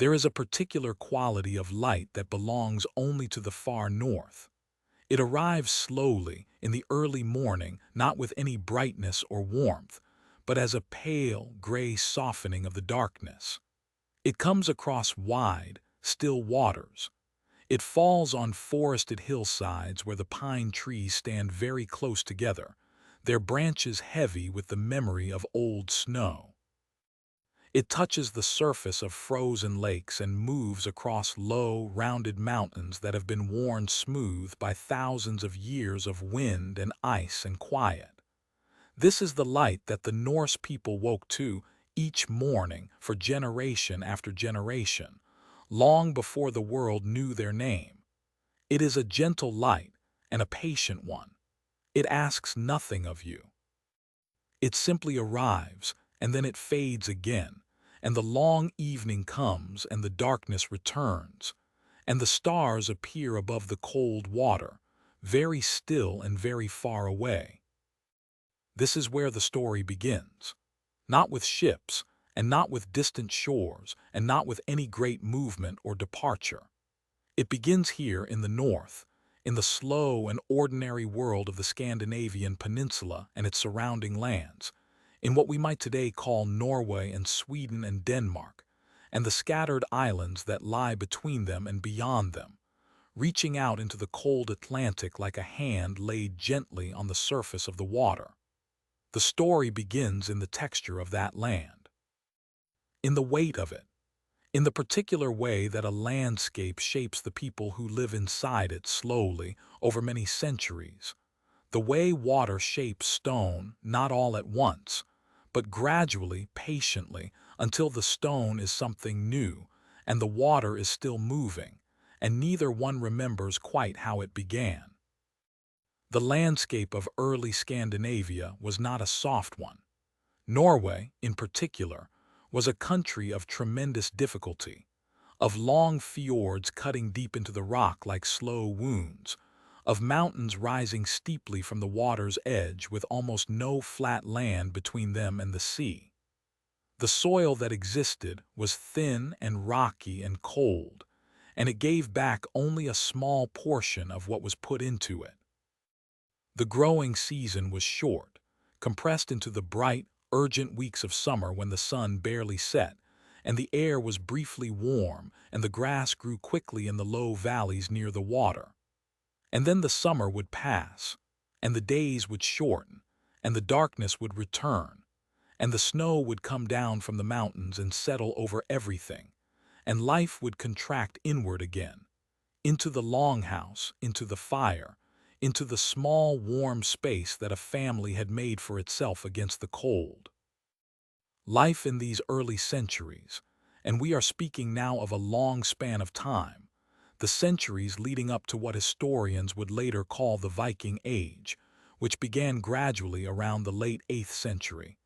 There is a particular quality of light that belongs only to the far north. It arrives slowly in the early morning, not with any brightness or warmth, but as a pale, gray softening of the darkness. It comes across wide, still waters. It falls on forested hillsides where the pine trees stand very close together, their branches heavy with the memory of old snow. It touches the surface of frozen lakes and moves across low, rounded mountains that have been worn smooth by thousands of years of wind and ice and quiet. This is the light that the Norse people woke to each morning for generation after generation, long before the world knew their name. It is a gentle light and a patient one. It asks nothing of you. It simply arrives, and then it fades again, and the long evening comes, and the darkness returns, and the stars appear above the cold water, very still and very far away. This is where the story begins. Not with ships, and not with distant shores, and not with any great movement or departure. It begins here in the north, in the slow and ordinary world of the Scandinavian peninsula and its surrounding lands, in what we might today call Norway and Sweden and Denmark, and the scattered islands that lie between them and beyond them, reaching out into the cold Atlantic like a hand laid gently on the surface of the water. The story begins in the texture of that land, in the weight of it, in the particular way that a landscape shapes the people who live inside it slowly over many centuries, the way water shapes stone not all at once, but gradually, patiently, until the stone is something new and the water is still moving, and neither one remembers quite how it began. The landscape of early Scandinavia was not a soft one. Norway, in particular, was a country of tremendous difficulty, of long fjords cutting deep into the rock like slow wounds, of mountains rising steeply from the water's edge with almost no flat land between them and the sea. The soil that existed was thin and rocky and cold, and it gave back only a small portion of what was put into it. The growing season was short, compressed into the bright, urgent weeks of summer when the sun barely set, and the air was briefly warm, and the grass grew quickly in the low valleys near the water. And then the summer would pass, and the days would shorten, and the darkness would return, and the snow would come down from the mountains and settle over everything, and life would contract inward again, into the longhouse, into the fire, into the small, warm space that a family had made for itself against the cold. Life in these early centuries, and we are speaking now of a long span of time, the centuries leading up to what historians would later call the Viking Age, which began gradually around the late 8th century,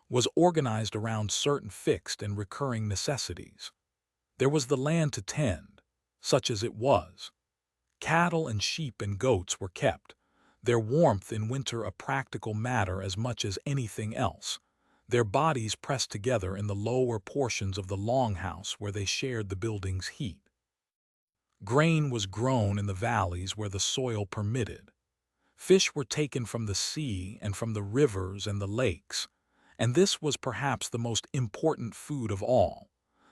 was organized around certain fixed and recurring necessities. There was the land to tend, such as it was. Cattle and sheep and goats were kept, their warmth in winter a practical matter as much as anything else, their bodies pressed together in the lower portions of the longhouse where they shared the building's heat. Grain was grown in the valleys where the soil permitted. Fish were taken from the sea and from the rivers and the lakes, and this was perhaps the most important food of all,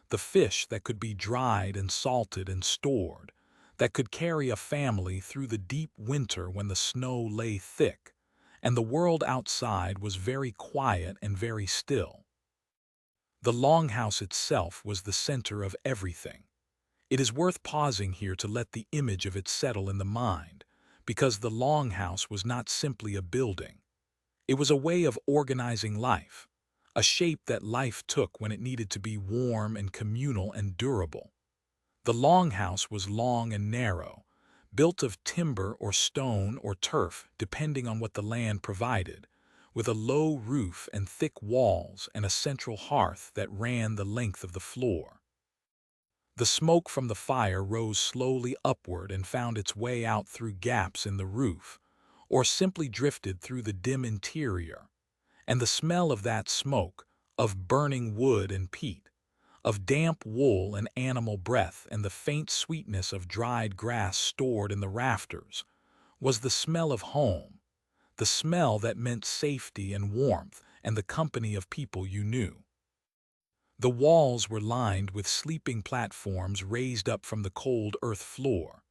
the fish that could be dried and salted and stored, that could carry a family through the deep winter when the snow lay thick, and the world outside was very quiet and very still. The longhouse itself was the center of everything. It is worth pausing here to let the image of it settle in the mind, because the longhouse was not simply a building. It was a way of organizing life, a shape that life took when it needed to be warm and communal and durable. The longhouse was long and narrow, built of timber or stone or turf depending on what the land provided, with a low roof and thick walls and a central hearth that ran the length of the floor. The smoke from the fire rose slowly upward and found its way out through gaps in the roof, or simply drifted through the dim interior, and the smell of that smoke, of burning wood and peat, of damp wool and animal breath and the faint sweetness of dried grass stored in the rafters, was the smell of home, the smell that meant safety and warmth and the company of people you knew. The walls were lined with sleeping platforms raised up from the cold earth floor,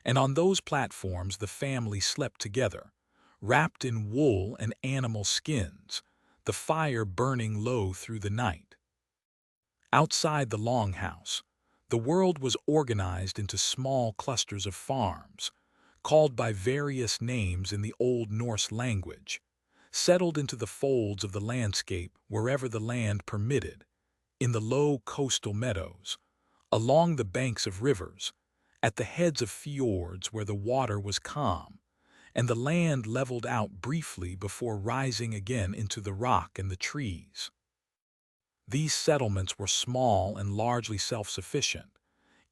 and on those platforms the family slept together, wrapped in wool and animal skins, the fire burning low through the night. Outside the longhouse, the world was organized into small clusters of farms, called by various names in the Old Norse language, settled into the folds of the landscape wherever the land permitted, in the low coastal meadows, along the banks of rivers, at the heads of fjords where the water was calm, and the land leveled out briefly before rising again into the rock and the trees. These settlements were small and largely self-sufficient,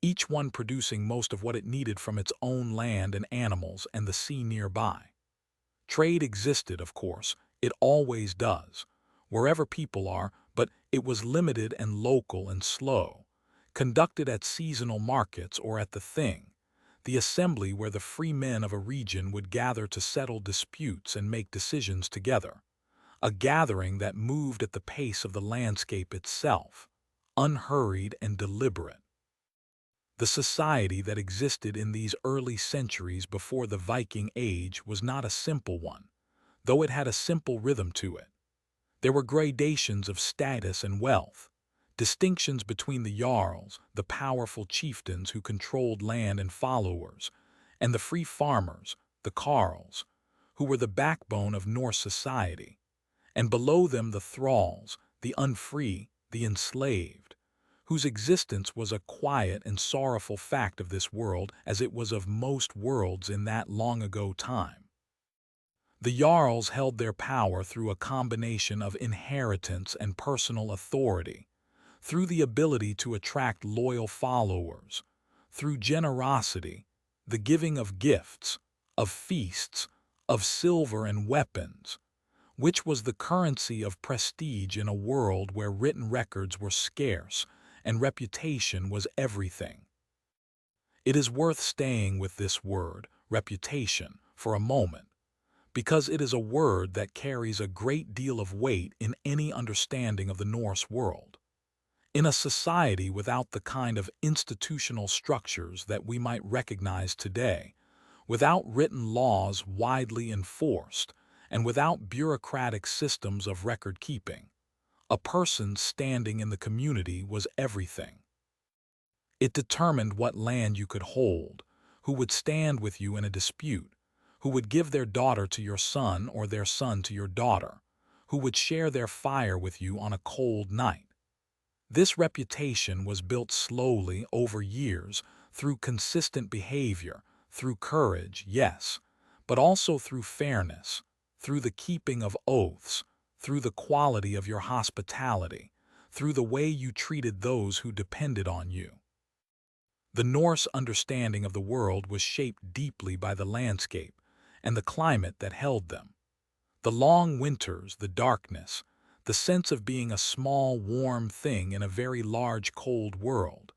each one producing most of what it needed from its own land and animals and the sea nearby. Trade existed, of course, it always does, wherever people are, but it was limited and local and slow, conducted at seasonal markets or at the Thing, the assembly where the free men of a region would gather to settle disputes and make decisions together, a gathering that moved at the pace of the landscape itself, unhurried and deliberate. The society that existed in these early centuries before the Viking Age was not a simple one, though it had a simple rhythm to it. There were gradations of status and wealth, distinctions between the jarls, the powerful chieftains who controlled land and followers, and the free farmers, the carls, who were the backbone of Norse society, and below them the thralls, the unfree, the enslaved, whose existence was a quiet and sorrowful fact of this world as it was of most worlds in that long-ago time. The Jarls held their power through a combination of inheritance and personal authority, through the ability to attract loyal followers, through generosity, the giving of gifts, of feasts, of silver and weapons, which was the currency of prestige in a world where written records were scarce and reputation was everything. It is worth staying with this word, reputation, for a moment, because it is a word that carries a great deal of weight in any understanding of the Norse world. In a society without the kind of institutional structures that we might recognize today, without written laws widely enforced, and without bureaucratic systems of record-keeping, a person standing in the community was everything. It determined what land you could hold, who would stand with you in a dispute, who would give their daughter to your son or their son to your daughter, who would share their fire with you on a cold night. This reputation was built slowly over years through consistent behavior, through courage, yes, but also through fairness, through the keeping of oaths, through the quality of your hospitality, through the way you treated those who depended on you. The Norse understanding of the world was shaped deeply by the landscape and the climate that held them. The long winters, the darkness, the sense of being a small, warm thing in a very large, cold world.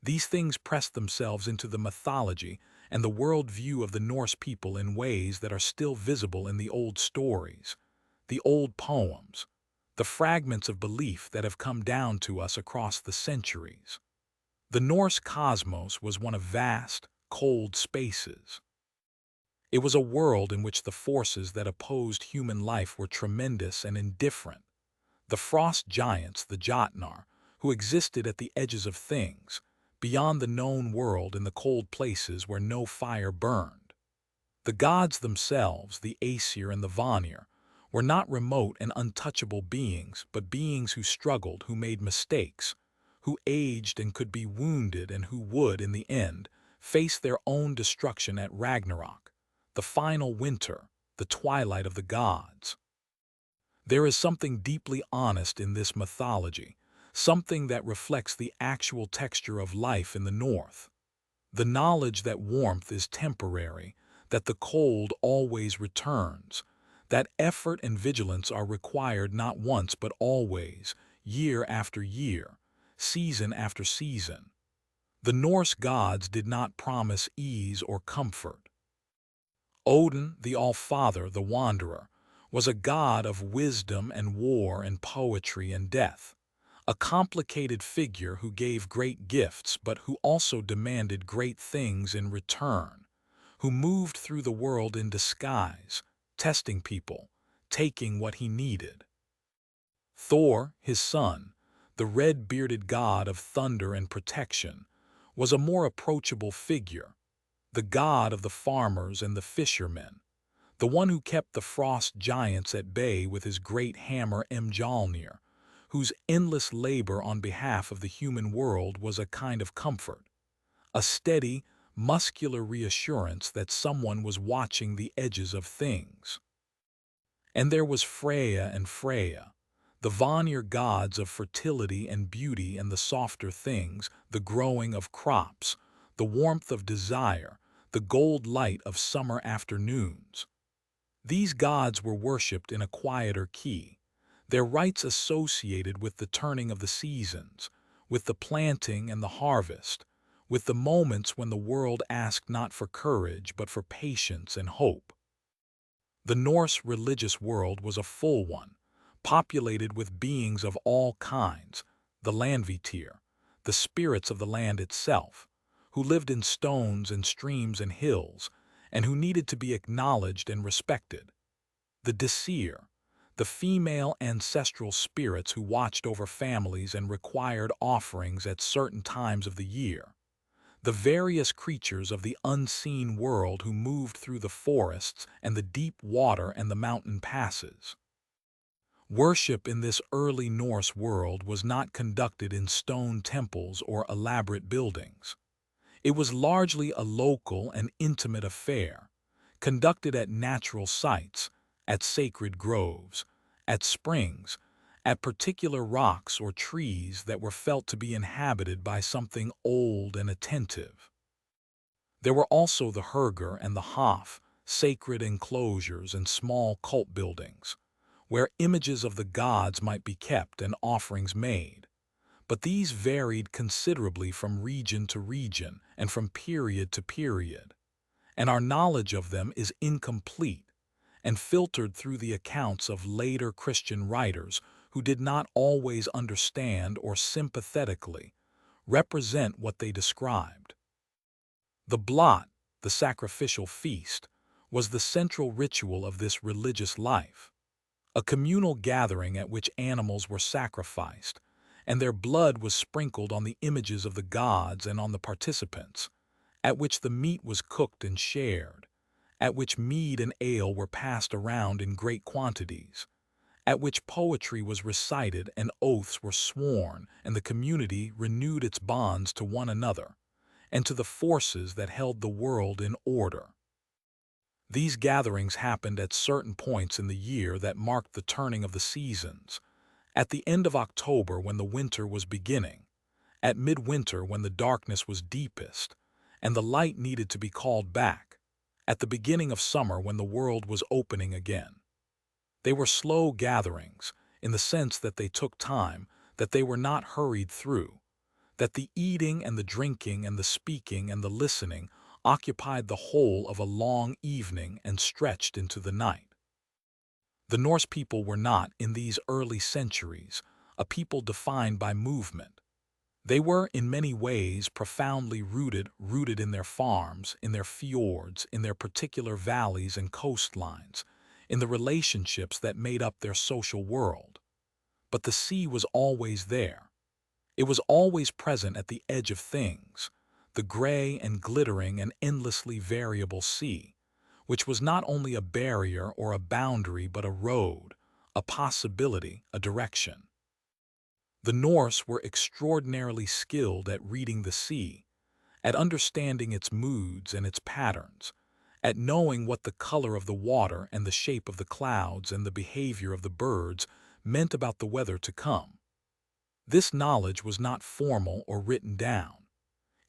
These things pressed themselves into the mythology and the world view of the Norse people in ways that are still visible in the old stories, the old poems, the fragments of belief that have come down to us across the centuries. The Norse cosmos was one of vast, cold spaces. It was a world in which the forces that opposed human life were tremendous and indifferent. The frost giants, the Jotnar, who existed at the edges of things, beyond the known world in the cold places where no fire burned. The gods themselves, the Aesir and the Vanir, were not remote and untouchable beings, but beings who struggled, who made mistakes, who aged and could be wounded and who would, in the end, face their own destruction at Ragnarok, the final winter, the twilight of the gods. There is something deeply honest in this mythology, something that reflects the actual texture of life in the North. The knowledge that warmth is temporary, that the cold always returns, that effort and vigilance are required not once but always, year after year, season after season. The Norse gods did not promise ease or comfort. Odin, the All-Father, the Wanderer, was a god of wisdom and war and poetry and death, a complicated figure who gave great gifts but who also demanded great things in return, who moved through the world in disguise, testing people, taking what he needed. Thor, his son, the red-bearded god of thunder and protection, was a more approachable figure, the god of the farmers and the fishermen, the one who kept the frost giants at bay with his great hammer Mjolnir, whose endless labor on behalf of the human world was a kind of comfort, a steady, muscular reassurance that someone was watching the edges of things. And there was Freya, the Vanir gods of fertility and beauty and the softer things, the growing of crops, the warmth of desire, the gold light of summer afternoons. These gods were worshipped in a quieter key, their rites associated with the turning of the seasons, with the planting and the harvest, with the moments when the world asked not for courage but for patience and hope. The Norse religious world was a full one, populated with beings of all kinds, the Landvitir, the spirits of the land itself, who lived in stones and streams and hills, and who needed to be acknowledged and respected. The Disir, the female ancestral spirits who watched over families and required offerings at certain times of the year. The various creatures of the unseen world who moved through the forests and the deep water and the mountain passes. Worship in this early Norse world was not conducted in stone temples or elaborate buildings. It was largely a local and intimate affair, conducted at natural sites, at sacred groves, at springs, at particular rocks or trees that were felt to be inhabited by something old and attentive. There were also the Herger and the Hof, sacred enclosures and small cult buildings, where images of the gods might be kept and offerings made. But these varied considerably from region to region and from period to period, and our knowledge of them is incomplete and filtered through the accounts of later Christian writers who did not always understand or sympathetically represent what they described. The blot, the sacrificial feast, was the central ritual of this religious life, a communal gathering at which animals were sacrificed, and their blood was sprinkled on the images of the gods and on the participants, at which the meat was cooked and shared, at which mead and ale were passed around in great quantities, at which poetry was recited and oaths were sworn, and the community renewed its bonds to one another and to the forces that held the world in order. These gatherings happened at certain points in the year that marked the turning of the seasons, at the end of October when the winter was beginning, at midwinter when the darkness was deepest and the light needed to be called back, at the beginning of summer when the world was opening again. They were slow gatherings, in the sense that they took time, that they were not hurried through, that the eating and the drinking and the speaking and the listening occupied the whole of a long evening and stretched into the night. The Norse people were not, in these early centuries, a people defined by movement. They were, in many ways, profoundly rooted in their farms, in their fjords, in their particular valleys and coastlines, in the relationships that made up their social world. But the sea was always there. It was always present at the edge of things, the gray and glittering and endlessly variable sea, which was not only a barrier or a boundary but a road, a possibility, a direction. The Norse were extraordinarily skilled at reading the sea, at understanding its moods and its patterns, at knowing what the color of the water and the shape of the clouds and the behavior of the birds meant about the weather to come. This knowledge was not formal or written down.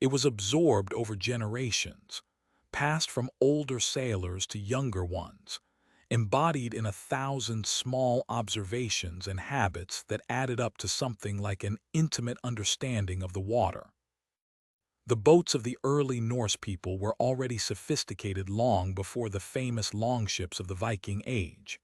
It was absorbed over generations, passed from older sailors to younger ones, embodied in 1,000 small observations and habits that added up to something like an intimate understanding of the water. The boats of the early Norse people were already sophisticated long before the famous longships of the Viking Age.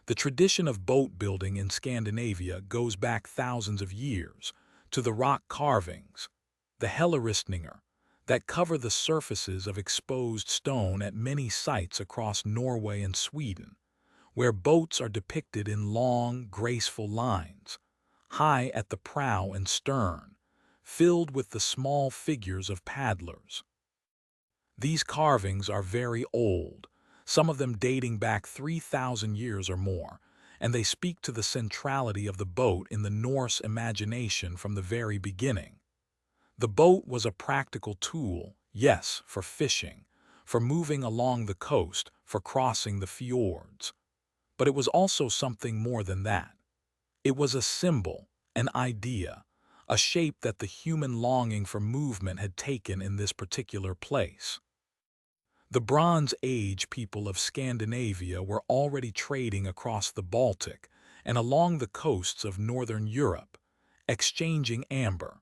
The tradition of boat building in Scandinavia goes back thousands of years to the rock carvings, the Helleristningar, that cover the surfaces of exposed stone at many sites across Norway and Sweden, where boats are depicted in long, graceful lines, high at the prow and stern, filled with the small figures of paddlers. These carvings are very old, some of them dating back 3,000 years or more, and they speak to the centrality of the boat in the Norse imagination from the very beginning. The boat was a practical tool, yes, for fishing, for moving along the coast, for crossing the fjords. But it was also something more than that. It was a symbol, an idea, a shape that the human longing for movement had taken in this particular place. The Bronze Age people of Scandinavia were already trading across the Baltic and along the coasts of northern Europe, exchanging amber,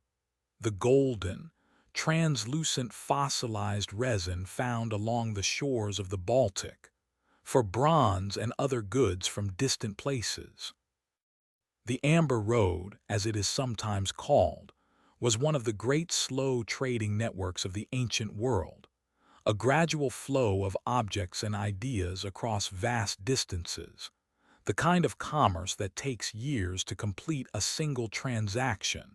the golden, translucent fossilized resin found along the shores of the Baltic, for bronze and other goods from distant places. The Amber Road, as it is sometimes called, was one of the great slow trading networks of the ancient world, a gradual flow of objects and ideas across vast distances, the kind of commerce that takes years to complete a single transaction,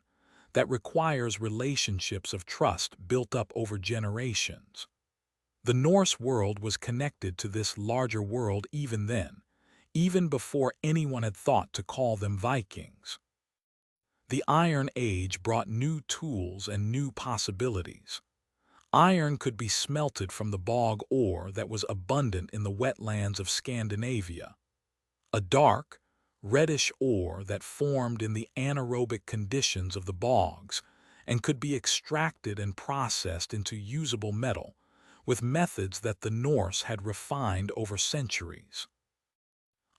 that requires relationships of trust built up over generations. The Norse world was connected to this larger world even then, even before anyone had thought to call them Vikings. The Iron Age brought new tools and new possibilities. Iron could be smelted from the bog ore that was abundant in the wetlands of Scandinavia, a dark, reddish ore that formed in the anaerobic conditions of the bogs and could be extracted and processed into usable metal with methods that the Norse had refined over centuries.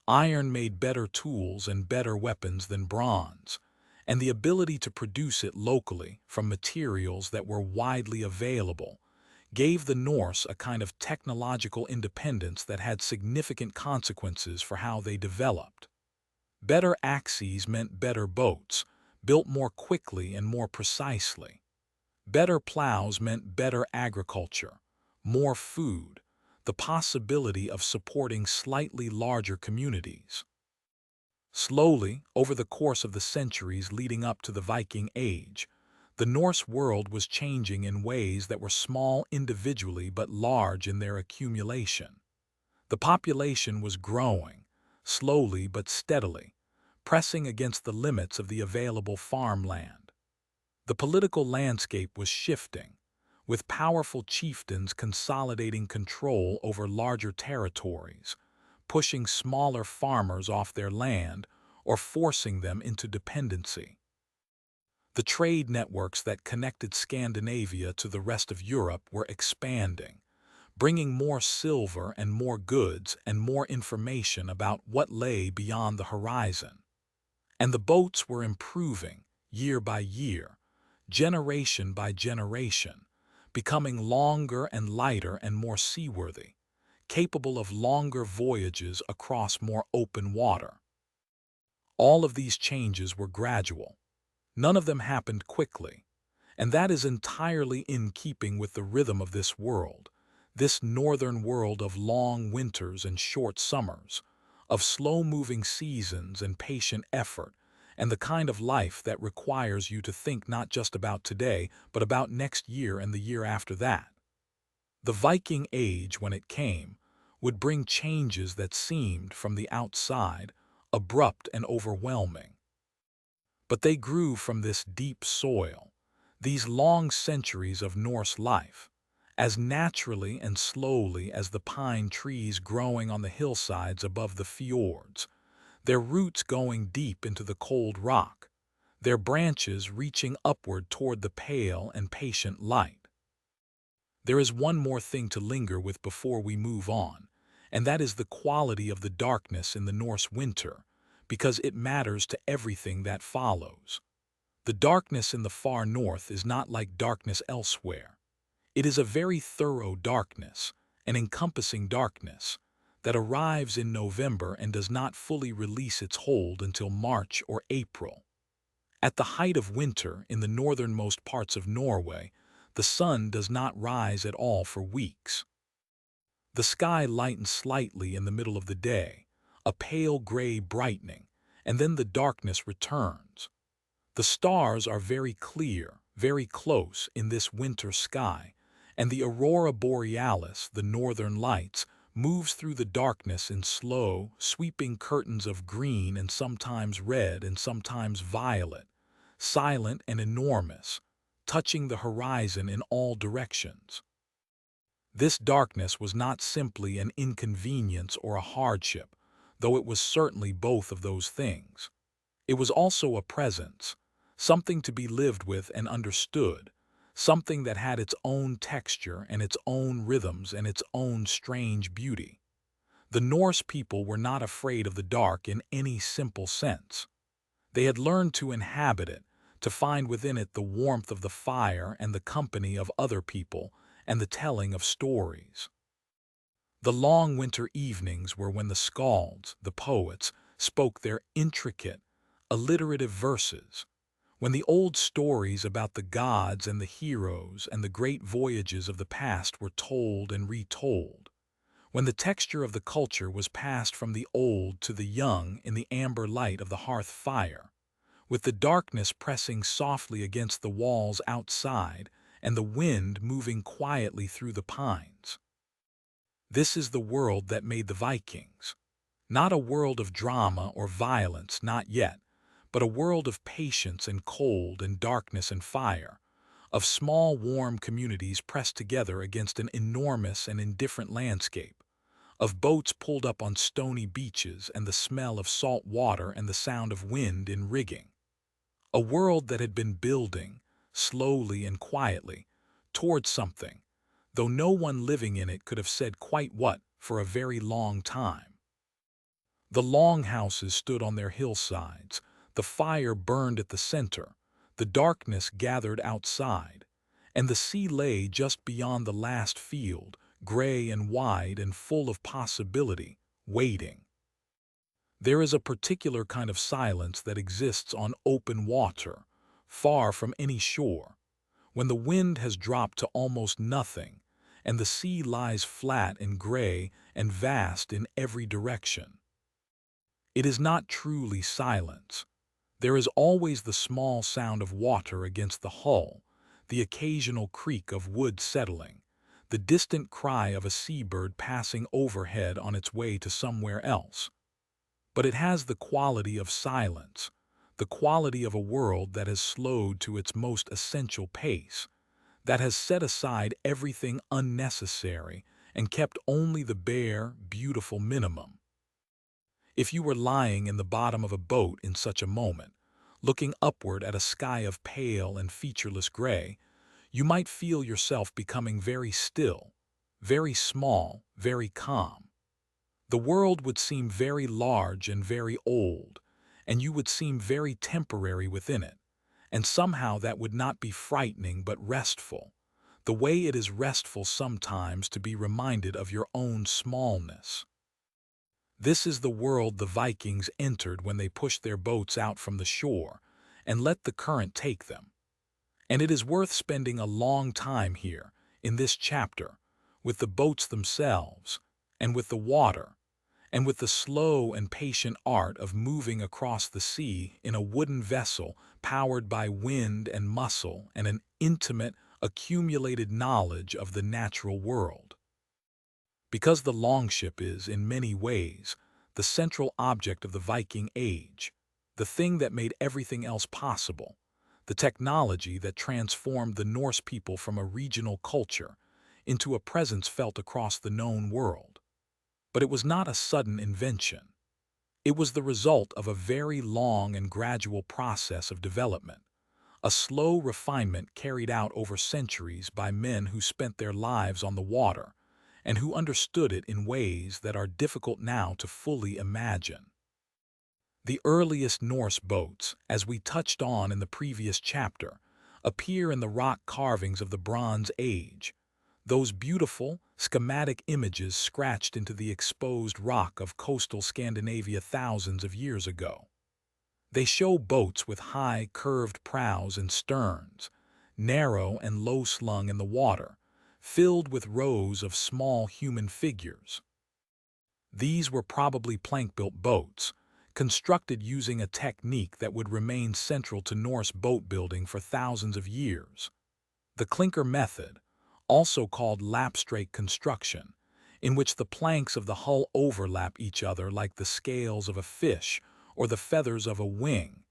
Iron made better tools and better weapons than bronze, and the ability to produce it locally from materials that were widely available gave the Norse a kind of technological independence that had significant consequences for how they developed. Better axes meant better boats, built more quickly and more precisely. Better plows meant better agriculture, more food, the possibility of supporting slightly larger communities. Slowly, over the course of the centuries leading up to the Viking Age, the Norse world was changing in ways that were small individually but large in their accumulation. The population was growing, slowly but steadily, pressing against the limits of the available farmland. The political landscape was shifting, with powerful chieftains consolidating control over larger territories, pushing smaller farmers off their land or forcing them into dependency. The trade networks that connected Scandinavia to the rest of Europe were expanding, bringing more silver and more goods and more information about what lay beyond the horizon. And the boats were improving, year by year, generation by generation, becoming longer and lighter and more seaworthy, capable of longer voyages across more open water. All of these changes were gradual. None of them happened quickly, and that is entirely in keeping with the rhythm of this world, this northern world of long winters and short summers, of slow-moving seasons and patient effort, and the kind of life that requires you to think not just about today, but about next year and the year after that. The Viking Age, when it came, would bring changes that seemed, from the outside, abrupt and overwhelming. But they grew from this deep soil, these long centuries of Norse life, as naturally and slowly as the pine trees growing on the hillsides above the fjords, their roots going deep into the cold rock, their branches reaching upward toward the pale and patient light. There is one more thing to linger with before we move on, and that is the quality of the darkness in the Norse winter, because it matters to everything that follows. The darkness in the far north is not like darkness elsewhere. It is a very thorough darkness, an encompassing darkness, that arrives in November and does not fully release its hold until March or April. At the height of winter in the northernmost parts of Norway, the sun does not rise at all for weeks. The sky lightens slightly in the middle of the day, a pale gray brightening, and then the darkness returns. The stars are very clear, very close in this winter sky, and the aurora borealis, the northern lights, moves through the darkness in slow, sweeping curtains of green and sometimes red and sometimes violet, silent and enormous, touching the horizon in all directions. This darkness was not simply an inconvenience or a hardship, though it was certainly both of those things. It was also a presence, something to be lived with and understood, something that had its own texture and its own rhythms and its own strange beauty. The Norse people were not afraid of the dark in any simple sense. They had learned to inhabit it, to find within it the warmth of the fire and the company of other people and the telling of stories. The long winter evenings were when the skalds, the poets, spoke their intricate, alliterative verses, when the old stories about the gods and the heroes and the great voyages of the past were told and retold, when the texture of the culture was passed from the old to the young in the amber light of the hearth fire, with the darkness pressing softly against the walls outside and the wind moving quietly through the pines. This is the world that made the Vikings. Not a world of drama or violence, not yet, but a world of patience and cold and darkness and fire, of small warm communities pressed together against an enormous and indifferent landscape, of boats pulled up on stony beaches and the smell of salt water and the sound of wind in rigging. A world that had been building, slowly and quietly, towards something, though no one living in it could have said quite what for a very long time. The longhouses stood on their hillsides, the fire burned at the center, the darkness gathered outside, and the sea lay just beyond the last field, gray and wide and full of possibility, waiting. There is a particular kind of silence that exists on open water, far from any shore, when the wind has dropped to almost nothing, and the sea lies flat and gray and vast in every direction. It is not truly silence. There is always the small sound of water against the hull, the occasional creak of wood settling, the distant cry of a seabird passing overhead on its way to somewhere else. But it has the quality of silence, the quality of a world that has slowed to its most essential pace, that has set aside everything unnecessary and kept only the bare, beautiful minimum. If you were lying in the bottom of a boat in such a moment, looking upward at a sky of pale and featureless gray, you might feel yourself becoming very still, very small, very calm. The world would seem very large and very old, and you would seem very temporary within it, and somehow that would not be frightening but restful, the way it is restful sometimes to be reminded of your own smallness. This is the world the Vikings entered when they pushed their boats out from the shore and let the current take them. And it is worth spending a long time here, in this chapter, with the boats themselves, and with the water, and with the slow and patient art of moving across the sea in a wooden vessel powered by wind and muscle and an intimate, accumulated knowledge of the natural world. Because the longship is, in many ways, the central object of the Viking Age, the thing that made everything else possible, the technology that transformed the Norse people from a regional culture into a presence felt across the known world. But it was not a sudden invention. It was the result of a very long and gradual process of development, a slow refinement carried out over centuries by men who spent their lives on the water and who understood it in ways that are difficult now to fully imagine. The earliest Norse boats, as we touched on in the previous chapter, appear in the rock carvings of the Bronze Age, those beautiful, schematic images scratched into the exposed rock of coastal Scandinavia thousands of years ago. They show boats with high, curved prows and sterns, narrow and low-slung in the water, filled with rows of small human figures. These were probably plank-built boats, constructed using a technique that would remain central to Norse boat building for thousands of years. The clinker method, also called lapstrake construction, in which the planks of the hull overlap each other like the scales of a fish or the feathers of a wing,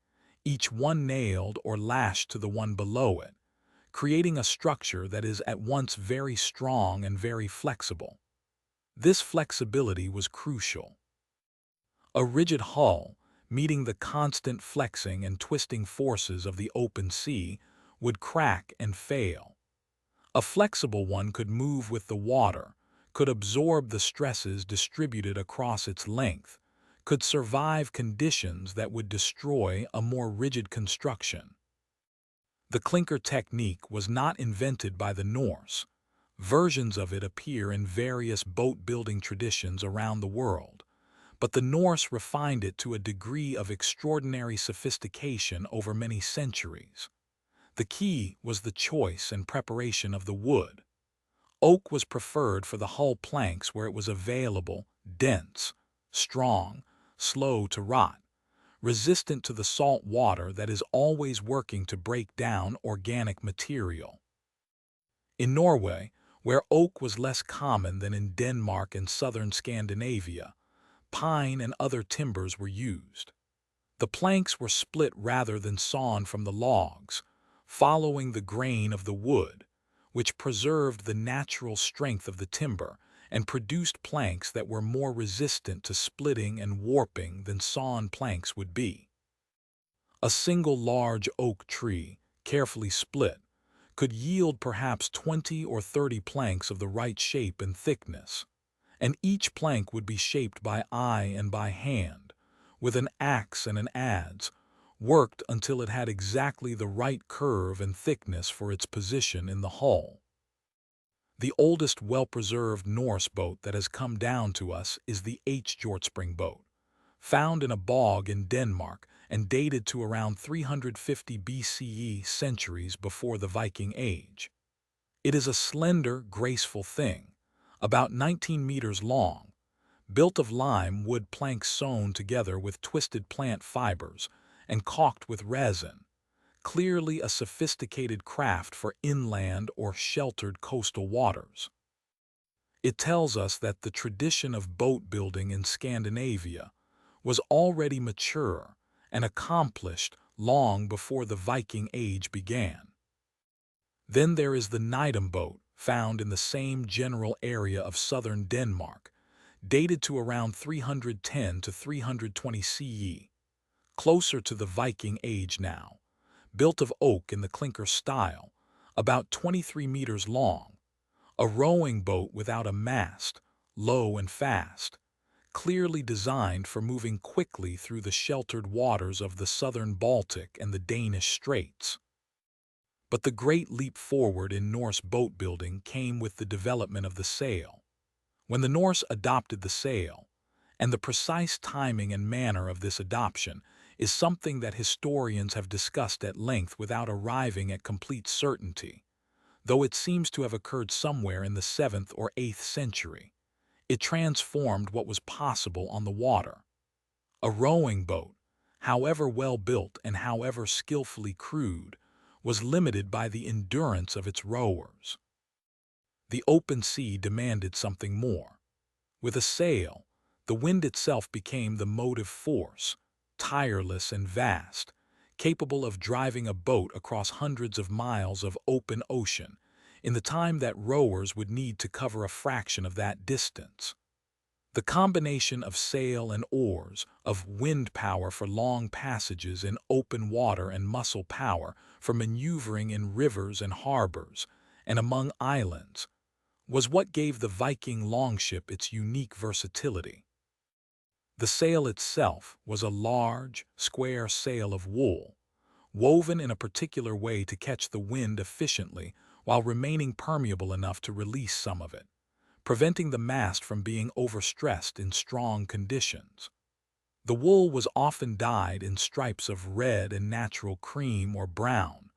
each one nailed or lashed to the one below it, creating a structure that is at once very strong and very flexible. This flexibility was crucial. A rigid hull, meeting the constant flexing and twisting forces of the open sea, would crack and fail. A flexible one could move with the water, could absorb the stresses distributed across its length, could survive conditions that would destroy a more rigid construction. The clinker technique was not invented by the Norse. Versions of it appear in various boat-building traditions around the world, but the Norse refined it to a degree of extraordinary sophistication over many centuries. The key was the choice and preparation of the wood. Oak was preferred for the hull planks where it was available, dense, strong, slow to rot, resistant to the salt water that is always working to break down organic material. In Norway, where oak was less common than in Denmark and southern Scandinavia, pine and other timbers were used. The planks were split rather than sawn from the logs, following the grain of the wood, which preserved the natural strength of the timber and produced planks that were more resistant to splitting and warping than sawn planks would be. A single large oak tree, carefully split, could yield perhaps 20 or 30 planks of the right shape and thickness, and each plank would be shaped by eye and by hand, with an axe and an adze, worked until it had exactly the right curve and thickness for its position in the hull. The oldest well-preserved Norse boat that has come down to us is the Hjortspring boat, found in a bog in Denmark and dated to around 350 BCE, centuries before the Viking Age. It is a slender, graceful thing, about 19 meters long, built of lime wood planks sewn together with twisted plant fibers and caulked with resin, clearly a sophisticated craft for inland or sheltered coastal waters. It tells us that the tradition of boat building in Scandinavia was already mature and accomplished long before the Viking Age began. Then there is the Nidum boat, found in the same general area of southern Denmark, dated to around 310 to 320 CE, closer to the Viking Age now, built of oak in the clinker style, about 23 meters long, a rowing boat without a mast, low and fast, clearly designed for moving quickly through the sheltered waters of the southern Baltic and the Danish Straits. But the great leap forward in Norse boat building came with the development of the sail. When the Norse adopted the sail, and the precise timing and manner of this adoption is something that historians have discussed at length without arriving at complete certainty, though it seems to have occurred somewhere in the 7th or 8th century. It transformed what was possible on the water. A rowing boat, however well built and however skillfully crewed, was limited by the endurance of its rowers. The open sea demanded something more. With a sail, the wind itself became the motive force, tireless and vast, capable of driving a boat across hundreds of miles of open ocean in the time that rowers would need to cover a fraction of that distance. The combination of sail and oars, of wind power for long passages in open water and muscle power for maneuvering in rivers and harbors and among islands, was what gave the Viking longship its unique versatility. The sail itself was a large, square sail of wool, woven in a particular way to catch the wind efficiently while remaining permeable enough to release some of it, preventing the mast from being overstressed in strong conditions. The wool was often dyed in stripes of red and natural cream or brown,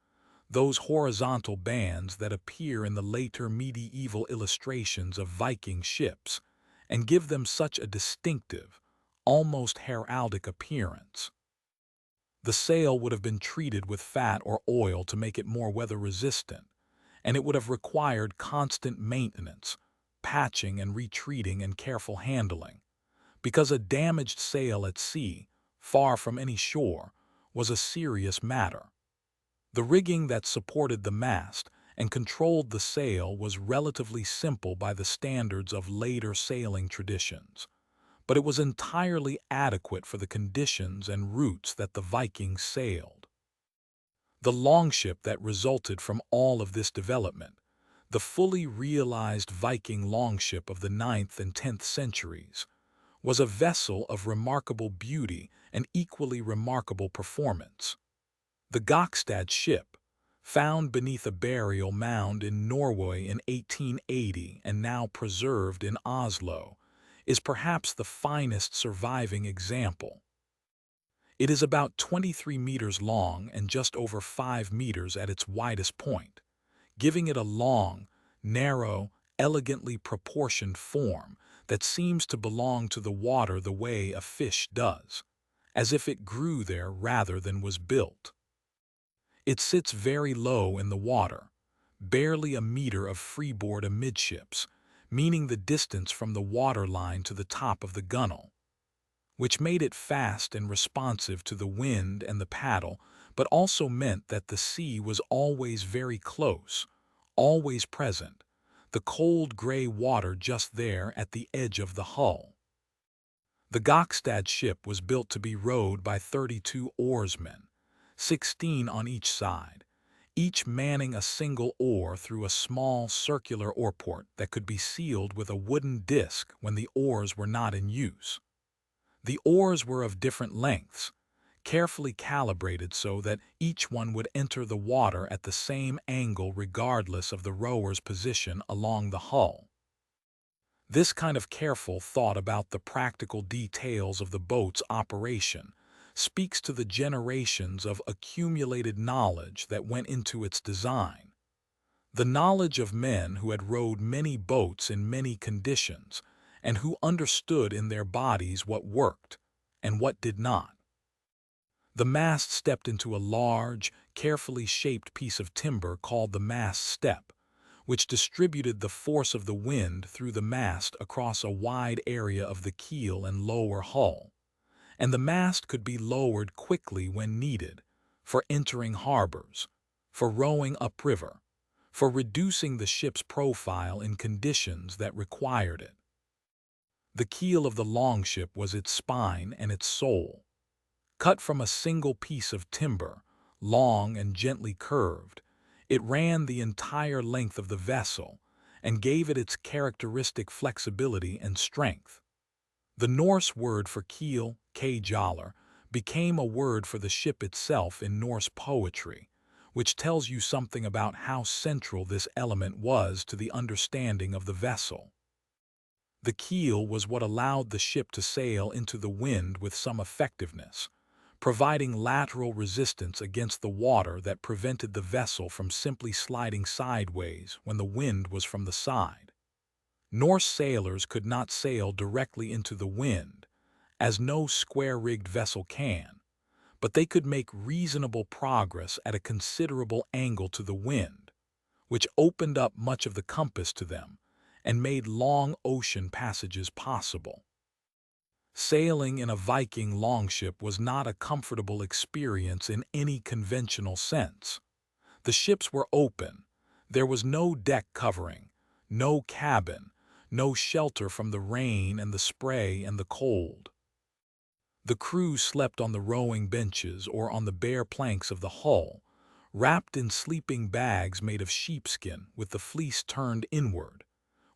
those horizontal bands that appear in the later medieval illustrations of Viking ships, and give them such a distinctive, almost heraldic appearance. The sail would have been treated with fat or oil to make it more weather-resistant, and it would have required constant maintenance, patching and retreating and careful handling, because a damaged sail at sea, far from any shore, was a serious matter. The rigging that supported the mast and controlled the sail was relatively simple by the standards of later sailing traditions, but it was entirely adequate for the conditions and routes that the Vikings sailed. The longship that resulted from all of this development, the fully realized Viking longship of the 9th and 10th centuries, was a vessel of remarkable beauty and equally remarkable performance. The Gokstad ship, found beneath a burial mound in Norway in 1880 and now preserved in Oslo, is perhaps the finest surviving example. It is about 23 meters long and just over 5 meters at its widest point, giving it a long, narrow, elegantly proportioned form that seems to belong to the water the way a fish does, as if it grew there rather than was built. It sits very low in the water, barely a meter of freeboard amidships, meaning the distance from the water line to the top of the gunwale, which made it fast and responsive to the wind and the paddle, but also meant that the sea was always very close, always present, the cold gray water just there at the edge of the hull. The Gokstad ship was built to be rowed by 32 oarsmen, 16 on each side, each manning a single oar through a small circular oarport that could be sealed with a wooden disc when the oars were not in use. The oars were of different lengths, carefully calibrated so that each one would enter the water at the same angle regardless of the rower's position along the hull. This kind of careful thought about the practical details of the boat's operation speaks to the generations of accumulated knowledge that went into its design. The knowledge of men who had rowed many boats in many conditions and who understood in their bodies what worked and what did not. The mast stepped into a large, carefully shaped piece of timber called the mast step, which distributed the force of the wind through the mast across a wide area of the keel and lower hull, and the mast could be lowered quickly when needed, for entering harbors, for rowing upriver, for reducing the ship's profile in conditions that required it. The keel of the longship was its spine and its soul. Cut from a single piece of timber, long and gently curved, it ran the entire length of the vessel and gave it its characteristic flexibility and strength. The Norse word for keel, kjalar, became a word for the ship itself in Norse poetry, which tells you something about how central this element was to the understanding of the vessel. The keel was what allowed the ship to sail into the wind with some effectiveness, providing lateral resistance against the water that prevented the vessel from simply sliding sideways when the wind was from the side. Norse sailors could not sail directly into the wind, as no square-rigged vessel can, but they could make reasonable progress at a considerable angle to the wind, which opened up much of the compass to them and made long ocean passages possible. Sailing in a Viking longship was not a comfortable experience in any conventional sense. The ships were open. There was no deck covering, no cabin, no shelter from the rain and the spray and the cold. The crew slept on the rowing benches or on the bare planks of the hull, wrapped in sleeping bags made of sheepskin with the fleece turned inward,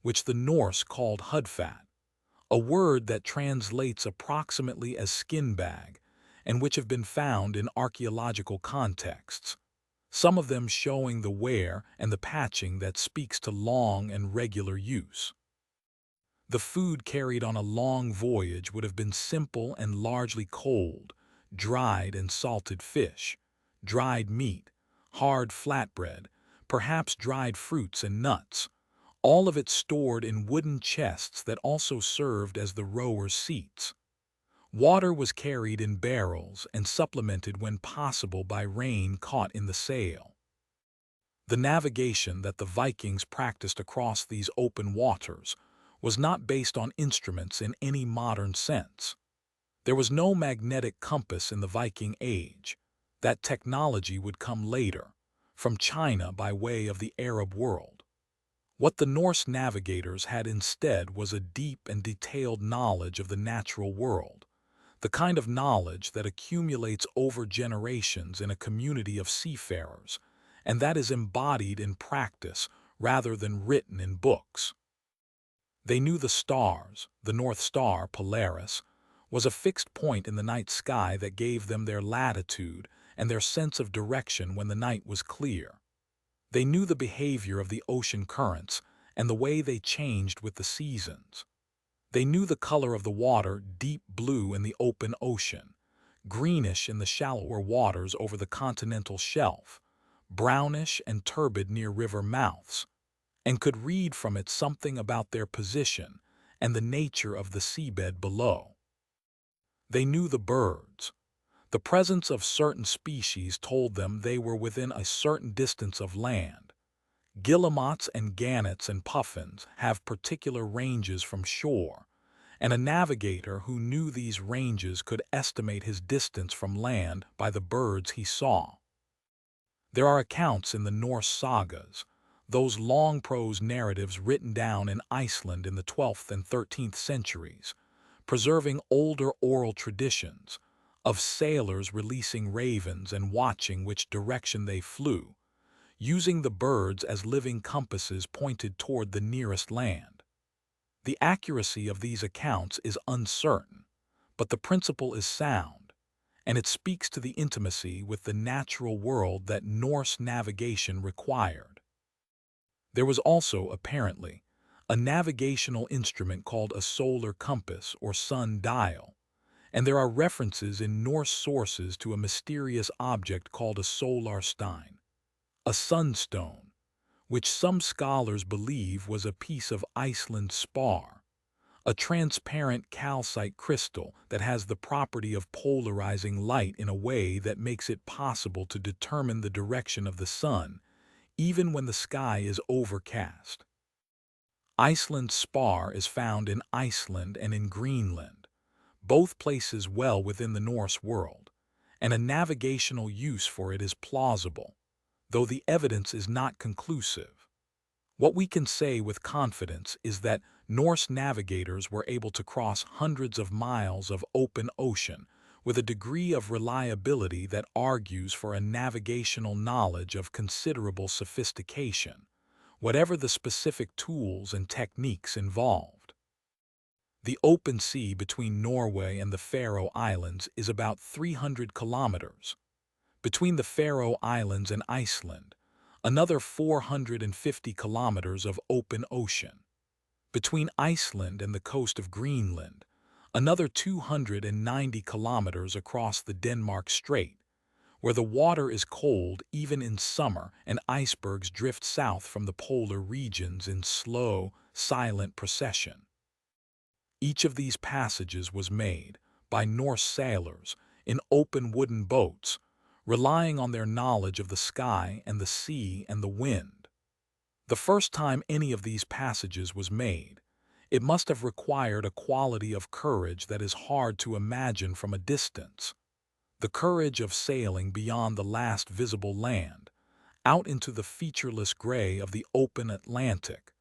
which the Norse called hudfat, a word that translates approximately as skin bag, and which have been found in archaeological contexts, some of them showing the wear and the patching that speaks to long and regular use. The food carried on a long voyage would have been simple and largely cold, dried and salted fish, dried meat, hard flatbread, perhaps dried fruits and nuts, all of it stored in wooden chests that also served as the rowers' seats. Water was carried in barrels and supplemented when possible by rain caught in the sail. The navigation that the Vikings practiced across these open waters was not based on instruments in any modern sense. There was no magnetic compass in the Viking Age. That technology would come later, from China by way of the Arab world. What the Norse navigators had instead was a deep and detailed knowledge of the natural world, the kind of knowledge that accumulates over generations in a community of seafarers, and that is embodied in practice rather than written in books. They knew the stars, the North Star, Polaris, was a fixed point in the night sky that gave them their latitude and their sense of direction when the night was clear. They knew the behavior of the ocean currents and the way they changed with the seasons. They knew the color of the water, deep blue in the open ocean, greenish in the shallower waters over the continental shelf, brownish and turbid near river mouths, and could read from it something about their position and the nature of the seabed below. They knew the birds. The presence of certain species told them they were within a certain distance of land. Guillemots and gannets and puffins have particular ranges from shore, and a navigator who knew these ranges could estimate his distance from land by the birds he saw. There are accounts in the Norse sagas, those long prose narratives written down in Iceland in the 12th and 13th centuries, preserving older oral traditions, of sailors releasing ravens and watching which direction they flew, using the birds as living compasses pointed toward the nearest land. The accuracy of these accounts is uncertain, but the principle is sound, and it speaks to the intimacy with the natural world that Norse navigation required. There was also, apparently, a navigational instrument called a solar compass or sun dial, and there are references in Norse sources to a mysterious object called a solarstein, a sunstone, which some scholars believe was a piece of Iceland's spar, a transparent calcite crystal that has the property of polarizing light in a way that makes it possible to determine the direction of the sun, even when the sky is overcast. Iceland's spar is found in Iceland and in Greenland, both places well within the Norse world, and a navigational use for it is plausible, though the evidence is not conclusive. What we can say with confidence is that Norse navigators were able to cross hundreds of miles of open ocean with a degree of reliability that argues for a navigational knowledge of considerable sophistication, whatever the specific tools and techniques involved. The open sea between Norway and the Faroe Islands is about 300 kilometers. Between the Faroe Islands and Iceland, another 450 kilometers of open ocean. Between Iceland and the coast of Greenland, another 290 kilometers across the Denmark Strait, where the water is cold even in summer and icebergs drift south from the polar regions in slow, silent procession. Each of these passages was made by Norse sailors in open wooden boats, relying on their knowledge of the sky and the sea and the wind. The first time any of these passages was made, it must have required a quality of courage that is hard to imagine from a distance. The courage of sailing beyond the last visible land, out into the featureless gray of the open Atlantic,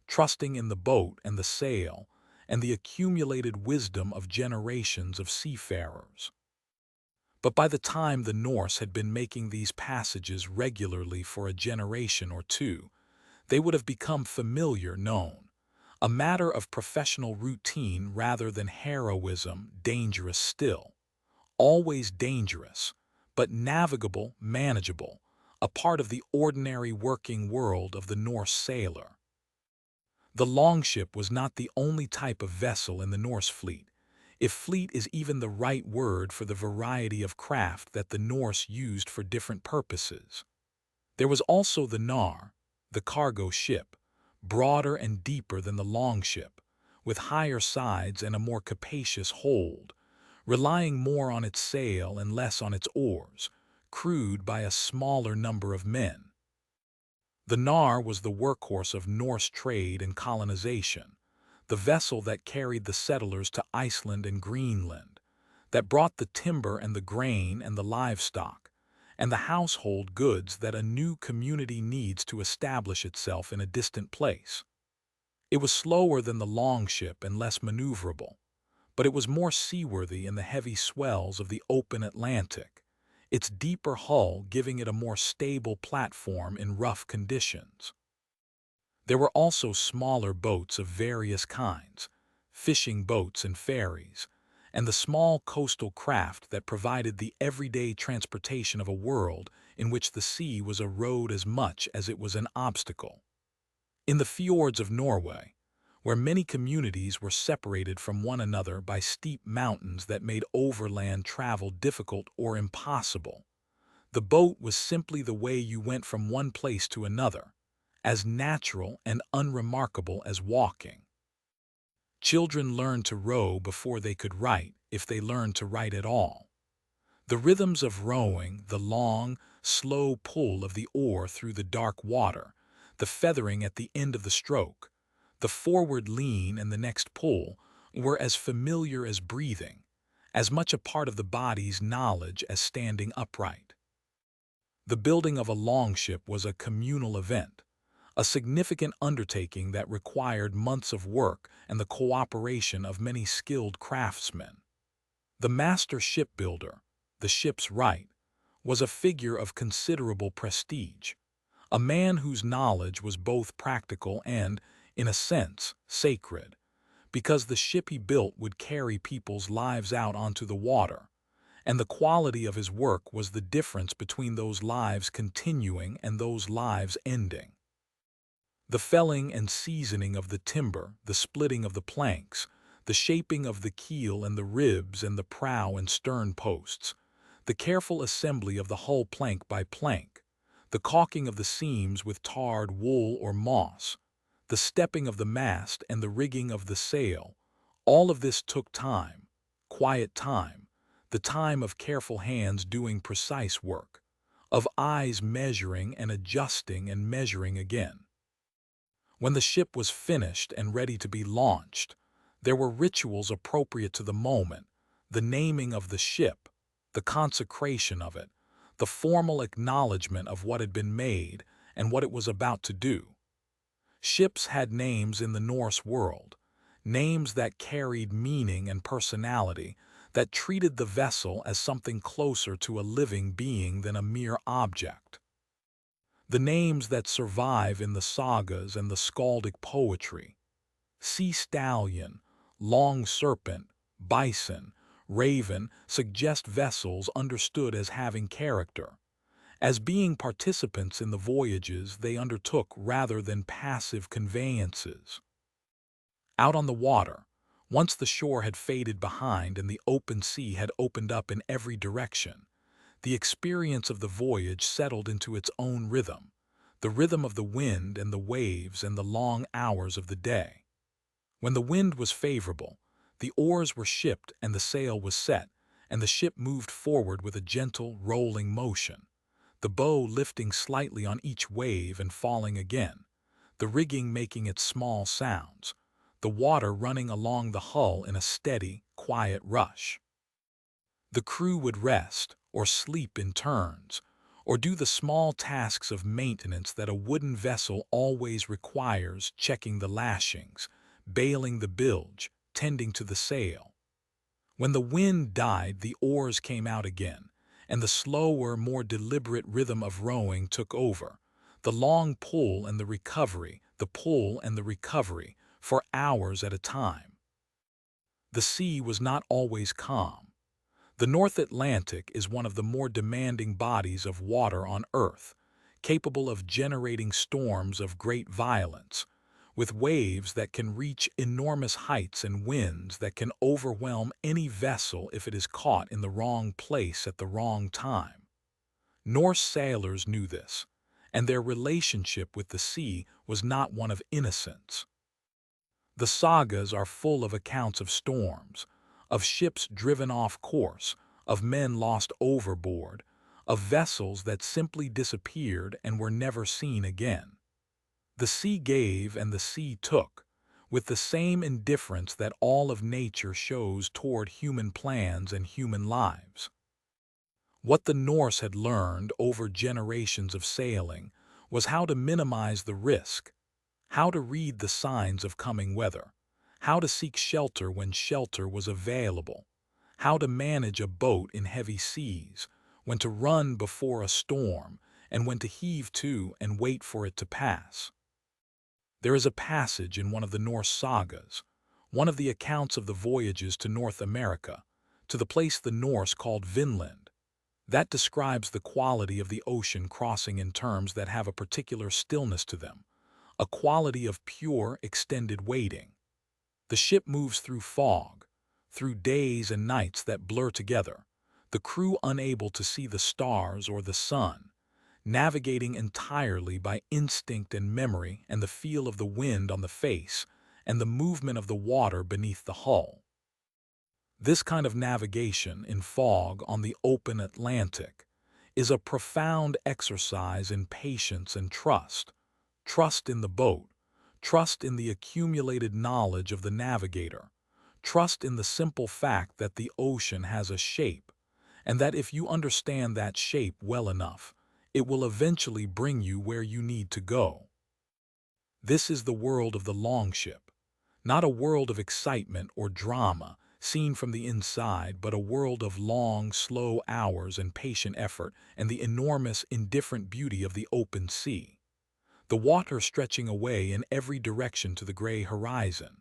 trusting in the boat and the sail, and the accumulated wisdom of generations of seafarers. But by the time the Norse had been making these passages regularly for a generation or two, they would have become familiar known, a matter of professional routine rather than heroism, dangerous still. Always dangerous, but navigable, manageable, a part of the ordinary working world of the Norse sailor. The longship was not the only type of vessel in the Norse fleet, if fleet is even the right word for the variety of craft that the Norse used for different purposes. There was also the nar, the cargo ship, broader and deeper than the longship, with higher sides and a more capacious hold, relying more on its sail and less on its oars, crewed by a smaller number of men. The nar was the workhorse of Norse trade and colonization, the vessel that carried the settlers to Iceland and Greenland, that brought the timber and the grain and the livestock, and the household goods that a new community needs to establish itself in a distant place. It was slower than the longship and less maneuverable, but it was more seaworthy in the heavy swells of the open Atlantic, its deeper hull giving it a more stable platform in rough conditions. There were also smaller boats of various kinds, fishing boats and ferries, and the small coastal craft that provided the everyday transportation of a world in which the sea was a road as much as it was an obstacle. In the fjords of Norway, where many communities were separated from one another by steep mountains that made overland travel difficult or impossible, the boat was simply the way you went from one place to another, as natural and unremarkable as walking. Children learned to row before they could write, if they learned to write at all. The rhythms of rowing, the long, slow pull of the oar through the dark water, the feathering at the end of the stroke, the forward lean and the next pull, were as familiar as breathing, as much a part of the body's knowledge as standing upright. The building of a longship was a communal event, a significant undertaking that required months of work and the cooperation of many skilled craftsmen. The master shipbuilder, the ship's right, was a figure of considerable prestige, a man whose knowledge was both practical and, in a sense, sacred, because the ship he built would carry people's lives out onto the water, and the quality of his work was the difference between those lives continuing and those lives ending. The felling and seasoning of the timber, the splitting of the planks, the shaping of the keel and the ribs and the prow and stern posts, the careful assembly of the hull plank by plank, the caulking of the seams with tarred wool or moss, the stepping of the mast and the rigging of the sail, all of this took time, quiet time, the time of careful hands doing precise work, of eyes measuring and adjusting and measuring again. When the ship was finished and ready to be launched, there were rituals appropriate to the moment, the naming of the ship, the consecration of it, the formal acknowledgement of what had been made and what it was about to do. Ships had names in the Norse world, names that carried meaning and personality, that treated the vessel as something closer to a living being than a mere object. The names that survive in the sagas and the skaldic poetry, sea stallion, long serpent, bison, raven, suggest vessels understood as having character, as being participants in the voyages they undertook rather than passive conveyances. Out on the water, once the shore had faded behind and the open sea had opened up in every direction, the experience of the voyage settled into its own rhythm, the rhythm of the wind and the waves and the long hours of the day. When the wind was favorable, the oars were shipped and the sail was set, and the ship moved forward with a gentle, rolling motion, the bow lifting slightly on each wave and falling again, the rigging making its small sounds, the water running along the hull in a steady, quiet rush. The crew would rest, or sleep in turns, or do the small tasks of maintenance that a wooden vessel always requires, checking the lashings, bailing the bilge, tending to the sail. When the wind died, the oars came out again, and the slower, more deliberate rhythm of rowing took over, the long pull and the recovery, the pull and the recovery, for hours at a time. The sea was not always calm. The North Atlantic is one of the more demanding bodies of water on Earth, capable of generating storms of great violence, with waves that can reach enormous heights and winds that can overwhelm any vessel if it is caught in the wrong place at the wrong time. Norse sailors knew this, and their relationship with the sea was not one of innocence. The sagas are full of accounts of storms, of ships driven off course, of men lost overboard, of vessels that simply disappeared and were never seen again. The sea gave and the sea took, with the same indifference that all of nature shows toward human plans and human lives. What the Norse had learned over generations of sailing was how to minimize the risk, how to read the signs of coming weather, how to seek shelter when shelter was available, how to manage a boat in heavy seas, when to run before a storm, and when to heave to and wait for it to pass. There is a passage in one of the Norse sagas, one of the accounts of the voyages to North America, to the place the Norse called Vinland, that describes the quality of the ocean crossing in terms that have a particular stillness to them, a quality of pure, extended waiting. The ship moves through fog, through days and nights that blur together, the crew unable to see the stars or the sun, navigating entirely by instinct and memory and the feel of the wind on the face and the movement of the water beneath the hull. This kind of navigation in fog on the open Atlantic is a profound exercise in patience and trust. Trust in the boat, trust in the accumulated knowledge of the navigator, trust in the simple fact that the ocean has a shape, and that if you understand that shape well enough, it will eventually bring you where you need to go. This is the world of the longship, not a world of excitement or drama seen from the inside, but a world of long, slow hours and patient effort and the enormous, indifferent beauty of the open sea. The water stretching away in every direction to the gray horizon.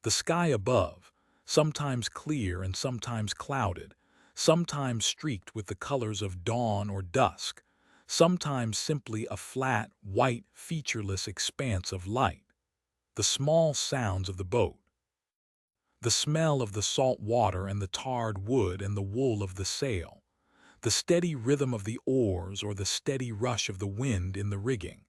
The sky above, sometimes clear and sometimes clouded, sometimes streaked with the colors of dawn or dusk, sometimes simply a flat, white, featureless expanse of light. The small sounds of the boat. The smell of the salt water and the tarred wood and the wool of the sail. The steady rhythm of the oars or the steady rush of the wind in the rigging.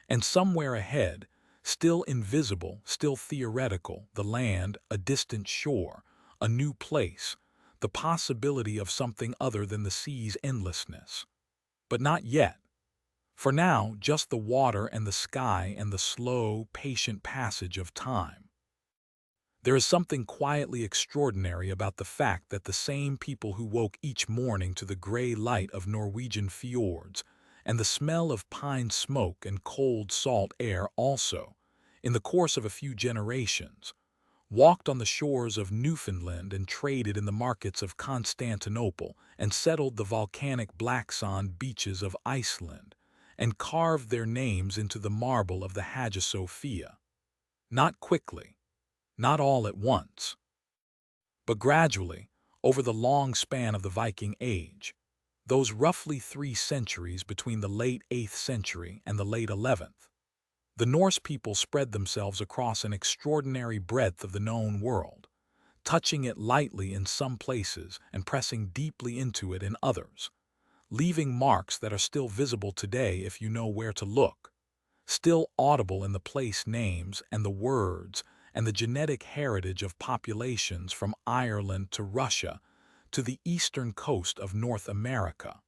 And somewhere ahead, still invisible, still theoretical, the land, a distant shore, a new place, the possibility of something other than the sea's endlessness. But not yet. For now, just the water and the sky and the slow, patient passage of time. There is something quietly extraordinary about the fact that the same people who woke each morning to the gray light of Norwegian fjords and the smell of pine smoke and cold salt air also, in the course of a few generations, walked on the shores of Newfoundland and traded in the markets of Constantinople and settled the volcanic black sand beaches of Iceland and carved their names into the marble of the Hagia Sophia. Not quickly, not all at once, but gradually, over the long span of the Viking Age, those roughly 3 centuries between the late 8th century and the late 11th, the Norse people spread themselves across an extraordinary breadth of the known world, touching it lightly in some places and pressing deeply into it in others, leaving marks that are still visible today if you know where to look, still audible in the place names and the words and the genetic heritage of populations from Ireland to Russia to the eastern coast of North America.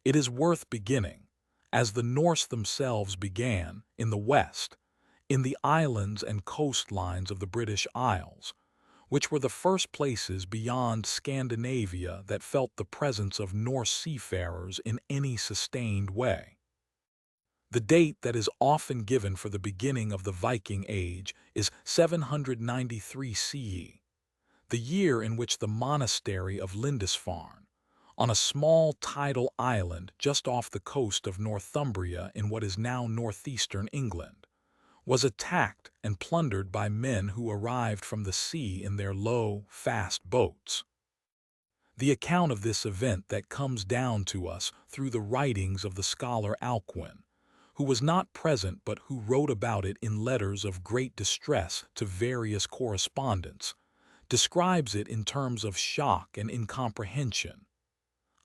It is worth beginning, as the Norse themselves began, in the west, in the islands and coastlines of the British Isles, which were the first places beyond Scandinavia that felt the presence of Norse seafarers in any sustained way. The date that is often given for the beginning of the Viking Age is 793 CE, the year in which the monastery of Lindisfarne, on a small tidal island just off the coast of Northumbria in what is now northeastern England, was attacked and plundered by men who arrived from the sea in their low, fast boats. The account of this event that comes down to us through the writings of the scholar Alcuin, who was not present but who wrote about it in letters of great distress to various correspondents, describes it in terms of shock and incomprehension,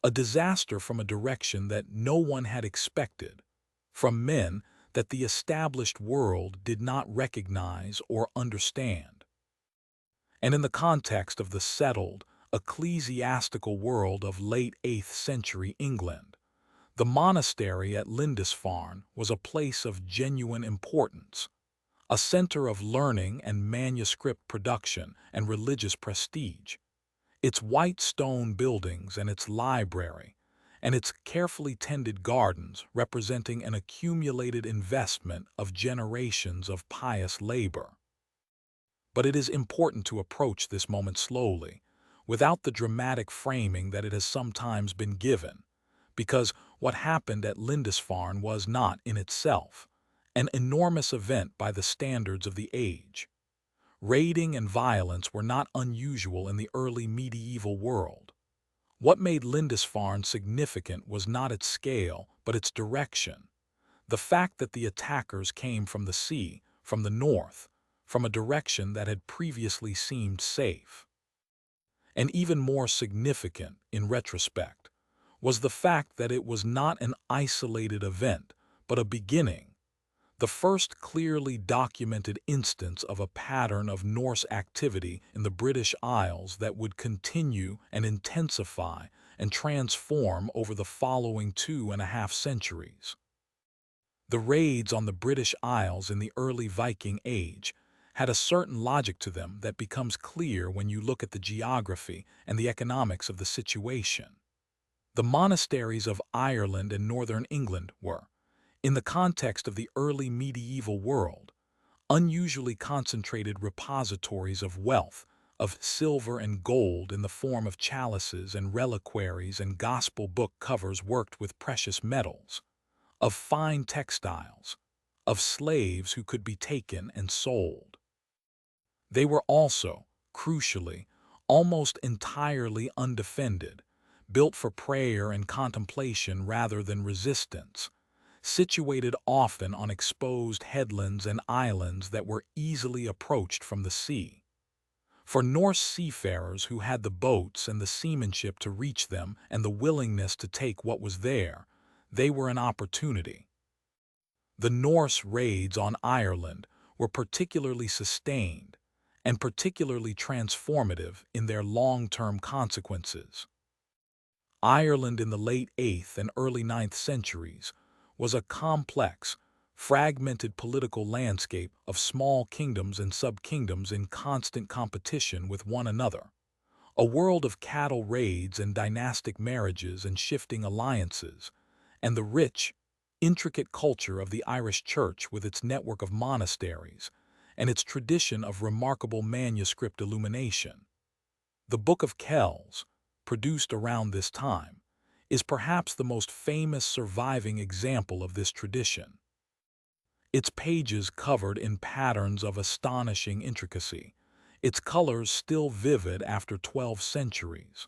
a disaster from a direction that no one had expected, from men that the established world did not recognize or understand. And in the context of the settled, ecclesiastical world of late 8th century England, the monastery at Lindisfarne was a place of genuine importance, a center of learning and manuscript production and religious prestige. Its white stone buildings and its library, and its carefully tended gardens representing an accumulated investment of generations of pious labor. But it is important to approach this moment slowly, without the dramatic framing that it has sometimes been given, because what happened at Lindisfarne was not, in itself, an enormous event by the standards of the age. Raiding and violence were not unusual in the early medieval world. What made Lindisfarne significant was not its scale, but its direction. The fact that the attackers came from the sea, from the north, from a direction that had previously seemed safe. And even more significant, in retrospect, was the fact that it was not an isolated event, but a beginning, the first clearly documented instance of a pattern of Norse activity in the British Isles that would continue and intensify and transform over the following 2.5 centuries. The raids on the British Isles in the early Viking Age had a certain logic to them that becomes clear when you look at the geography and the economics of the situation. The monasteries of Ireland and northern England were, in the context of the early medieval world, unusually concentrated repositories of wealth, of silver and gold in the form of chalices and reliquaries and gospel book covers worked with precious metals, of fine textiles, of slaves who could be taken and sold. They were also, crucially, almost entirely undefended, built for prayer and contemplation rather than resistance, situated often on exposed headlands and islands that were easily approached from the sea. For Norse seafarers who had the boats and the seamanship to reach them and the willingness to take what was there, they were an opportunity. The Norse raids on Ireland were particularly sustained and particularly transformative in their long-term consequences. Ireland in the late 8th and early 9th centuries was a complex, fragmented political landscape of small kingdoms and sub-kingdoms in constant competition with one another, a world of cattle raids and dynastic marriages and shifting alliances, and the rich, intricate culture of the Irish Church with its network of monasteries and its tradition of remarkable manuscript illumination. The Book of Kells, produced around this time, is perhaps the most famous surviving example of this tradition. Its pages covered in patterns of astonishing intricacy, its colors still vivid after 12 centuries.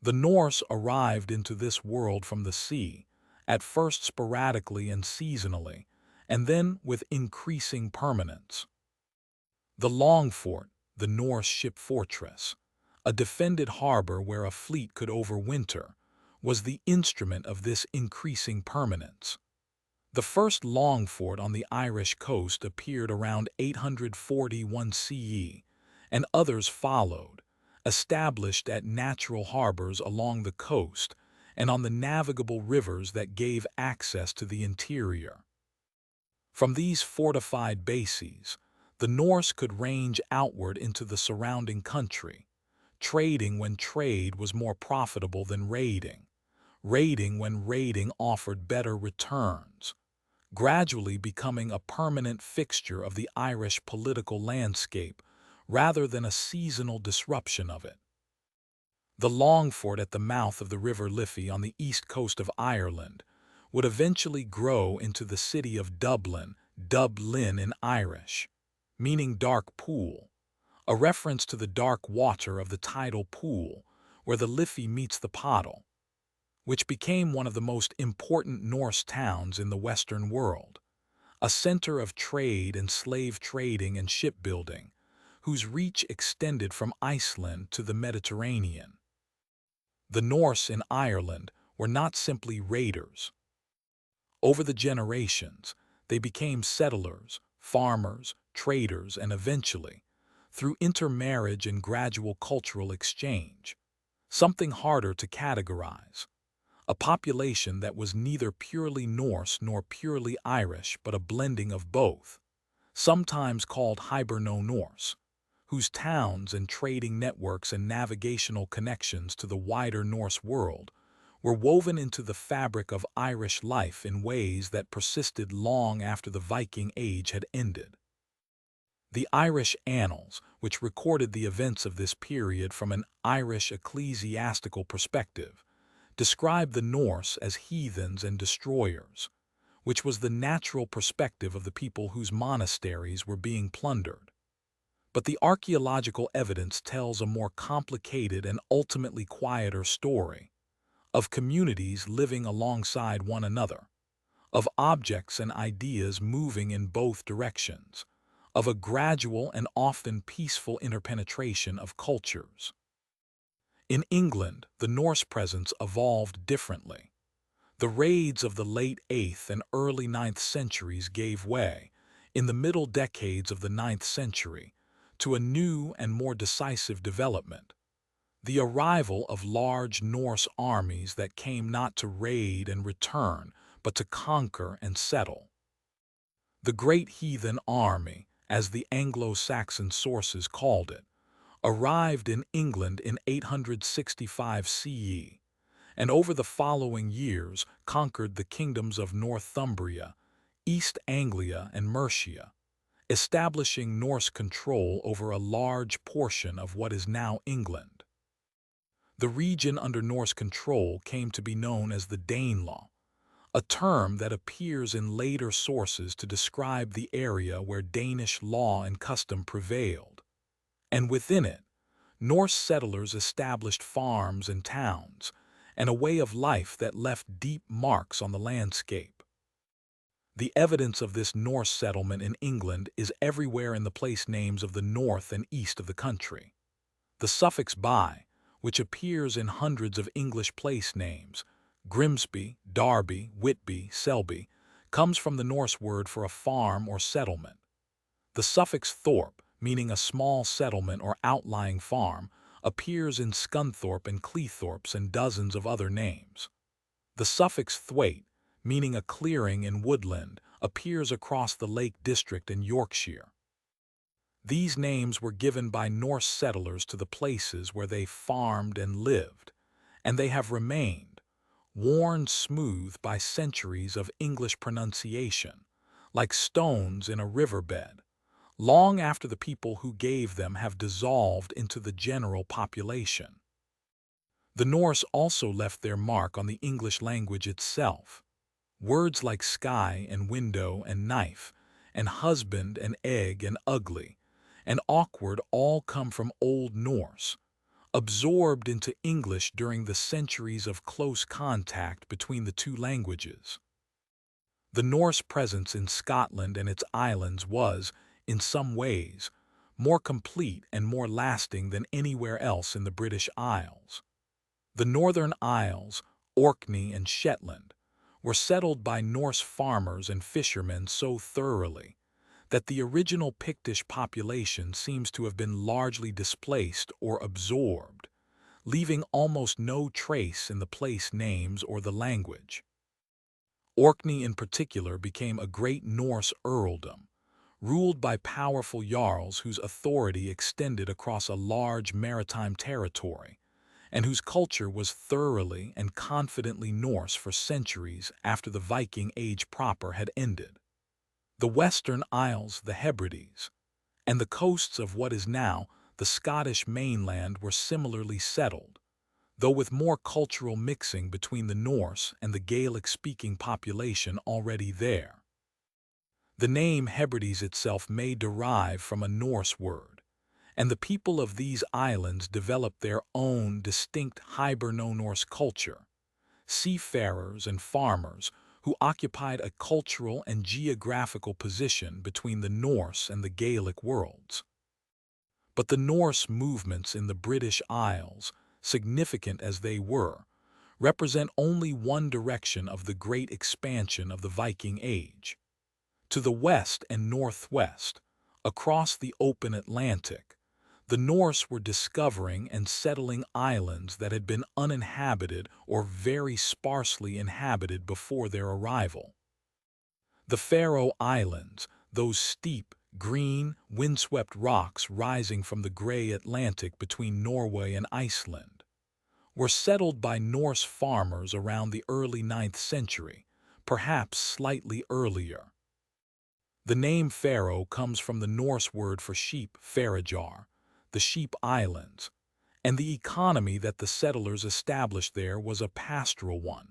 The Norse arrived into this world from the sea, at first sporadically and seasonally, and then with increasing permanence. The Longfort, the Norse ship fortress, a defended harbor where a fleet could overwinter, was the instrument of this increasing permanence. The first Longfort on the Irish coast appeared around 841 CE, and others followed, established at natural harbors along the coast and on the navigable rivers that gave access to the interior. From these fortified bases, the Norse could range outward into the surrounding country, trading when trade was more profitable than raiding, raiding when raiding offered better returns, gradually becoming a permanent fixture of the Irish political landscape rather than a seasonal disruption of it. The Longfort at the mouth of the River Liffey on the east coast of Ireland would eventually grow into the city of Dublin Dub Linn in Irish, meaning dark pool, a reference to the dark water of the tidal pool where the Liffey meets the Poddle, which became one of the most important Norse towns in the Western world, a center of trade and slave trading and shipbuilding, whose reach extended from Iceland to the Mediterranean. The Norse in Ireland were not simply raiders. Over the generations, they became settlers, farmers, traders, and eventually, through intermarriage and gradual cultural exchange, something harder to categorize, a population that was neither purely Norse nor purely Irish but a blending of both, sometimes called Hiberno-Norse, whose towns and trading networks and navigational connections to the wider Norse world were woven into the fabric of Irish life in ways that persisted long after the Viking Age had ended. The Irish Annals, which recorded the events of this period from an Irish ecclesiastical perspective, describe the Norse as heathens and destroyers, which was the natural perspective of the people whose monasteries were being plundered. But the archaeological evidence tells a more complicated and ultimately quieter story, of communities living alongside one another, of objects and ideas moving in both directions, of a gradual and often peaceful interpenetration of cultures. In England, the Norse presence evolved differently. The raids of the late 8th and early 9th centuries gave way, in the middle decades of the 9th century, to a new and more decisive development: the arrival of large Norse armies that came not to raid and return, but to conquer and settle. The Great Heathen Army, as the Anglo-Saxon sources called it, arrived in England in 865 CE, and over the following years conquered the kingdoms of Northumbria, East Anglia, and Mercia, establishing Norse control over a large portion of what is now England. The region under Norse control came to be known as the Danelaw, a term that appears in later sources to describe the area where Danish law and custom prevailed. And within it, Norse settlers established farms and towns, and a way of life that left deep marks on the landscape. The evidence of this Norse settlement in England is everywhere in the place names of the north and east of the country. The suffix "by," which appears in hundreds of English place names, Grimsby, Derby, Whitby, Selby, comes from the Norse word for a farm or settlement. The suffix "thorp," meaning a small settlement or outlying farm, appears in Scunthorpe and Cleethorpes and dozens of other names. The suffix "thwaite," meaning a clearing in woodland, appears across the Lake District in Yorkshire. These names were given by Norse settlers to the places where they farmed and lived, and they have remained, worn smooth by centuries of English pronunciation, like stones in a riverbed, long after the people who gave them have dissolved into the general population. The Norse also left their mark on the English language itself. Words like sky and window and knife, and husband and egg and ugly, and awkward all come from Old Norse, absorbed into English during the centuries of close contact between the two languages. The Norse presence in Scotland and its islands was, in some ways, more complete and more lasting than anywhere else in the British Isles. The Northern Isles, Orkney and Shetland, were settled by Norse farmers and fishermen so thoroughly that the original Pictish population seems to have been largely displaced or absorbed, leaving almost no trace in the place names or the language. Orkney in particular became a great Norse earldom, ruled by powerful jarls whose authority extended across a large maritime territory, and whose culture was thoroughly and confidently Norse for centuries after the Viking Age proper had ended. The Western Isles, the Hebrides, and the coasts of what is now the Scottish mainland were similarly settled, though with more cultural mixing between the Norse and the Gaelic-speaking population already there. The name Hebrides itself may derive from a Norse word, and the people of these islands developed their own distinct Hiberno-Norse culture, seafarers and farmers who occupied a cultural and geographical position between the Norse and the Gaelic worlds. But the Norse movements in the British Isles, significant as they were, represent only one direction of the great expansion of the Viking Age. To the west and northwest, across the open Atlantic, the Norse were discovering and settling islands that had been uninhabited or very sparsely inhabited before their arrival. The Faroe Islands, those steep, green, windswept rocks rising from the gray Atlantic between Norway and Iceland, were settled by Norse farmers around the early 9th century, perhaps slightly earlier. The name Faroe comes from the Norse word for sheep, Farojar, the Sheep Islands, and the economy that the settlers established there was a pastoral one,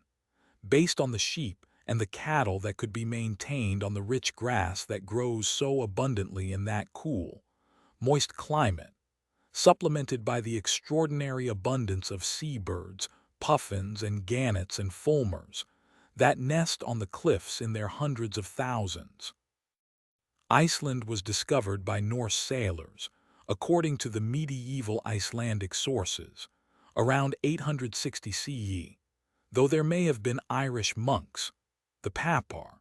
based on the sheep and the cattle that could be maintained on the rich grass that grows so abundantly in that cool, moist climate, supplemented by the extraordinary abundance of seabirds, puffins and gannets and fulmars that nest on the cliffs in their hundreds of thousands. Iceland was discovered by Norse sailors, according to the medieval Icelandic sources, around 860 CE, though there may have been Irish monks, the Papar,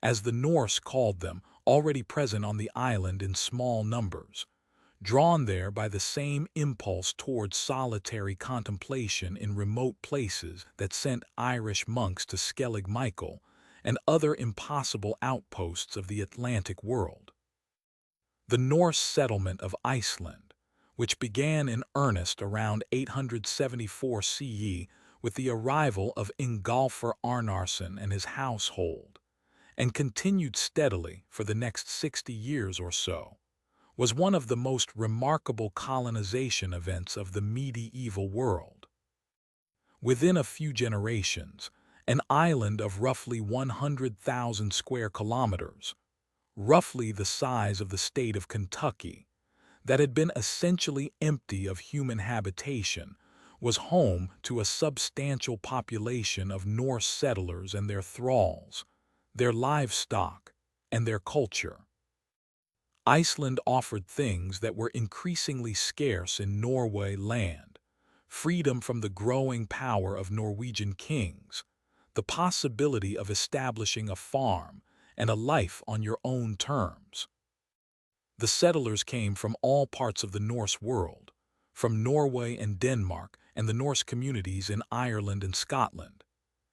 as the Norse called them, already present on the island in small numbers, drawn there by the same impulse towards solitary contemplation in remote places that sent Irish monks to Skellig Michael and other impossible outposts of the Atlantic world. The Norse settlement of Iceland, which began in earnest around 874 CE with the arrival of Ingolfur Arnarson and his household, and continued steadily for the next 60 years or so, was one of the most remarkable colonization events of the medieval world. Within a few generations, an island of roughly 100,000 square kilometers, roughly the size of the state of Kentucky, that had been essentially empty of human habitation, was home to a substantial population of Norse settlers and their thralls, their livestock, and their culture. Iceland offered things that were increasingly scarce in Norway land: freedom from the growing power of Norwegian kings, the possibility of establishing a farm and a life on your own terms. The settlers came from all parts of the Norse world, from Norway and Denmark and the Norse communities in Ireland and Scotland,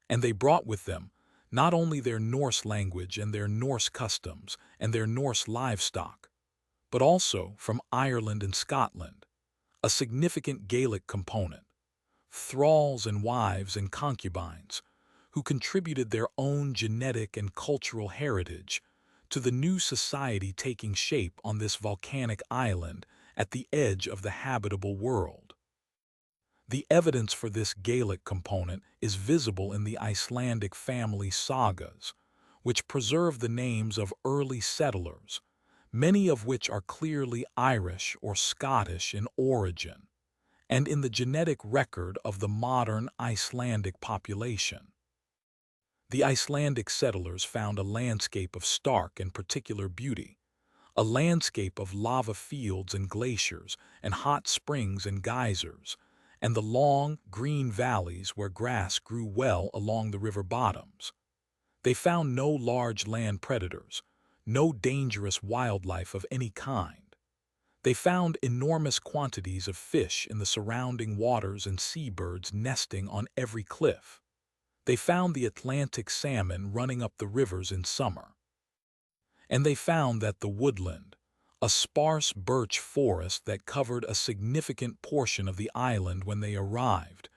and they brought with them not only their Norse language and their Norse customs and their Norse livestock, but also from Ireland and Scotland, a significant Gaelic component, thralls and wives and concubines, who contributed their own genetic and cultural heritage to the new society taking shape on this volcanic island at the edge of the habitable world. The evidence for this Gaelic component is visible in the Icelandic family sagas, which preserve the names of early settlers, many of which are clearly Irish or Scottish in origin, and in the genetic record of the modern Icelandic population. The Icelandic settlers found a landscape of stark and particular beauty, a landscape of lava fields and glaciers and hot springs and geysers, and the long, green valleys where grass grew well along the river bottoms. They found no large land predators, no dangerous wildlife of any kind. They found enormous quantities of fish in the surrounding waters and seabirds nesting on every cliff. They found the Atlantic salmon running up the rivers in summer. And they found that the woodland, a sparse birch forest that covered a significant portion of the island when they arrived,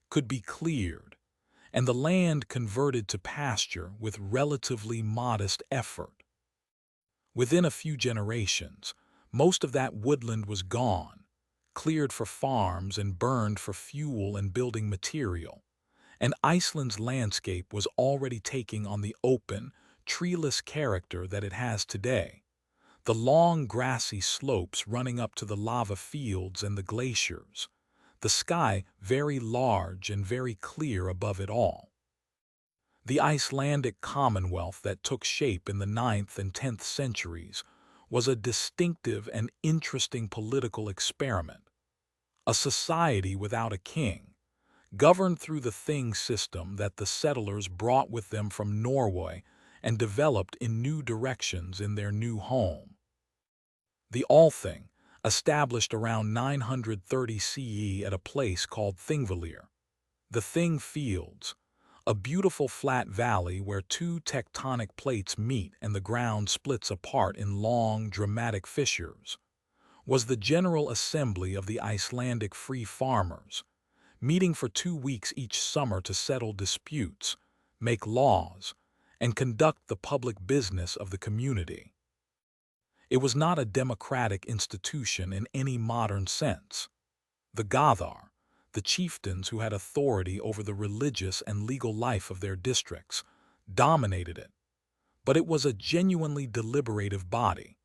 could be cleared, and the land converted to pasture with relatively modest effort. Within a few generations, most of that woodland was gone, cleared for farms and burned for fuel and building material, and Iceland's landscape was already taking on the open, treeless character that it has today. The long grassy slopes running up to the lava fields and the glaciers. The sky very large and very clear above it all. The Icelandic Commonwealth that took shape in the 9th and 10th centuries was a distinctive and interesting political experiment. A society without a king, governed through the thing system that the settlers brought with them from Norway and developed in new directions in their new home. The Althing, established around 930 CE at a place called Thingvellir, the Thing Fields, a beautiful flat valley where two tectonic plates meet and the ground splits apart in long, dramatic fissures, was the General Assembly of the Icelandic free farmers, meeting for 2 weeks each summer to settle disputes, make laws, and conduct the public business of the community. It was not a democratic institution in any modern sense. The Gathar, the chieftains who had authority over the religious and legal life of their districts, dominated it, but it was a genuinely deliberative body,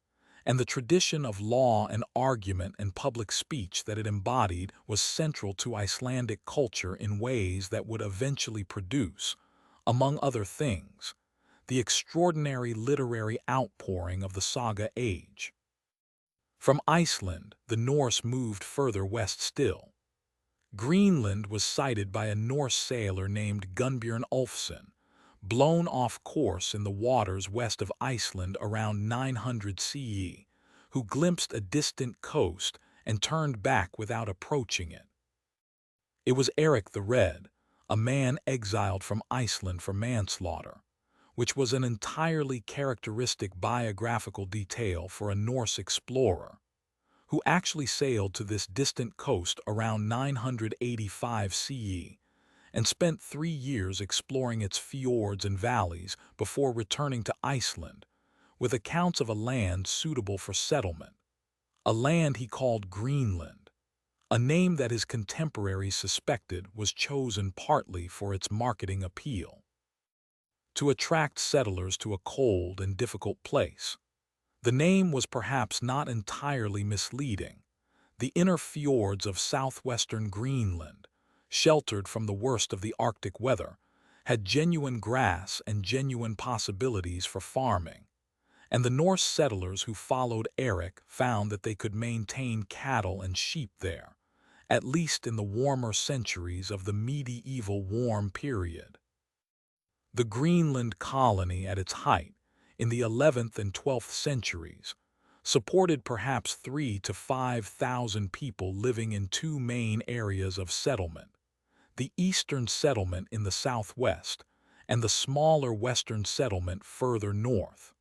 and the tradition of law and argument and public speech that it embodied was central to Icelandic culture in ways that would eventually produce, among other things, the extraordinary literary outpouring of the Saga Age. From Iceland, the Norse moved further west still. Greenland was sighted by a Norse sailor named Gunnbjörn Ulfsson, blown off course in the waters west of Iceland around 900 CE, who glimpsed a distant coast and turned back without approaching it. It was Eric the Red, a man exiled from Iceland for manslaughter, which was an entirely characteristic biographical detail for a Norse explorer, who actually sailed to this distant coast around 985 CE and spent 3 years exploring its fjords and valleys before returning to Iceland, with accounts of a land suitable for settlement, a land he called Greenland, a name that his contemporaries suspected was chosen partly for its marketing appeal. To attract settlers to a cold and difficult place. The name was perhaps not entirely misleading. The inner fjords of southwestern Greenland, sheltered from the worst of the Arctic weather, had genuine grass and genuine possibilities for farming, and the Norse settlers who followed Eric found that they could maintain cattle and sheep there, at least in the warmer centuries of the medieval warm period. The Greenland colony at its height, in the 11th and 12th centuries, supported perhaps 3,000 to 5,000 people living in 2 main areas of settlement, the eastern settlement in the southwest and the smaller western settlement further north.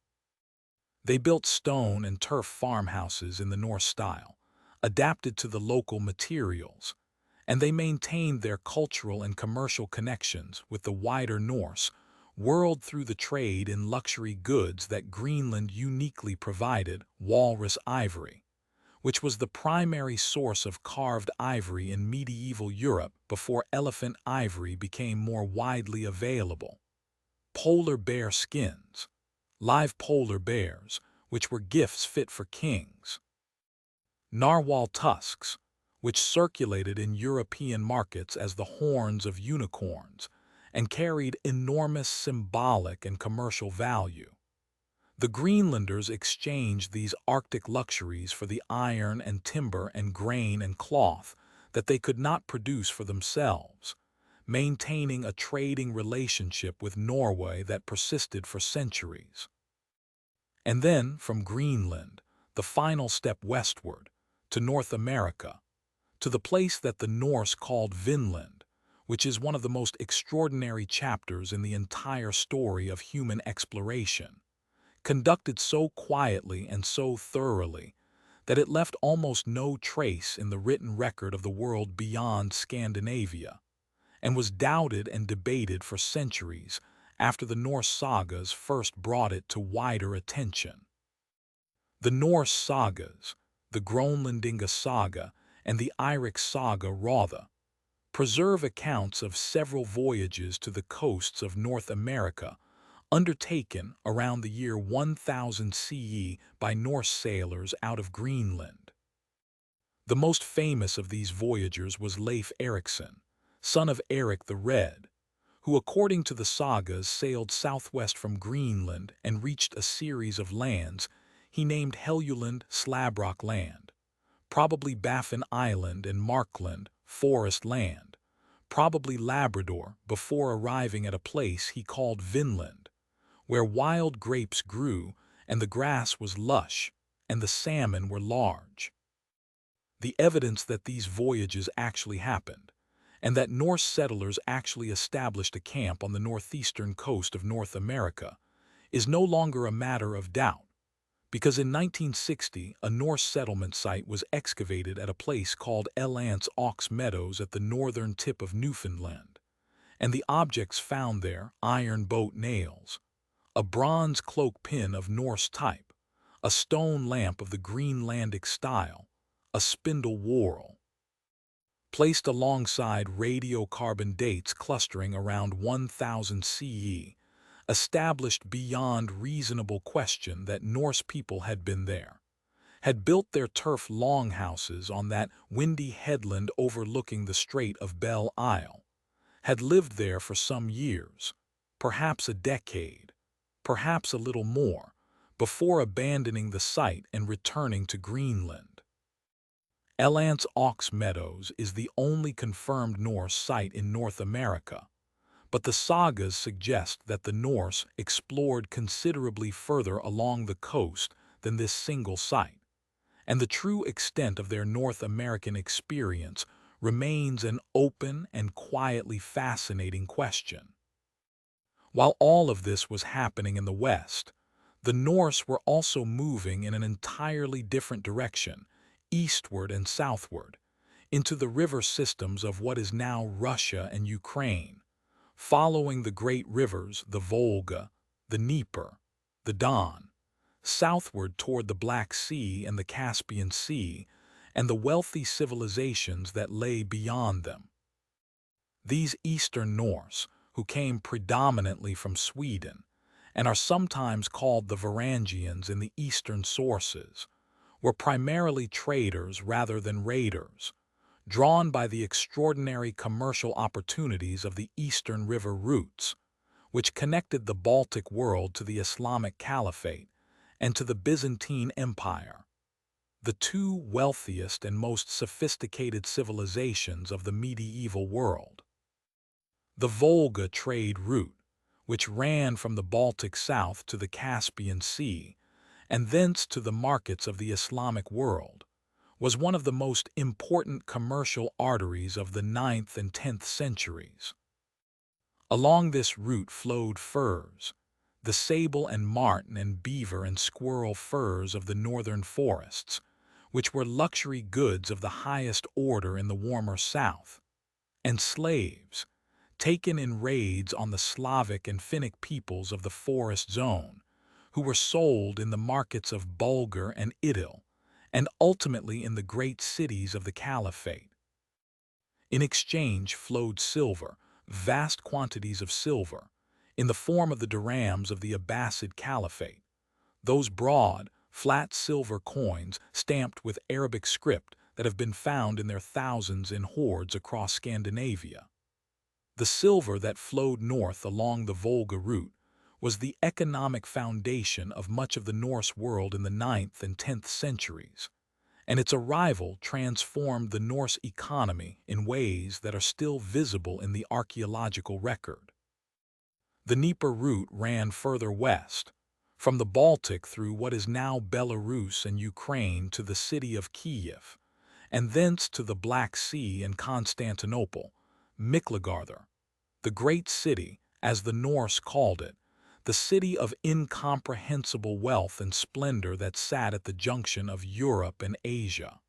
They built stone and turf farmhouses in the Norse style, adapted to the local materials, and they maintained their cultural and commercial connections with the wider Norse world through the trade in luxury goods that Greenland uniquely provided, walrus ivory, which was the primary source of carved ivory in medieval Europe before elephant ivory became more widely available. Polar bear skins, live polar bears, which were gifts fit for kings. Narwhal tusks, which circulated in European markets as the horns of unicorns and carried enormous symbolic and commercial value. The Greenlanders exchanged these Arctic luxuries for the iron and timber and grain and cloth that they could not produce for themselves, maintaining a trading relationship with Norway that persisted for centuries. And then, from Greenland, the final step westward, to North America, to the place that the Norse called Vinland, which is one of the most extraordinary chapters in the entire story of human exploration, conducted so quietly and so thoroughly that it left almost no trace in the written record of the world beyond Scandinavia, and was doubted and debated for centuries after the Norse sagas first brought it to wider attention. The Norse sagas, the Grönlandinga saga and the Iric saga Rotha, preserve accounts of several voyages to the coasts of North America undertaken around the year 1000 CE by Norse sailors out of Greenland. The most famous of these voyagers was Leif Erikson, son of Eric the Red, who according to the sagas sailed southwest from Greenland and reached a series of lands he named Helluland Slabrock Land, probably Baffin Island and Markland Forest Land, probably Labrador, before arriving at a place he called Vinland, where wild grapes grew and the grass was lush and the salmon were large. The evidence that these voyages actually happened, and that Norse settlers actually established a camp on the northeastern coast of North America, is no longer a matter of doubt, because in 1960 a Norse settlement site was excavated at a place called Elance Ox Meadows at the northern tip of Newfoundland, and the objects found there, iron boat nails, a bronze cloak pin of Norse type, a stone lamp of the Greenlandic style, a spindle whorl, placed alongside radiocarbon dates clustering around 1000 CE, established beyond reasonable question that Norse people had been there, had built their turf longhouses on that windy headland overlooking the Strait of Belle Isle, had lived there for some years, perhaps a decade, perhaps a little more, before abandoning the site and returning to Greenland. Elance Ox Meadows is the only confirmed Norse site in North America, but the sagas suggest that the Norse explored considerably further along the coast than this single site, and the true extent of their North American experience remains an open and quietly fascinating question. While all of this was happening in the West, the Norse were also moving in an entirely different direction, eastward and southward, into the river systems of what is now Russia and Ukraine, following the great rivers, the Volga, the Dnieper, the Don, southward toward the Black Sea and the Caspian Sea, and the wealthy civilizations that lay beyond them. These Eastern Norse, who came predominantly from Sweden, and are sometimes called the Varangians in the Eastern sources, were primarily traders rather than raiders, drawn by the extraordinary commercial opportunities of the Eastern River routes, which connected the Baltic world to the Islamic Caliphate and to the Byzantine Empire, the two wealthiest and most sophisticated civilizations of the medieval world. The Volga trade route, which ran from the Baltic south to the Caspian Sea, and thence to the markets of the Islamic world, was one of the most important commercial arteries of the 9th and 10th centuries. Along this route flowed furs, the sable and marten and beaver and squirrel furs of the northern forests, which were luxury goods of the highest order in the warmer south, and slaves, taken in raids on the Slavic and Finnic peoples of the forest zone, who were sold in the markets of Bulgar and Idil, and ultimately in the great cities of the Caliphate. In exchange flowed silver, vast quantities of silver, in the form of the dirhams of the Abbasid Caliphate, those broad, flat silver coins stamped with Arabic script that have been found in their thousands in hoards across Scandinavia. The silver that flowed north along the Volga route was the economic foundation of much of the Norse world in the 9th and 10th centuries, and its arrival transformed the Norse economy in ways that are still visible in the archaeological record. The Dnieper route ran further west, from the Baltic through what is now Belarus and Ukraine to the city of Kiev, and thence to the Black Sea and Constantinople, Miklagardr, the great city, as the Norse called it, the city of incomprehensible wealth and splendor that sat at the junction of Europe and Asia.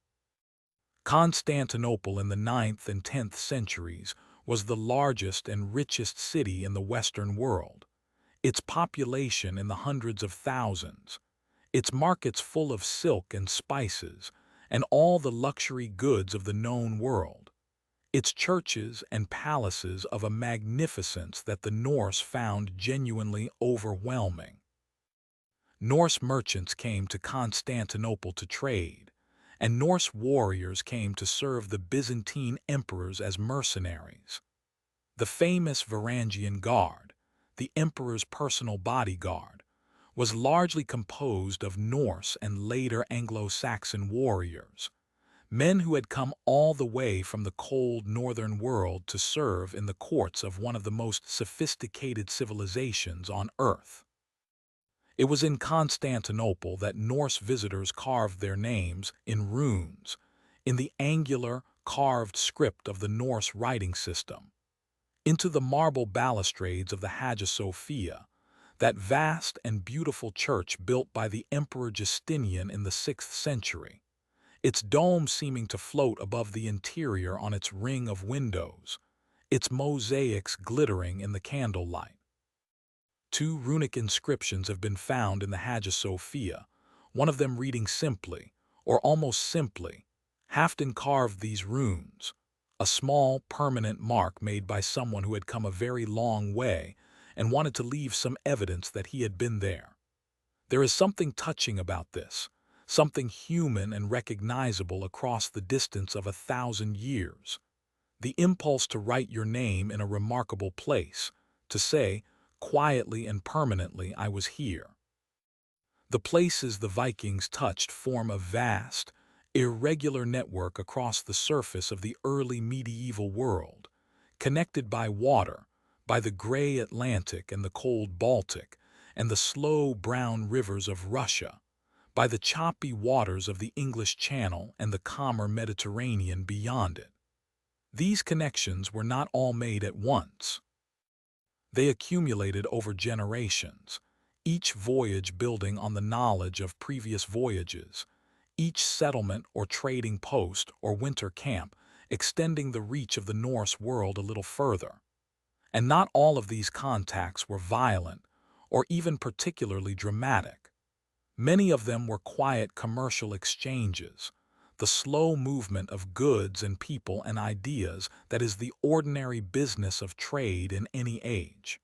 Constantinople in the 9th and 10th centuries was the largest and richest city in the Western world, its population in the hundreds of thousands, its markets full of silk and spices, and all the luxury goods of the known world, its churches and palaces of a magnificence that the Norse found genuinely overwhelming. Norse merchants came to Constantinople to trade, and Norse warriors came to serve the Byzantine emperors as mercenaries. The famous Varangian Guard, the emperor's personal bodyguard, was largely composed of Norse and later Anglo-Saxon warriors, men who had come all the way from the cold northern world to serve in the courts of one of the most sophisticated civilizations on Earth. It was in Constantinople that Norse visitors carved their names in runes, in the angular, carved script of the Norse writing system, into the marble balustrades of the Hagia Sophia, that vast and beautiful church built by the Emperor Justinian in the 6th century, its dome seeming to float above the interior on its ring of windows, its mosaics glittering in the candlelight. 2 runic inscriptions have been found in the Hagia Sophia, one of them reading simply, or almost simply, Halfdan carved these runes, a small, permanent mark made by someone who had come a very long way and wanted to leave some evidence that he had been there. There is something touching about this, something human and recognizable across the distance of 1,000 years. The impulse to write your name in a remarkable place, to say, quietly and permanently, I was here. The places the Vikings touched form a vast, irregular network across the surface of the early medieval world, connected by water, by the gray Atlantic and the cold Baltic, and the slow brown rivers of Russia, by the choppy waters of the English Channel and the calmer Mediterranean beyond it. These connections were not all made at once. They accumulated over generations, each voyage building on the knowledge of previous voyages, each settlement or trading post or winter camp extending the reach of the Norse world a little further. And not all of these contacts were violent or even particularly dramatic. Many of them were quiet commercial exchanges, the slow movement of goods and people and ideas that is the ordinary business of trade in any age.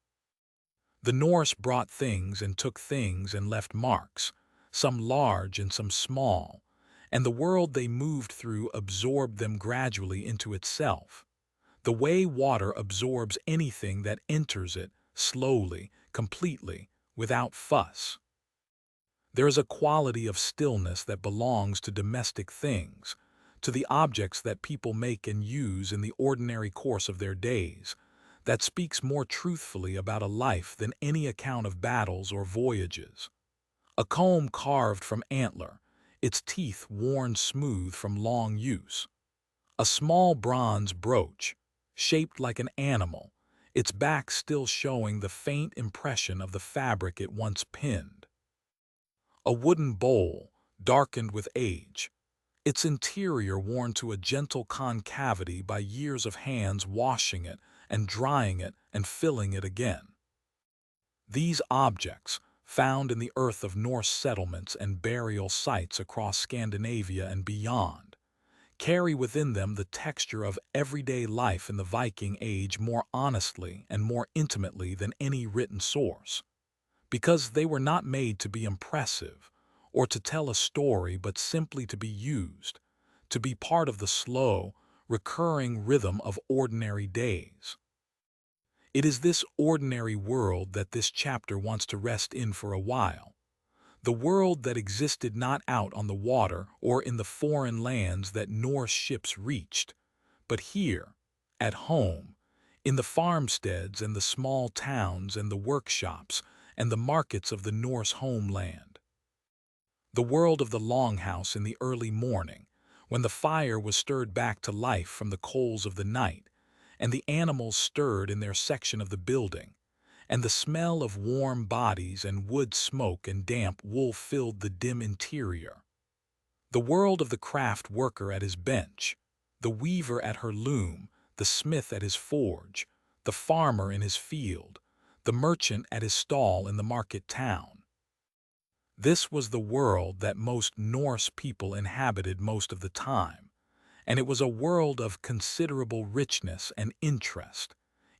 The Norse brought things and took things and left marks, some large and some small, and the world they moved through absorbed them gradually into itself, the way water absorbs anything that enters it, slowly, completely, without fuss. There is a quality of stillness that belongs to domestic things, to the objects that people make and use in the ordinary course of their days, that speaks more truthfully about a life than any account of battles or voyages. A comb carved from antler, its teeth worn smooth from long use. A small bronze brooch, shaped like an animal, its back still showing the faint impression of the fabric it once pinned. A wooden bowl, darkened with age, its interior worn to a gentle concavity by years of hands washing it and drying it and filling it again. These objects, found in the earth of Norse settlements and burial sites across Scandinavia and beyond, carry within them the texture of everyday life in the Viking Age more honestly and more intimately than any written source, because they were not made to be impressive or to tell a story but simply to be used, to be part of the slow, recurring rhythm of ordinary days. It is this ordinary world that this chapter wants to rest in for a while, the world that existed not out on the water or in the foreign lands that Norse ships reached, but here, at home, in the farmsteads and the small towns and the workshops and the markets of the Norse homeland. The world of the longhouse in the early morning, when the fire was stirred back to life from the coals of the night, and the animals stirred in their section of the building, and the smell of warm bodies and wood smoke and damp wool filled the dim interior. The world of the craft worker at his bench, the weaver at her loom, the smith at his forge, the farmer in his field, the merchant at his stall in the market town. This was the world that most Norse people inhabited most of the time, and it was a world of considerable richness and interest,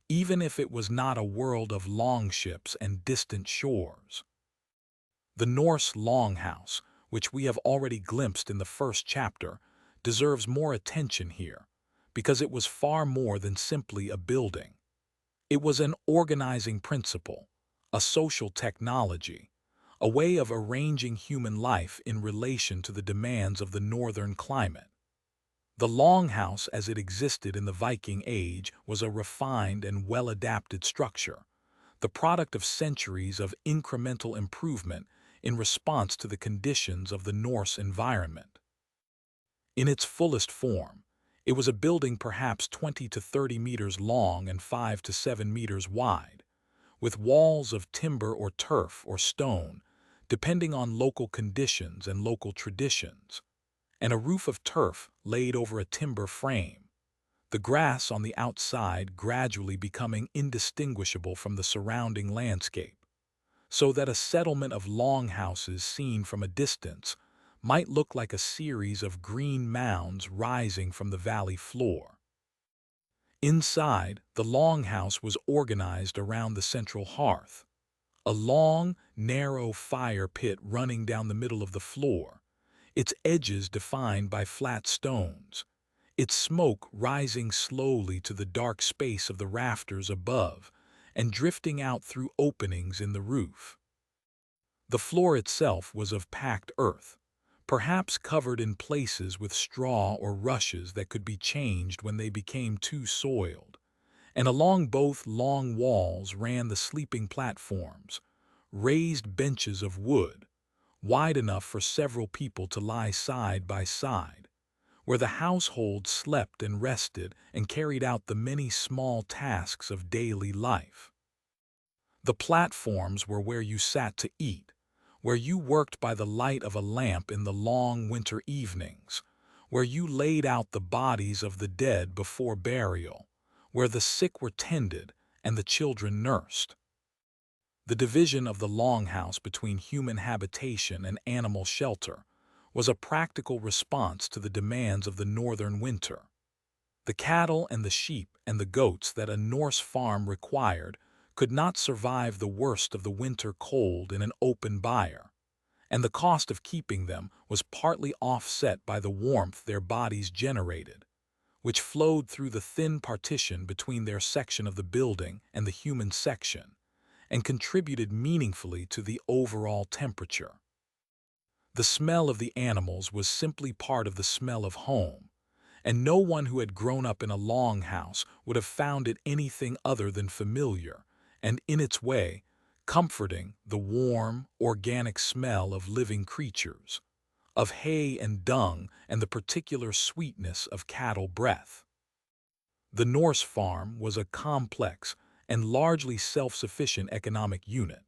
even if it was not a world of longships and distant shores. The Norse longhouse, which we have already glimpsed in the first chapter, deserves more attention here, because it was far more than simply a building. It was an organizing principle, a social technology, a way of arranging human life in relation to the demands of the northern climate. The longhouse as it existed in the Viking Age was a refined and well-adapted structure, the product of centuries of incremental improvement in response to the conditions of the Norse environment. In its fullest form, it was a building perhaps 20 to 30 meters long and 5 to 7 meters wide, with walls of timber or turf or stone, depending on local conditions and local traditions, and a roof of turf laid over a timber frame, the grass on the outside gradually becoming indistinguishable from the surrounding landscape, so that a settlement of longhouses seen from a distance might look like a series of green mounds rising from the valley floor. Inside, the longhouse was organized around the central hearth, a long, narrow fire pit running down the middle of the floor, its edges defined by flat stones, its smoke rising slowly to the dark space of the rafters above and drifting out through openings in the roof. The floor itself was of packed earth, perhaps covered in places with straw or rushes that could be changed when they became too soiled, and along both long walls ran the sleeping platforms, raised benches of wood, wide enough for several people to lie side by side, where the household slept and rested and carried out the many small tasks of daily life. The platforms were where you sat to eat, where you worked by the light of a lamp in the long winter evenings, where you laid out the bodies of the dead before burial, where the sick were tended and the children nursed. The division of the longhouse between human habitation and animal shelter was a practical response to the demands of the northern winter. The cattle and the sheep and the goats that a Norse farm required could not survive the worst of the winter cold in an open byre, and the cost of keeping them was partly offset by the warmth their bodies generated, which flowed through the thin partition between their section of the building and the human section, and contributed meaningfully to the overall temperature. The smell of the animals was simply part of the smell of home, and no one who had grown up in a longhouse would have found it anything other than familiar, and in its way, comforting, the warm, organic smell of living creatures, of hay and dung and the particular sweetness of cattle breath. The Norse farm was a complex and largely self-sufficient economic unit.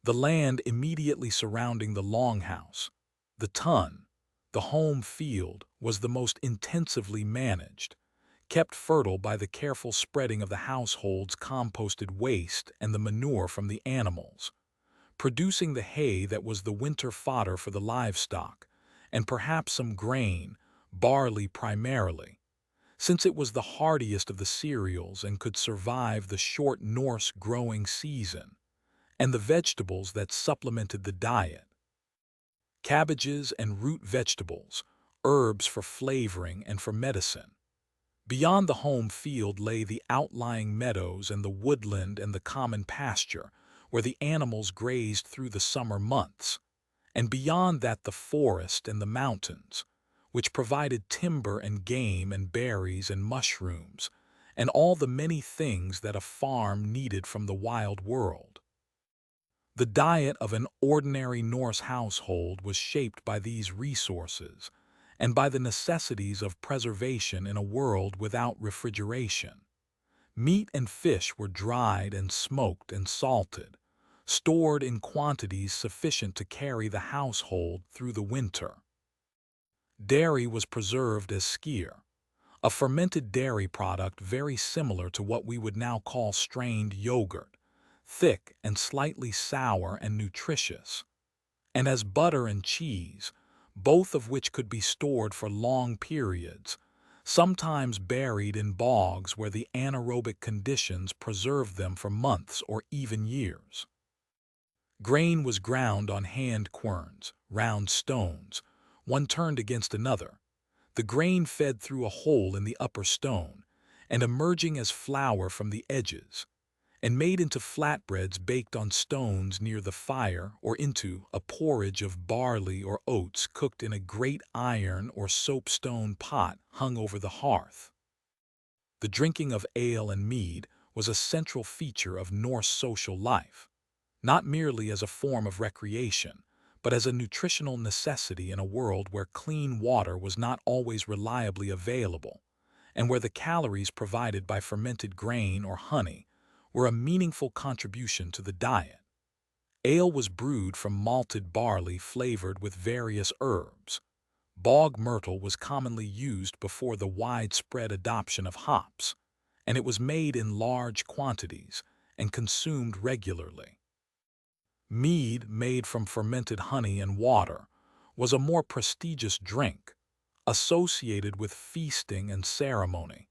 The land immediately surrounding the longhouse, the tun, the home field, was the most intensively managed, kept fertile by the careful spreading of the household's composted waste and the manure from the animals, producing the hay that was the winter fodder for the livestock, and perhaps some grain, barley primarily, since it was the hardiest of the cereals and could survive the short Norse growing season, and the vegetables that supplemented the diet. Cabbages and root vegetables, herbs for flavoring and for medicine. Beyond the home field lay the outlying meadows and the woodland and the common pasture, where the animals grazed through the summer months, and beyond that the forest and the mountains, which provided timber and game and berries and mushrooms, and all the many things that a farm needed from the wild world. The diet of an ordinary Norse household was shaped by these resources and by the necessities of preservation in a world without refrigeration. Meat and fish were dried and smoked and salted, stored in quantities sufficient to carry the household through the winter. Dairy was preserved as skyr, a fermented dairy product very similar to what we would now call strained yogurt, thick and slightly sour and nutritious. And as butter and cheese, both of which could be stored for long periods, sometimes buried in bogs where the anaerobic conditions preserved them for months or even years. Grain was ground on hand querns, round stones, one turned against another. The grain fed through a hole in the upper stone, and emerging as flour from the edges, and made into flatbreads baked on stones near the fire, or into a porridge of barley or oats cooked in a great iron or soapstone pot hung over the hearth. The drinking of ale and mead was a central feature of Norse social life, not merely as a form of recreation, but as a nutritional necessity in a world where clean water was not always reliably available, and where the calories provided by fermented grain or honey were a meaningful contribution to the diet. Ale was brewed from malted barley flavored with various herbs. Bog myrtle was commonly used before the widespread adoption of hops, and it was made in large quantities and consumed regularly. Mead, made from fermented honey and water, was a more prestigious drink, associated with feasting and ceremony,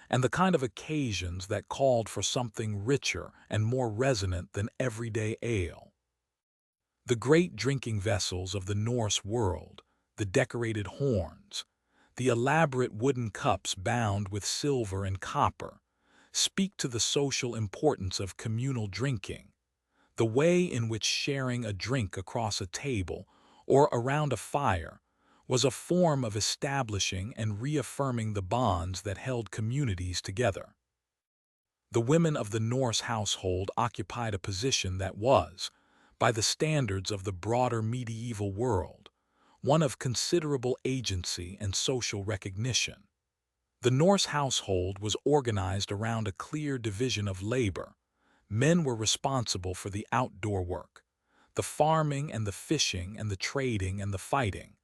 and the kind of occasions that called for something richer and more resonant than everyday ale. The great drinking vessels of the Norse world, the decorated horns, the elaborate wooden cups bound with silver and copper, speak to the social importance of communal drinking, the way in which sharing a drink across a table or around a fire was a form of establishing and reaffirming the bonds that held communities together. The women of the Norse household occupied a position that was, by the standards of the broader medieval world, one of considerable agency and social recognition. The Norse household was organized around a clear division of labor. Men were responsible for the outdoor work, the farming and the fishing and the trading and the fighting,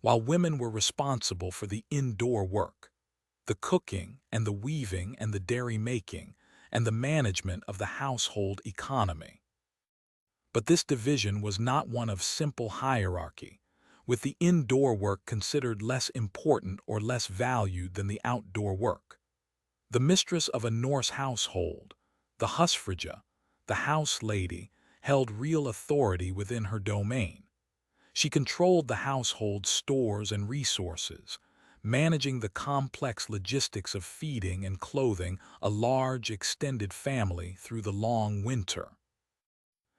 while women were responsible for the indoor work, the cooking and the weaving and the dairy making and the management of the household economy. But this division was not one of simple hierarchy, with the indoor work considered less important or less valued than the outdoor work. The mistress of a Norse household, the husfreyja, the house lady, held real authority within her domain. She controlled the household's stores and resources, managing the complex logistics of feeding and clothing a large extended family through the long winter.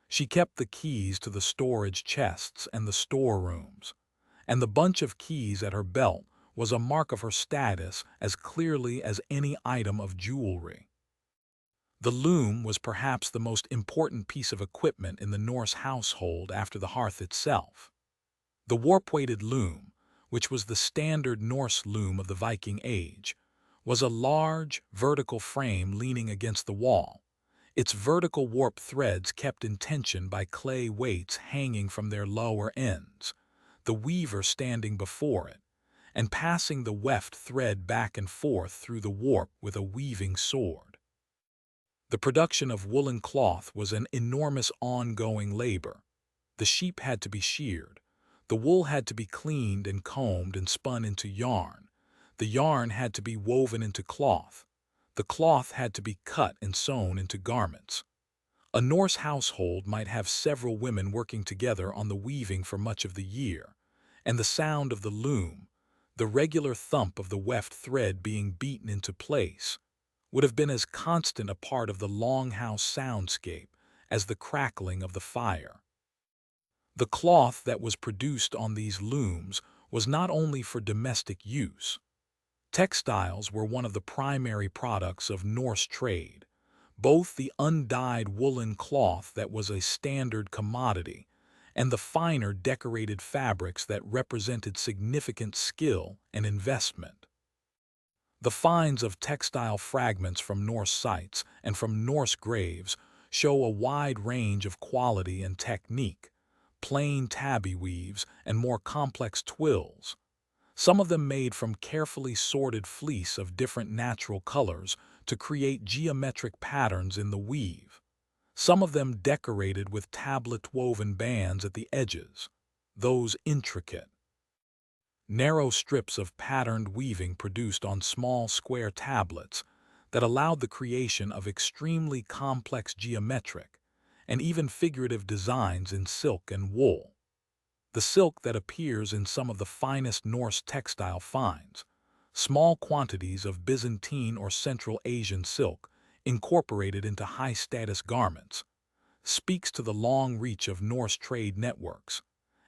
She kept the keys to the storage chests and the storerooms, and the bunch of keys at her belt was a mark of her status as clearly as any item of jewelry. The loom was perhaps the most important piece of equipment in the Norse household after the hearth itself. The warp-weighted loom, which was the standard Norse loom of the Viking Age, was a large, vertical frame leaning against the wall, its vertical warp threads kept in tension by clay weights hanging from their lower ends, the weaver standing before it, and passing the weft thread back and forth through the warp with a weaving sword. The production of woolen cloth was an enormous ongoing labor. The sheep had to be sheared. The wool had to be cleaned and combed and spun into yarn. The yarn had to be woven into cloth. The cloth had to be cut and sewn into garments. A Norse household might have several women working together on the weaving for much of the year, and the sound of the loom, the regular thump of the weft thread being beaten into place, would have been as constant a part of the longhouse soundscape as the crackling of the fire. The cloth that was produced on these looms was not only for domestic use. Textiles were one of the primary products of Norse trade. Both the undyed woolen cloth that was a standard commodity and the finer decorated fabrics that represented significant skill and investment. The finds of textile fragments from Norse sites and from Norse graves show a wide range of quality and technique, plain tabby weaves and more complex twills, some of them made from carefully sorted fleece of different natural colors to create geometric patterns in the weave, some of them decorated with tablet-woven bands at the edges, those intricate. narrow strips of patterned weaving produced on small square tablets that allowed the creation of extremely complex geometric and even figurative designs in silk and wool. The silk that appears in some of the finest Norse textile finds, small quantities of Byzantine or Central Asian silk incorporated into high-status garments, speaks to the long reach of Norse trade networks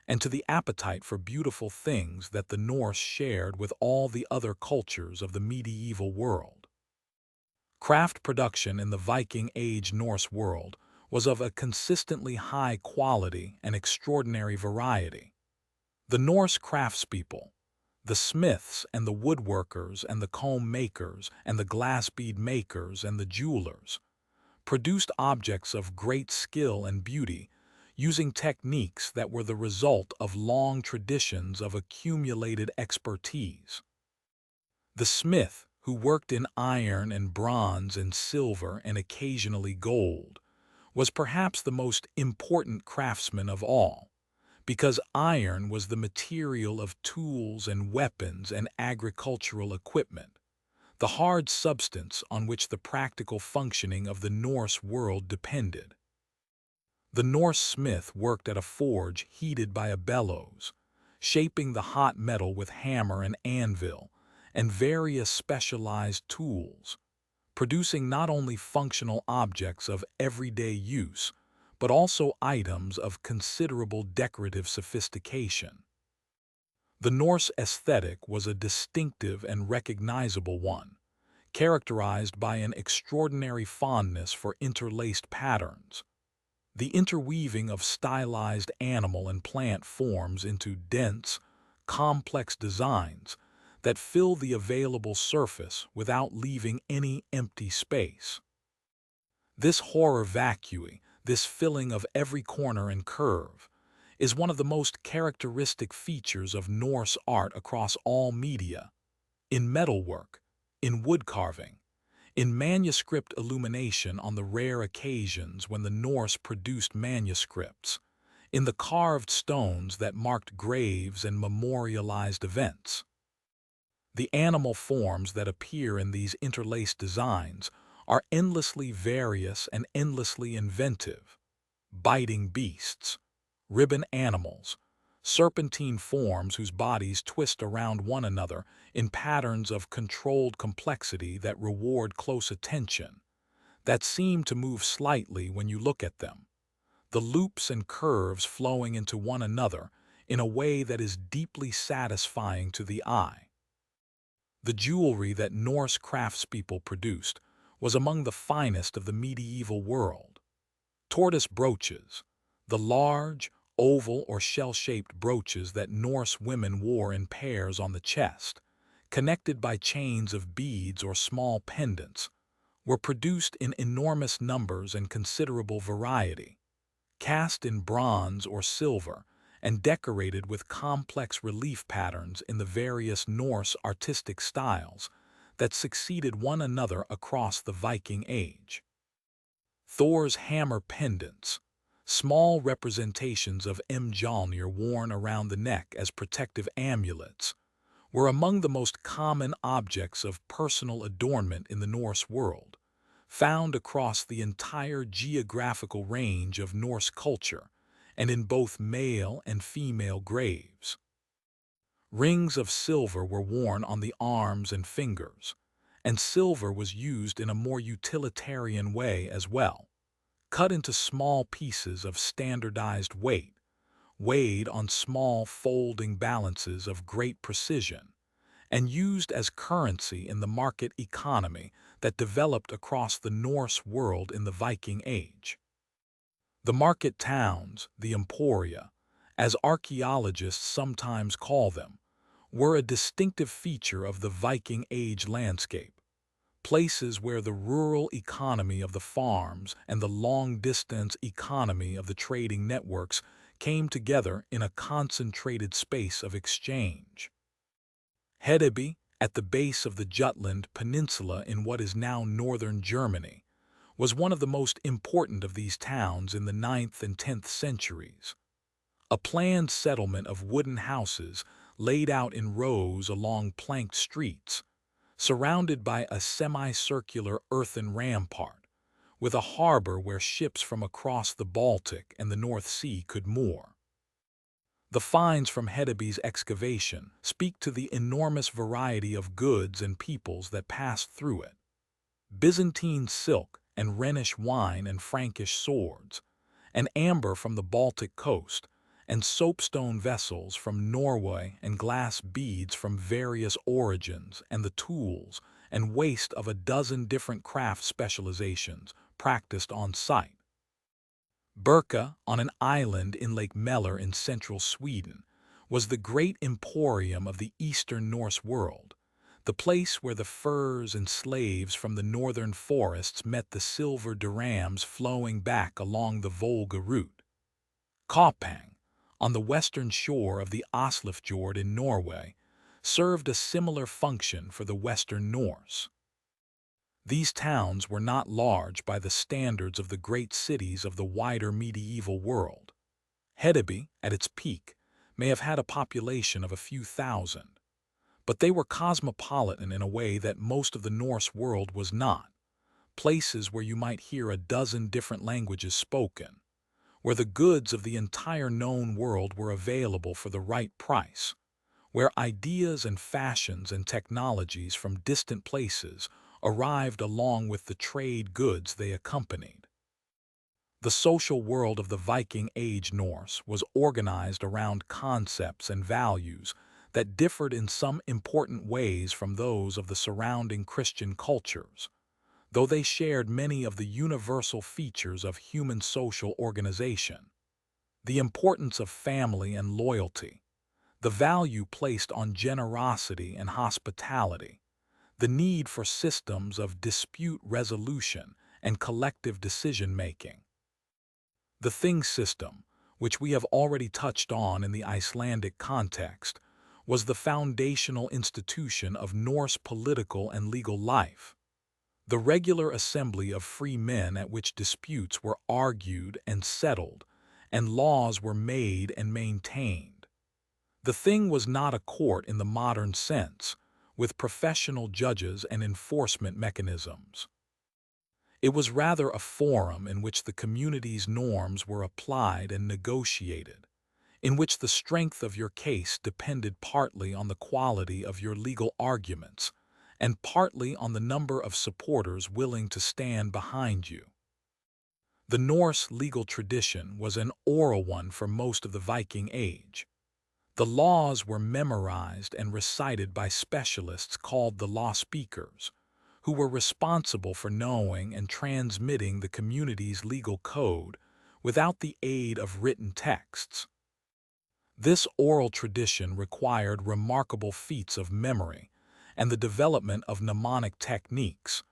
and to the appetite for beautiful things that the Norse shared with all the other cultures of the medieval world. Craft production in the Viking Age Norse world was of a consistently high quality and extraordinary variety. The Norse craftspeople, the smiths and the woodworkers and the comb makers and the glass bead makers and the jewelers, produced objects of great skill and beauty using techniques that were the result of long traditions of accumulated expertise. The smith, who worked in iron and bronze and silver and occasionally gold, was perhaps the most important craftsman of all, because iron was the material of tools and weapons and agricultural equipment, the hard substance on which the practical functioning of the Norse world depended. The Norse smith worked at a forge heated by a bellows, shaping the hot metal with hammer and anvil and various specialized tools, producing not only functional objects of everyday use, but also items of considerable decorative sophistication. The Norse aesthetic was a distinctive and recognizable one, characterized by an extraordinary fondness for interlaced patterns, the interweaving of stylized animal and plant forms into dense, complex designs that fill the available surface without leaving any empty space. This horror vacui, this filling of every corner and curve, is one of the most characteristic features of Norse art across all media, in metalwork, in wood carving, in manuscript illumination on the rare occasions when the Norse produced manuscripts, in the carved stones that marked graves and memorialized events. The animal forms that appear in these interlaced designs are endlessly various and endlessly inventive. Biting beasts, ribbon animals, serpentine forms whose bodies twist around one another in patterns of controlled complexity that reward close attention, that seem to move slightly when you look at them, the loops and curves flowing into one another in a way that is deeply satisfying to the eye. The jewelry that Norse craftspeople produced was among the finest of the medieval world. Tortoise brooches, the large, oval or shell-shaped brooches that Norse women wore in pairs on the chest, connected by chains of beads or small pendants, were produced in enormous numbers and considerable variety, cast in bronze or silver, and decorated with complex relief patterns in the various Norse artistic styles that succeeded one another across the Viking Age. Thor's hammer pendants, small representations of Mjolnir worn around the neck as protective amulets, were among the most common objects of personal adornment in the Norse world, found across the entire geographical range of Norse culture and in both male and female graves. Rings of silver were worn on the arms and fingers, and silver was used in a more utilitarian way as well, cut into small pieces of standardized weight, weighed on small folding balances of great precision, and used as currency in the market economy that developed across the Norse world in the Viking Age. The market towns, the emporia, as archaeologists sometimes call them, were a distinctive feature of the Viking Age landscape, places where the rural economy of the farms and the long-distance economy of the trading networks came together in a concentrated space of exchange. Hedeby, at the base of the Jutland Peninsula in what is now northern Germany, was one of the most important of these towns in the 9th and 10th centuries. A planned settlement of wooden houses laid out in rows along planked streets, surrounded by a semicircular earthen rampart, with a harbor where ships from across the Baltic and the North Sea could moor. The finds from Hedeby's excavation speak to the enormous variety of goods and peoples that passed through it. Byzantine silk and Rhenish wine and Frankish swords, and amber from the Baltic coast, and soapstone vessels from Norway and glass beads from various origins, and the tools and waste of a dozen different craft specializations practiced on site. Birka, on an island in Lake Mälar in central Sweden, was the great emporium of the Eastern Norse world, the place where the furs and slaves from the northern forests met the silver dirhams flowing back along the Volga route. Koppang, on the western shore of the Oslofjord in Norway, served a similar function for the Western Norse. These towns were not large by the standards of the great cities of the wider medieval world. Hedeby, at its peak, may have had a population of a few thousand, but they were cosmopolitan in a way that most of the Norse world was not, places where you might hear a dozen different languages spoken, where the goods of the entire known world were available for the right price, where ideas and fashions and technologies from distant places arrived along with the trade goods they accompanied. The social world of the Viking Age Norse was organized around concepts and values that differed in some important ways from those of the surrounding Christian cultures, though they shared many of the universal features of human social organization. The importance of family and loyalty, the value placed on generosity and hospitality, the need for systems of dispute resolution and collective decision-making. The Thing system, which we have already touched on in the Icelandic context, was the foundational institution of Norse political and legal life, the regular assembly of free men at which disputes were argued and settled, and laws were made and maintained. The Thing was not a court in the modern sense, with professional judges and enforcement mechanisms. It was rather a forum in which the community's norms were applied and negotiated, in which the strength of your case depended partly on the quality of your legal arguments, and partly on the number of supporters willing to stand behind you. The Norse legal tradition was an oral one for most of the Viking Age. The laws were memorized and recited by specialists called the law speakers, who were responsible for knowing and transmitting the community's legal code without the aid of written texts. This oral tradition required remarkable feats of memory and the development of mnemonic techniques,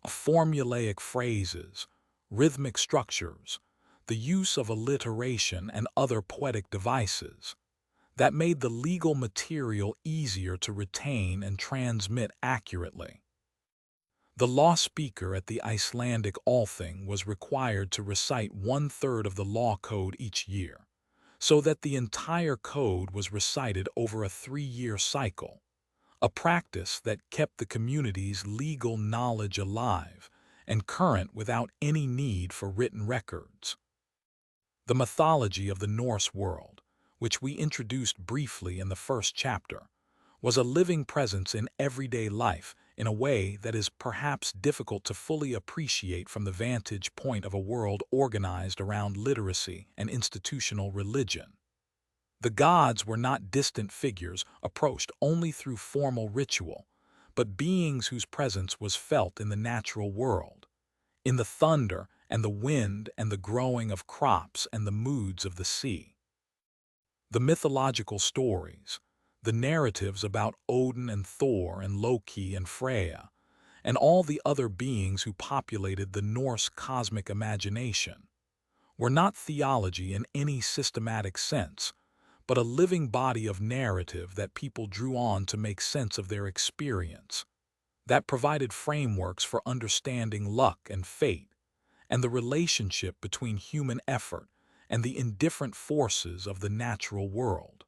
formulaic phrases, rhythmic structures, the use of alliteration and other poetic devices that made the legal material easier to retain and transmit accurately. The law speaker at the Icelandic Althing was required to recite 1/3 of the law code each year, so that the entire code was recited over a 3-year cycle, a practice that kept the community's legal knowledge alive and current without any need for written records. The mythology of the Norse world, which we introduced briefly in the first chapter, was a living presence in everyday life in a way that is perhaps difficult to fully appreciate from the vantage point of a world organized around literacy and institutional religion. The gods were not distant figures approached only through formal ritual, but beings whose presence was felt in the natural world, in the thunder and the wind and the growing of crops and the moods of the sea. The mythological stories, the narratives about Odin and Thor and Loki and Freya, and all the other beings who populated the Norse cosmic imagination, were not theology in any systematic sense, but a living body of narrative that people drew on to make sense of their experience, that provided frameworks for understanding luck and fate, and the relationship between human effort and the indifferent forces of the natural world.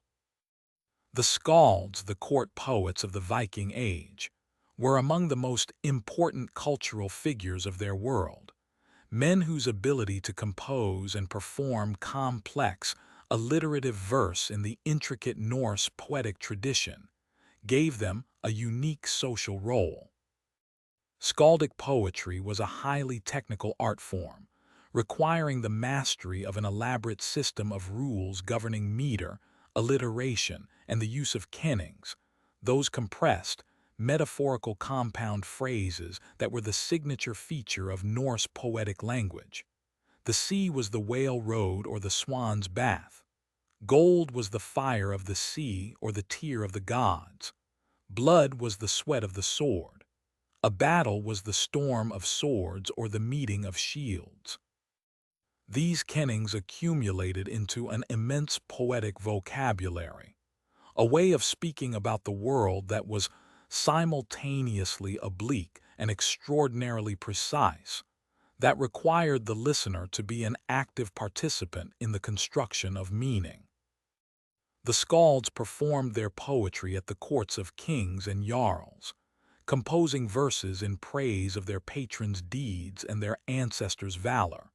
The Skalds, the court poets of the Viking Age, were among the most important cultural figures of their world, men whose ability to compose and perform complex, alliterative verse in the intricate Norse poetic tradition gave them a unique social role. Skaldic poetry was a highly technical art form, requiring the mastery of an elaborate system of rules governing meter, alliteration, and the use of kennings, those compressed, metaphorical compound phrases that were the signature feature of Norse poetic language. The sea was the whale road or the swan's bath. Gold was the fire of the sea or the tear of the gods. Blood was the sweat of the sword. A battle was the storm of swords or the meeting of shields. These kennings accumulated into an immense poetic vocabulary, a way of speaking about the world that was simultaneously oblique and extraordinarily precise, that required the listener to be an active participant in the construction of meaning. The Skalds performed their poetry at the courts of kings and jarls, composing verses in praise of their patrons' deeds and their ancestors' valor.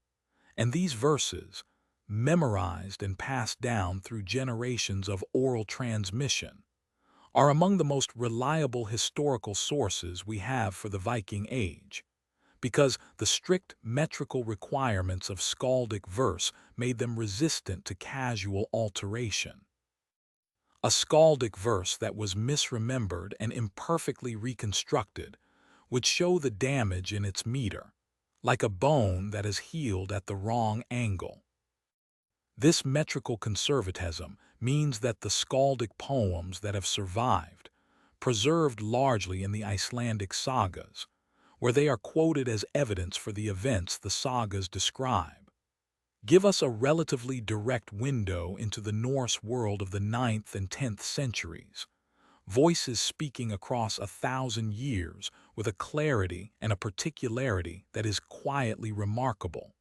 And these verses, memorized and passed down through generations of oral transmission, are among the most reliable historical sources we have for the Viking Age, because the strict metrical requirements of skaldic verse made them resistant to casual alteration. A skaldic verse that was misremembered and imperfectly reconstructed would show the damage in its meter, like a bone that is healed at the wrong angle. This metrical conservatism means that the skaldic poems that have survived, preserved largely in the Icelandic sagas, where they are quoted as evidence for the events the sagas describe, give us a relatively direct window into the Norse world of the 9th and 10th centuries, voices speaking across 1,000 years with a clarity and a particularity that is quietly remarkable.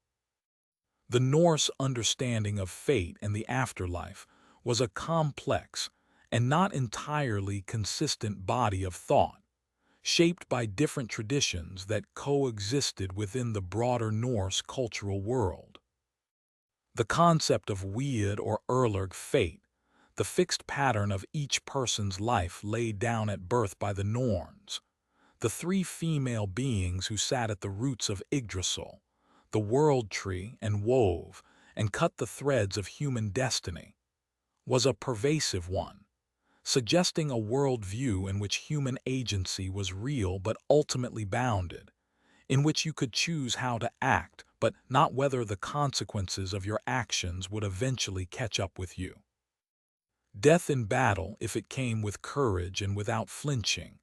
The Norse understanding of fate and the afterlife was a complex and not entirely consistent body of thought, shaped by different traditions that coexisted within the broader Norse cultural world. The concept of weird or Erlurg fate, the fixed pattern of each person's life laid down at birth by the Norns, the three female beings who sat at the roots of Yggdrasil, the world tree, and wove and cut the threads of human destiny, was a pervasive one, suggesting a worldview in which human agency was real but ultimately bounded, in which you could choose how to act but not whether the consequences of your actions would eventually catch up with you. Death in battle, if it came with courage and without flinching,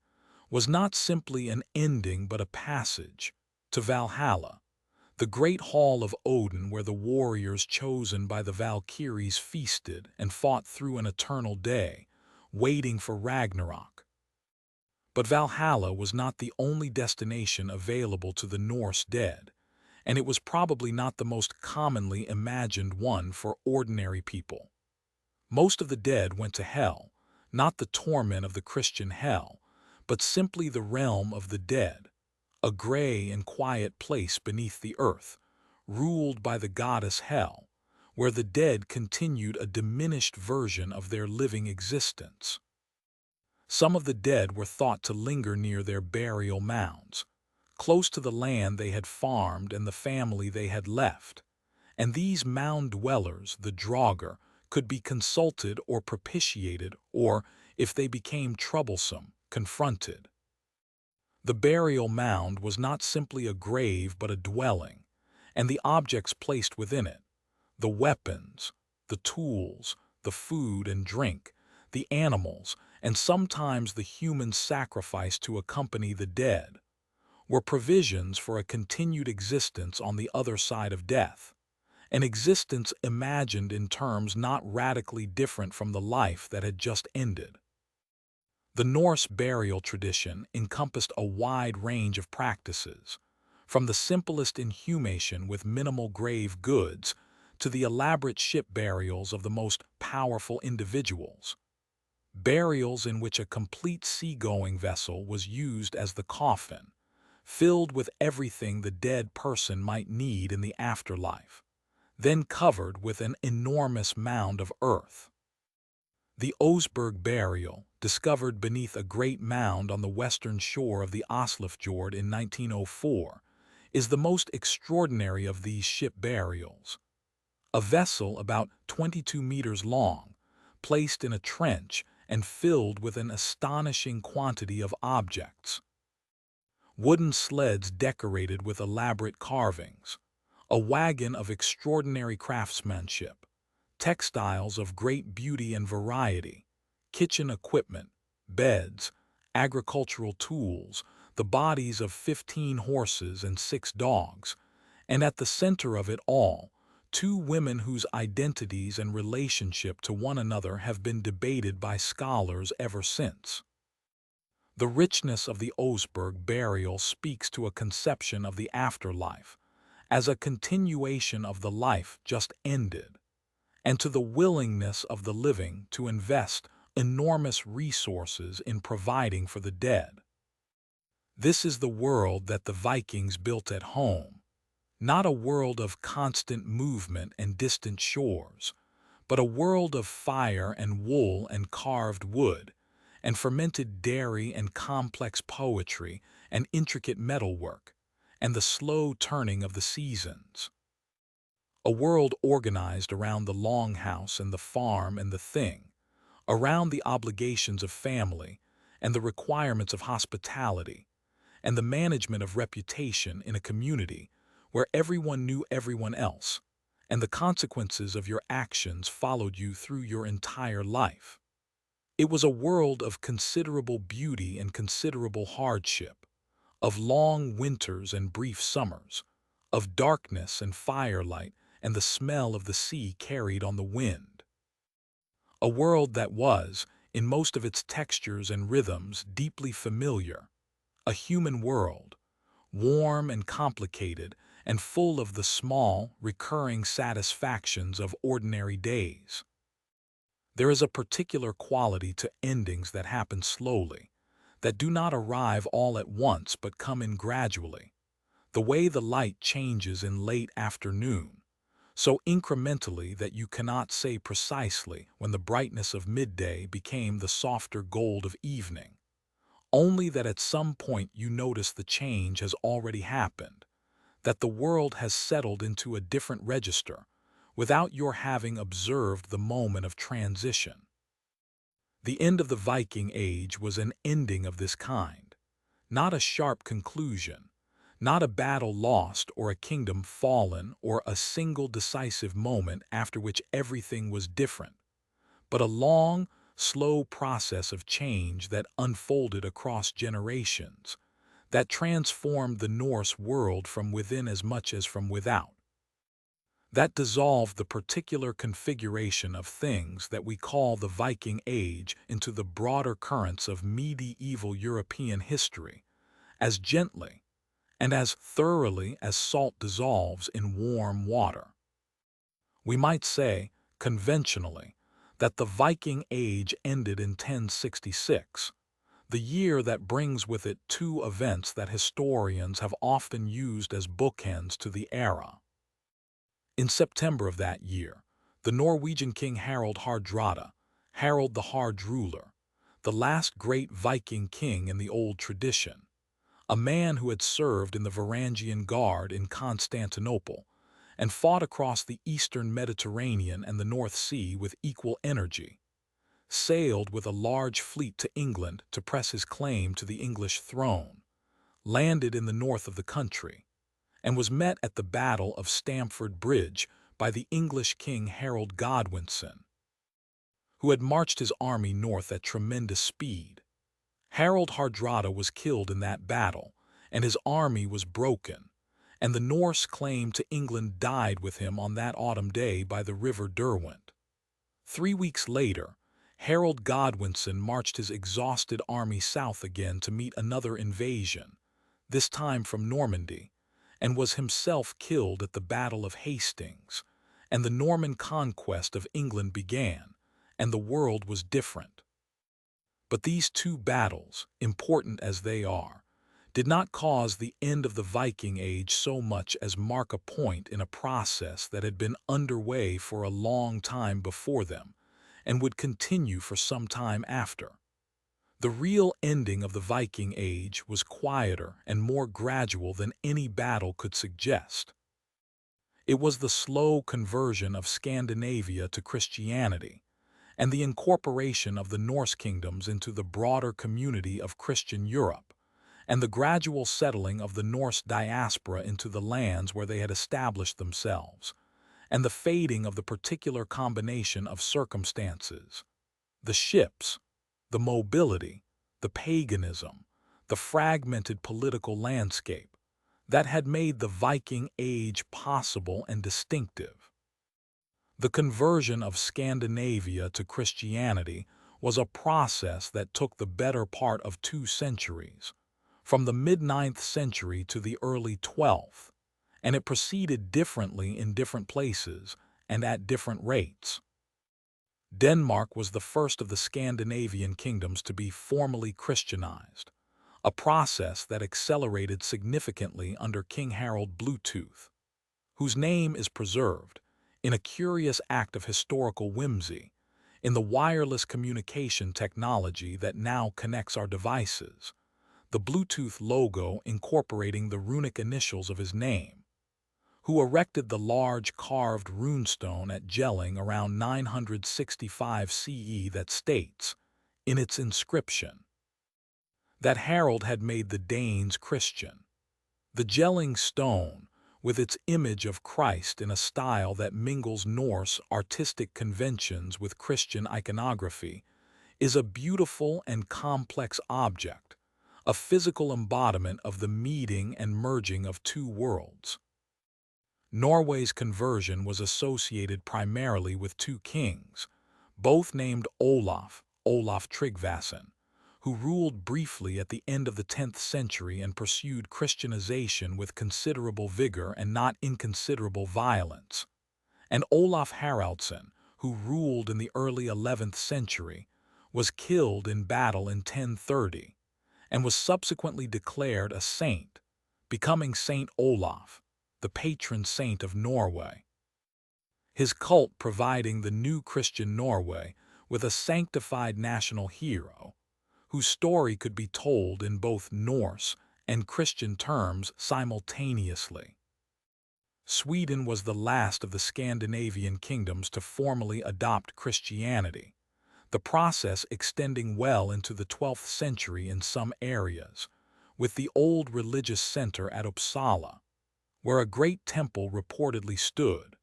was not simply an ending but a passage to Valhalla, the great hall of Odin where the warriors chosen by the Valkyries feasted and fought through an eternal day, waiting for Ragnarok. But Valhalla was not the only destination available to the Norse dead, and it was probably not the most commonly imagined one for ordinary people. Most of the dead went to hell, not the torment of the Christian hell, but simply the realm of the dead, a gray and quiet place beneath the earth, ruled by the goddess Hel, where the dead continued a diminished version of their living existence. Some of the dead were thought to linger near their burial mounds, close to the land they had farmed and the family they had left, and these mound dwellers, the Draugr, could be consulted or propitiated or, if they became troublesome, confronted. The burial mound was not simply a grave but a dwelling, and the objects placed within it, the weapons, the tools, the food and drink, the animals, and sometimes the human sacrifice to accompany the dead, were provisions for a continued existence on the other side of death, an existence imagined in terms not radically different from the life that had just ended. The Norse burial tradition encompassed a wide range of practices, from the simplest inhumation with minimal grave goods to the elaborate ship burials of the most powerful individuals. burials in which a complete seagoing vessel was used as the coffin, filled with everything the dead person might need in the afterlife, then covered with an enormous mound of earth. The Oseberg burial, discovered beneath a great mound on the western shore of the Oslofjord in 1904, is the most extraordinary of these ship burials. A vessel about 22 meters long, placed in a trench and filled with an astonishing quantity of objects. Wooden sleds decorated with elaborate carvings, a wagon of extraordinary craftsmanship, textiles of great beauty and variety, kitchen equipment, beds, agricultural tools, the bodies of 15 horses and 6 dogs, and at the center of it all, 2 women whose identities and relationship to one another have been debated by scholars ever since. The richness of the Oseberg burial speaks to a conception of the afterlife as a continuation of the life just ended, and to the willingness of the living to invest enormous resources in providing for the dead. This is the world that the Vikings built at home, not a world of constant movement and distant shores, but a world of fire and wool and carved wood, and fermented dairy and complex poetry and intricate metalwork, and the slow turning of the seasons. A world organized around the longhouse and the farm and the thing, around the obligations of family and the requirements of hospitality, and the management of reputation in a community where everyone knew everyone else, and the consequences of your actions followed you through your entire life. It was a world of considerable beauty and considerable hardship, of long winters and brief summers, of darkness and firelight and the smell of the sea carried on the wind. A world that was, in most of its textures and rhythms, deeply familiar, a human world, warm and complicated and full of the small, recurring satisfactions of ordinary days. There is a particular quality to endings that happen slowly, that do not arrive all at once but come in gradually, the way the light changes in late afternoon, so incrementally that you cannot say precisely when the brightness of midday became the softer gold of evening, only that at some point you notice the change has already happened, that the world has settled into a different register, without your having observed the moment of transition. The end of the Viking Age was an ending of this kind, not a sharp conclusion, not a battle lost or a kingdom fallen or a single decisive moment after which everything was different, but a long, slow process of change that unfolded across generations, that transformed the Norse world from within as much as from without, that dissolved the particular configuration of things that we call the Viking Age into the broader currents of medieval European history, as gently and as thoroughly as salt dissolves in warm water. We might say, conventionally, that the Viking Age ended in 1066, the year that brings with it 2 events that historians have often used as bookends to the era. In September of that year, the Norwegian king Harald Hardrada, Harald the Hard Ruler, the last great Viking king in the old tradition, a man who had served in the Varangian Guard in Constantinople and fought across the eastern Mediterranean and the North Sea with equal energy, sailed with a large fleet to England to press his claim to the English throne, landed in the north of the country, and was met at the Battle of Stamford Bridge by the English King Harold Godwinson, who had marched his army north at tremendous speed. Harald Hardrada was killed in that battle, and his army was broken, and the Norse claim to England died with him on that autumn day by the river Derwent. 3 weeks later, Harold Godwinson marched his exhausted army south again to meet another invasion, this time from Normandy, and was himself killed at the Battle of Hastings, and the Norman conquest of England began, and the world was different. But these two battles, important as they are, did not cause the end of the Viking Age so much as mark a point in a process that had been underway for a long time before them and would continue for some time after. The real ending of the Viking Age was quieter and more gradual than any battle could suggest. It was the slow conversion of Scandinavia to Christianity and the incorporation of the Norse kingdoms into the broader community of Christian Europe, and the gradual settling of the Norse diaspora into the lands where they had established themselves, and the fading of the particular combination of circumstances, the ships, the mobility, the paganism, the fragmented political landscape, that had made the Viking Age possible and distinctive. The conversion of Scandinavia to Christianity was a process that took the better part of 2 centuries, from the mid-9th century to the early 12th, and it proceeded differently in different places and at different rates. Denmark was the first of the Scandinavian kingdoms to be formally Christianized, a process that accelerated significantly under King Harald Bluetooth, whose name is preserved, in a curious act of historical whimsy, in the wireless communication technology that now connects our devices, the Bluetooth logo incorporating the runic initials of his name, who erected the large carved runestone at Jelling around 965 CE that states, in its inscription, that Harald had made the Danes Christian. The Jelling stone, with its image of Christ in a style that mingles Norse artistic conventions with Christian iconography, is a beautiful and complex object, a physical embodiment of the meeting and merging of two worlds. Norway's conversion was associated primarily with two kings, both named Olaf Tryggvason, who ruled briefly at the end of the 10th century and pursued Christianization with considerable vigor and not inconsiderable violence, and Olaf Haraldsson, who ruled in the early 11th century, was killed in battle in 1030, and was subsequently declared a saint, becoming Saint Olaf, the patron saint of Norway. His cult providing the new Christian Norway with a sanctified national hero, whose story could be told in both Norse and Christian terms simultaneously. Sweden was the last of the Scandinavian kingdoms to formally adopt Christianity, the process extending well into the 12th century in some areas, with the old religious center at Uppsala, where a great temple reportedly stood,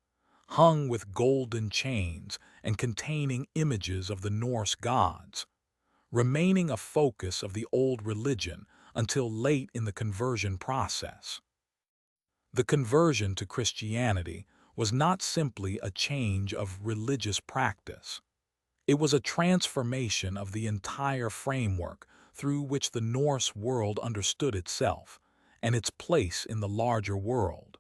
hung with golden chains and containing images of the Norse gods, remaining a focus of the old religion until late in the conversion process. The conversion to Christianity was not simply a change of religious practice. It was a transformation of the entire framework through which the Norse world understood itself and its place in the larger world.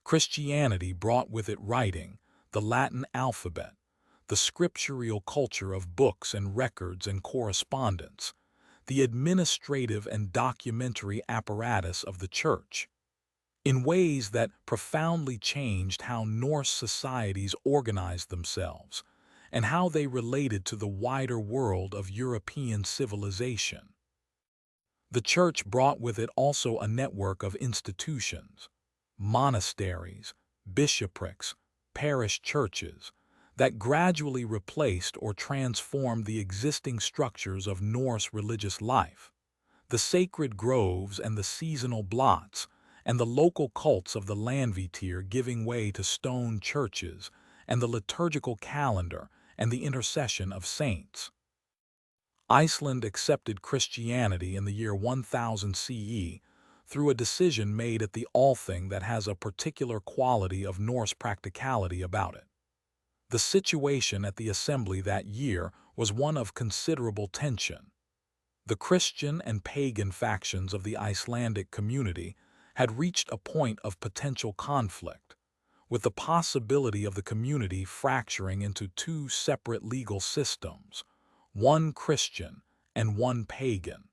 Christianity brought with it writing, the Latin alphabet, the scriptural culture of books and records and correspondence, the administrative and documentary apparatus of the Church, in ways that profoundly changed how Norse societies organized themselves and how they related to the wider world of European civilization. The Church brought with it also a network of institutions, monasteries, bishoprics, parish churches, that gradually replaced or transformed the existing structures of Norse religious life, the sacred groves and the seasonal blots, and the local cults of the Landvitir giving way to stone churches, and the liturgical calendar and the intercession of saints. Iceland accepted Christianity in the year 1000 CE through a decision made at the Althing that has a particular quality of Norse practicality about it. The situation at the assembly that year was one of considerable tension. The Christian and pagan factions of the Icelandic community had reached a point of potential conflict, with the possibility of the community fracturing into two separate legal systems, one Christian and one pagan.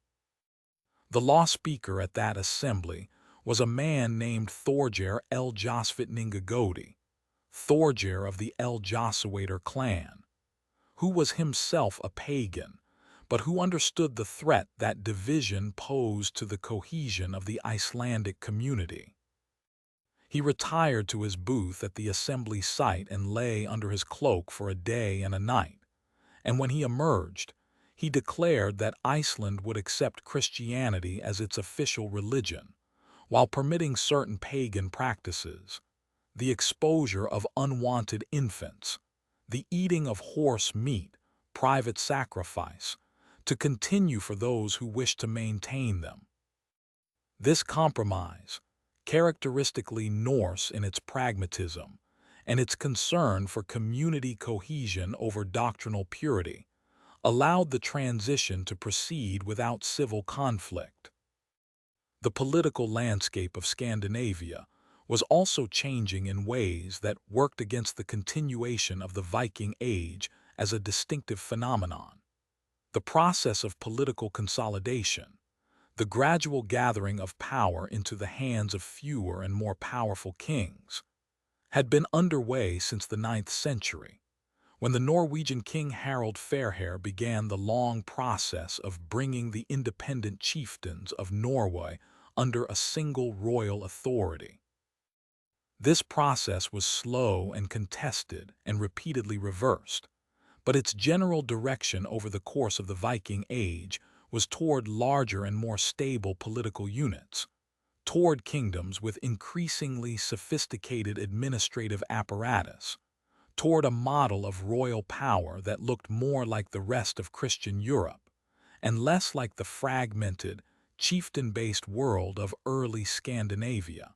The law speaker at that assembly was a man named Thorgeir El Josvitningagodi, Thorgeir of the El Jossawater clan, who was himself a pagan, but who understood the threat that division posed to the cohesion of the Icelandic community. He retired to his booth at the assembly site and lay under his cloak for a day and a night, and when he emerged, he declared that Iceland would accept Christianity as its official religion, while permitting certain pagan practices, the exposure of unwanted infants, the eating of horse meat, private sacrifice, to continue for those who wish to maintain them. This compromise, characteristically Norse in its pragmatism and its concern for community cohesion over doctrinal purity, allowed the transition to proceed without civil conflict. The political landscape of Scandinavia was also changing in ways that worked against the continuation of the Viking Age as a distinctive phenomenon. The process of political consolidation, the gradual gathering of power into the hands of fewer and more powerful kings, had been underway since the 9th century, when the Norwegian King Harald Fairhair began the long process of bringing the independent chieftains of Norway under a single royal authority. This process was slow and contested and repeatedly reversed, but its general direction over the course of the Viking Age was toward larger and more stable political units, toward kingdoms with increasingly sophisticated administrative apparatus, toward a model of royal power that looked more like the rest of Christian Europe and less like the fragmented, chieftain-based world of early Scandinavia.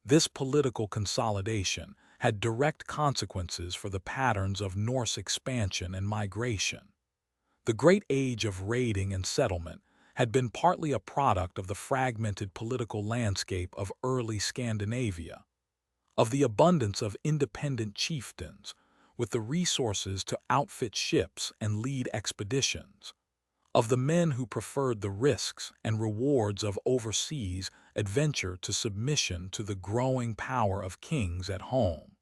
This political consolidation had direct consequences for the patterns of Norse expansion and migration. The Great Age of raiding and settlement had been partly a product of the fragmented political landscape of early Scandinavia, of the abundance of independent chieftains with the resources to outfit ships and lead expeditions, of the men who preferred the risks and rewards of overseas adventure to submission to the growing power of kings at home.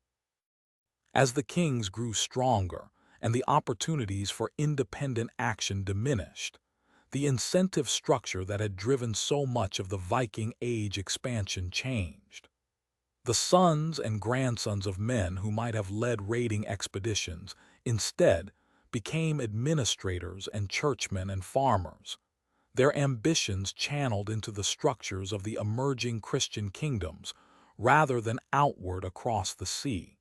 As the kings grew stronger and the opportunities for independent action diminished, the incentive structure that had driven so much of the Viking Age expansion changed. The sons and grandsons of men who might have led raiding expeditions instead became administrators and churchmen and farmers, their ambitions channeled into the structures of the emerging Christian kingdoms rather than outward across the sea.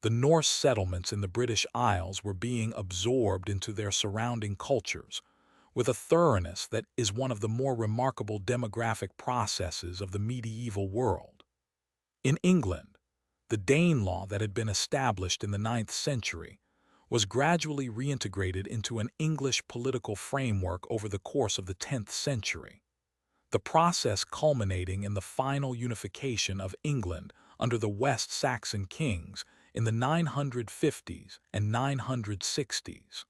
The Norse settlements in the British Isles were being absorbed into their surrounding cultures with a thoroughness that is one of the more remarkable demographic processes of the medieval world. In England, the Danelaw that had been established in the 9th century was gradually reintegrated into an English political framework over the course of the 10th century, the process culminating in the final unification of England under the West Saxon kings in the 950s and 960s.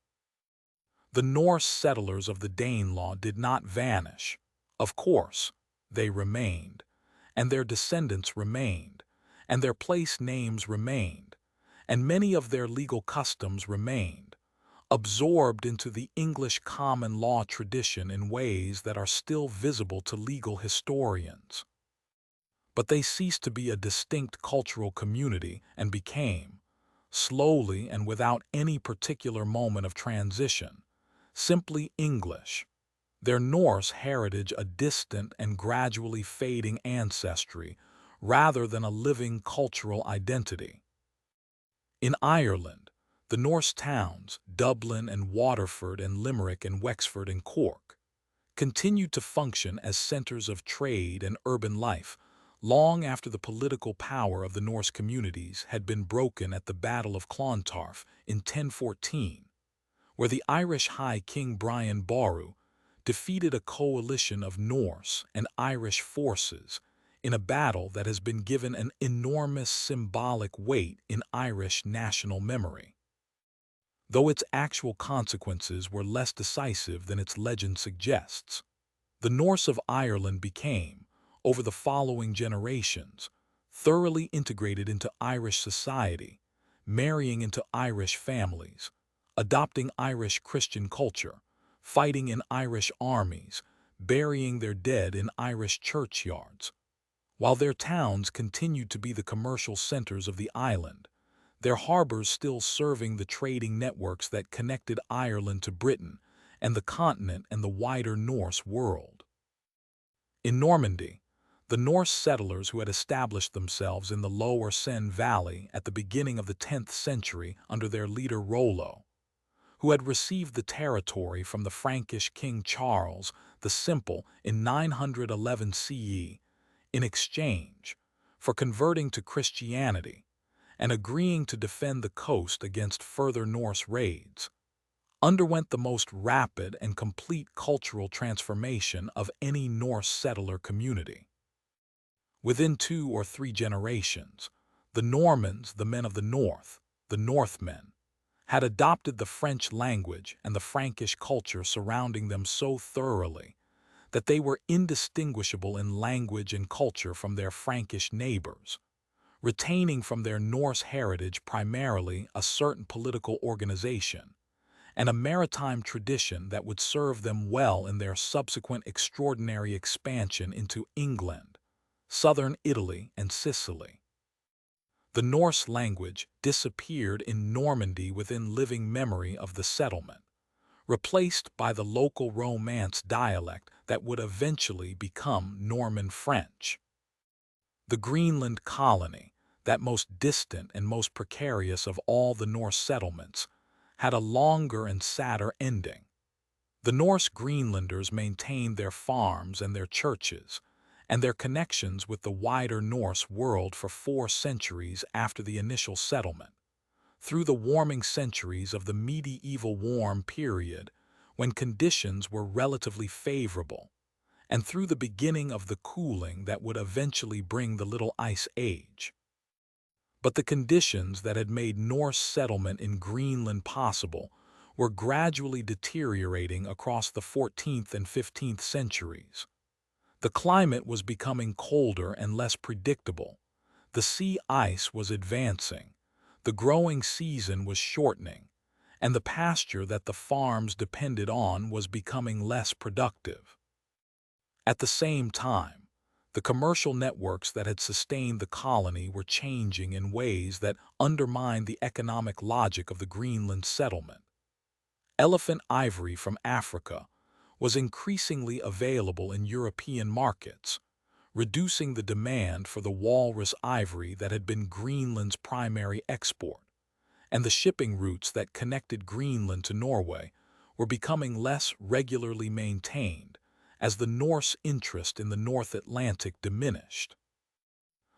The Norse settlers of the Danelaw did not vanish. Of course, they remained, and their descendants remained, and their place names remained, and many of their legal customs remained, absorbed into the English common law tradition in ways that are still visible to legal historians. But they ceased to be a distinct cultural community and became, slowly and without any particular moment of transition, simply English, their Norse heritage a distant and gradually fading ancestry rather than a living cultural identity. In Ireland, the Norse towns, Dublin and Waterford and Limerick and Wexford and Cork, continued to function as centers of trade and urban life long after the political power of the Norse communities had been broken at the Battle of Clontarf in 1014, where the Irish High King Brian Boru defeated a coalition of Norse and Irish forces in a battle that has been given an enormous symbolic weight in Irish national memory. though its actual consequences were less decisive than its legend suggests. The Norse of Ireland became, over the following generations, thoroughly integrated into Irish society, marrying into Irish families, adopting Irish Christian culture, fighting in Irish armies, burying their dead in Irish churchyards. While their towns continued to be the commercial centers of the island, their harbors still serving the trading networks that connected Ireland to Britain and the continent and the wider Norse world. In Normandy, the Norse settlers who had established themselves in the lower Seine Valley at the beginning of the 10th century under their leader Rollo, who had received the territory from the Frankish King Charles the Simple in 911 CE, in exchange for converting to Christianity and agreeing to defend the coast against further Norse raids, underwent the most rapid and complete cultural transformation of any Norse settler community. Within 2 or 3 generations, the Normans, the men of the north, the Northmen, had adopted the French language and the Frankish culture surrounding them so thoroughly that they were indistinguishable in language and culture from their Frankish neighbors, retaining from their Norse heritage primarily a certain political organization and a maritime tradition that would serve them well in their subsequent extraordinary expansion into England, southern Italy, and Sicily. The Norse language disappeared in Normandy within living memory of the settlement, replaced by the local Romance dialect that would eventually become Norman French. The Greenland colony, that most distant and most precarious of all the Norse settlements, had a longer and sadder ending. The Norse Greenlanders maintained their farms and their churches, and their connections with the wider Norse world for 4 centuries after the initial settlement, through the warming centuries of the medieval warm period, when conditions were relatively favorable, and through the beginning of the cooling that would eventually bring the Little Ice Age. But the conditions that had made Norse settlement in Greenland possible were gradually deteriorating across the 14th and 15th centuries. The climate was becoming colder and less predictable. The sea ice was advancing. The growing season was shortening, and the pasture that the farms depended on was becoming less productive. At the same time, the commercial networks that had sustained the colony were changing in ways that undermined the economic logic of the Greenland settlement. Elephant ivory from Africa was increasingly available in European markets, reducing the demand for the walrus ivory that had been Greenland's primary export, and the shipping routes that connected Greenland to Norway were becoming less regularly maintained as the Norse interest in the North Atlantic diminished.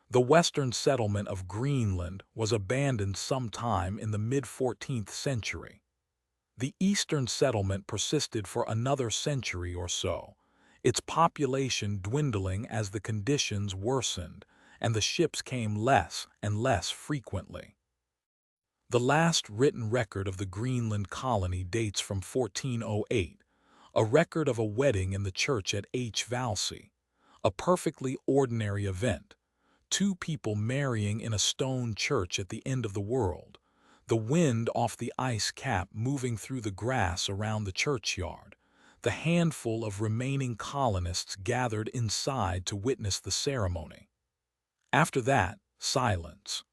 The western settlement of Greenland was abandoned sometime in the mid-14th century. The eastern settlement persisted for another century or so, its population dwindling as the conditions worsened and the ships came less and less frequently. The last written record of the Greenland colony dates from 1408, a record of a wedding in the church at H. Valsey, a perfectly ordinary event, 2 people marrying in a stone church at the end of the world, the wind off the ice cap moving through the grass around the churchyard, the handful of remaining colonists gathered inside to witness the ceremony. After that, silence.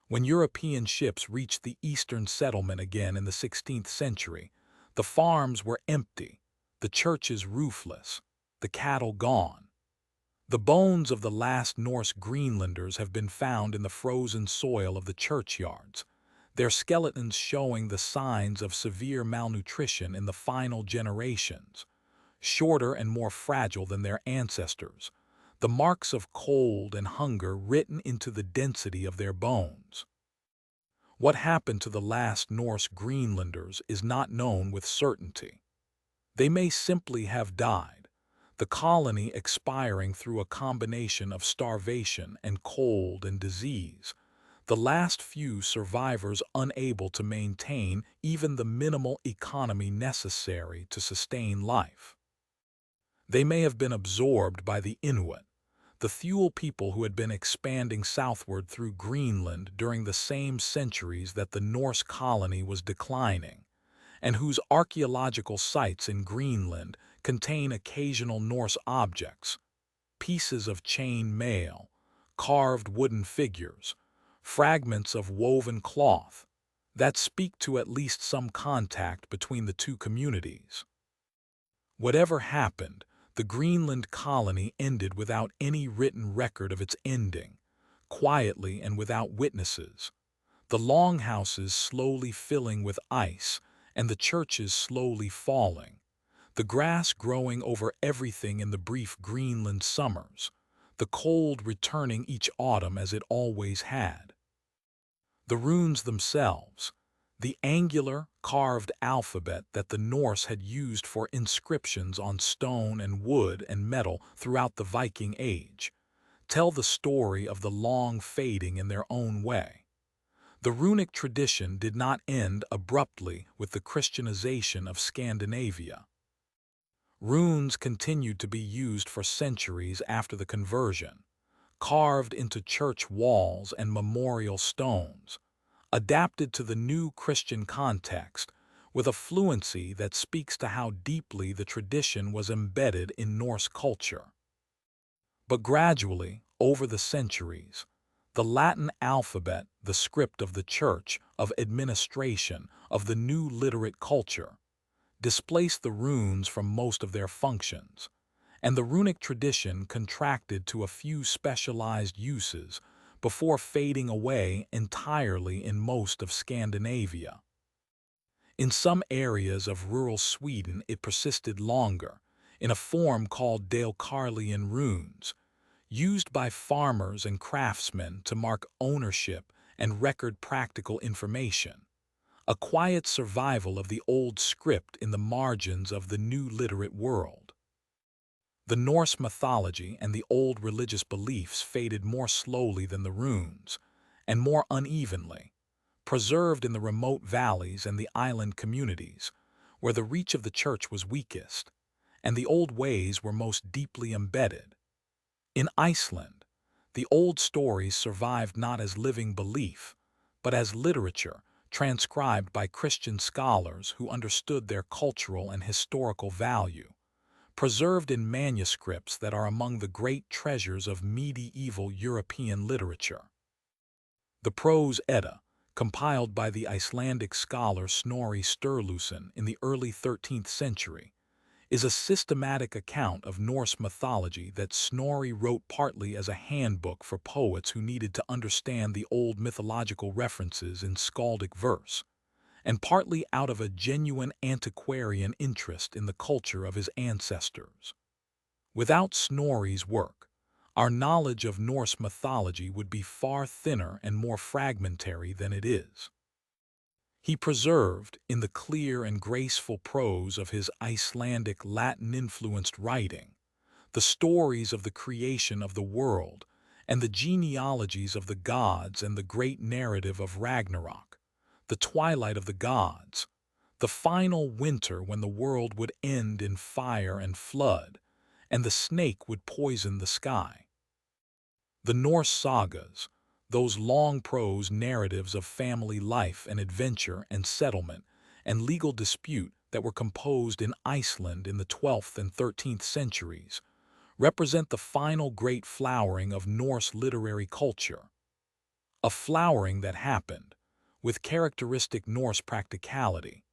When European ships reached the eastern settlement again in the 16th century, the farms were empty, the churches roofless, the cattle gone. The bones of the last Norse Greenlanders have been found in the frozen soil of the churchyards, their skeletons showing the signs of severe malnutrition in the final generations, shorter and more fragile than their ancestors, the marks of cold and hunger written into the density of their bones. What happened to the last Norse Greenlanders is not known with certainty. They may simply have died, the colony expiring through a combination of starvation and cold and disease, the last few survivors unable to maintain even the minimal economy necessary to sustain life. They may have been absorbed by the Inuit, the Thule people who had been expanding southward through Greenland during the same centuries that the Norse colony was declining, and whose archaeological sites in Greenland contain occasional Norse objects, pieces of chain mail, carved wooden figures, fragments of woven cloth, that speak to at least some contact between the two communities. Whatever happened, the Greenland colony ended without any written record of its ending, quietly and without witnesses, the longhouses slowly filling with ice and the churches slowly falling, the grass growing over everything in the brief Greenland summers, the cold returning each autumn as it always had. The runes themselves, the angular, carved alphabet that the Norse had used for inscriptions on stone and wood and metal throughout the Viking Age, tell the story of the long fading in their own way. The runic tradition did not end abruptly with the Christianization of Scandinavia. Runes continued to be used for centuries after the conversion, carved into church walls and memorial stones, adapted to the new Christian context with a fluency that speaks to how deeply the tradition was embedded in Norse culture. But gradually, over the centuries, the Latin alphabet, the script of the church, of administration, of the new literate culture, displaced the runes from most of their functions, and the runic tradition contracted to a few specialized uses before fading away entirely in most of Scandinavia. In some areas of rural Sweden it persisted longer, in a form called Dalecarlian runes, used by farmers and craftsmen to mark ownership and record practical information, a quiet survival of the old script in the margins of the new literate world. The Norse mythology and the old religious beliefs faded more slowly than the runes, and more unevenly, preserved in the remote valleys and the island communities, where the reach of the church was weakest, and the old ways were most deeply embedded. In Iceland, the old stories survived not as living belief, but as literature transcribed by Christian scholars who understood their cultural and historical value, preserved in manuscripts that are among the great treasures of medieval European literature. The Prose Edda, compiled by the Icelandic scholar Snorri Sturluson in the early 13th century, is a systematic account of Norse mythology that Snorri wrote partly as a handbook for poets who needed to understand the old mythological references in skaldic verse, and partly out of a genuine antiquarian interest in the culture of his ancestors. Without Snorri's work, our knowledge of Norse mythology would be far thinner and more fragmentary than it is. He preserved, in the clear and graceful prose of his Icelandic Latin-influenced writing, the stories of the creation of the world and the genealogies of the gods and the great narrative of Ragnarok, the twilight of the gods, the final winter when the world would end in fire and flood, and the snake would poison the sky. The Norse sagas, those long prose narratives of family life and adventure and settlement and legal dispute that were composed in Iceland in the 12th and 13th centuries, represent the final great flowering of Norse literary culture. A flowering that happened, with characteristic Norse practicality,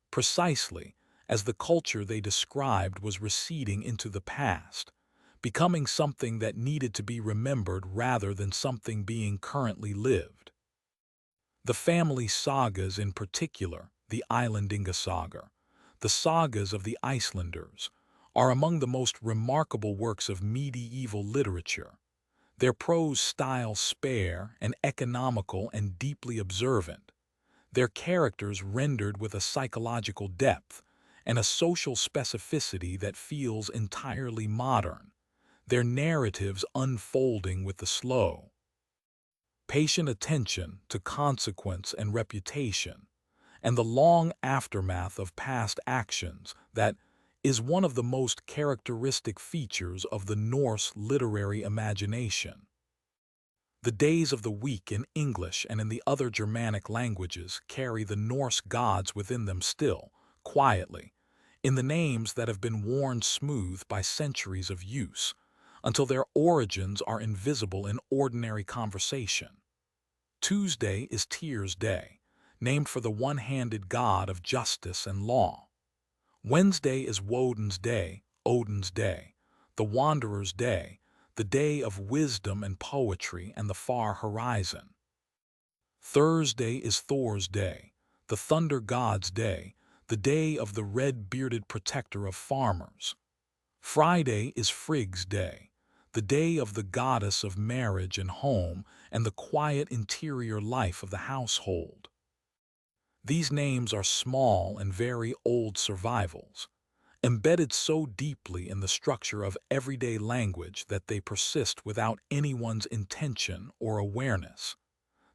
precisely as the culture they described was receding into the past, becoming something that needed to be remembered rather than something being currently lived. The family sagas in particular, the Islandinga saga, the sagas of the Icelanders, are among the most remarkable works of medieval literature, their prose style spare and economical and deeply observant, their characters rendered with a psychological depth and a social specificity that feels entirely modern, their narratives unfolding with the slow, patient attention to consequence and reputation, and the long aftermath of past actions that is one of the most characteristic features of the Norse literary imagination. The days of the week in English and in the other Germanic languages carry the Norse gods within them still, quietly, in the names that have been worn smooth by centuries of use, until their origins are invisible in ordinary conversation. Tuesday is Tyr's Day, named for the one-handed god of justice and law. Wednesday is Woden's Day, Odin's Day, the Wanderer's Day, the day of wisdom and poetry and the far horizon. Thursday is Thor's Day, the thunder god's day, the day of the red-bearded protector of farmers. Friday is Frigg's Day, the day of the goddess of marriage and home and the quiet interior life of the household. These names are small and very old survivals, embedded so deeply in the structure of everyday language that they persist without anyone's intention or awareness.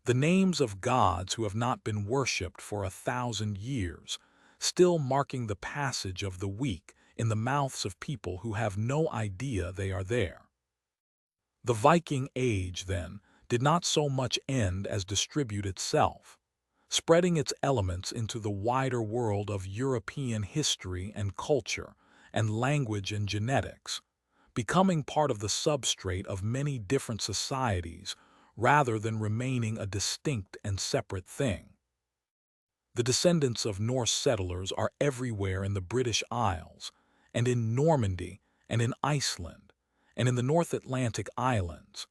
The names of gods who have not been worshipped for 1,000 years, still marking the passage of the week in the mouths of people who have no idea they are there. The Viking Age, then, did not so much end as distribute itself, spreading its elements into the wider world of European history and culture and language and genetics, becoming part of the substrate of many different societies rather than remaining a distinct and separate thing. The descendants of Norse settlers are everywhere in the British Isles, and in Normandy, and in Iceland, and in the North Atlantic Islands.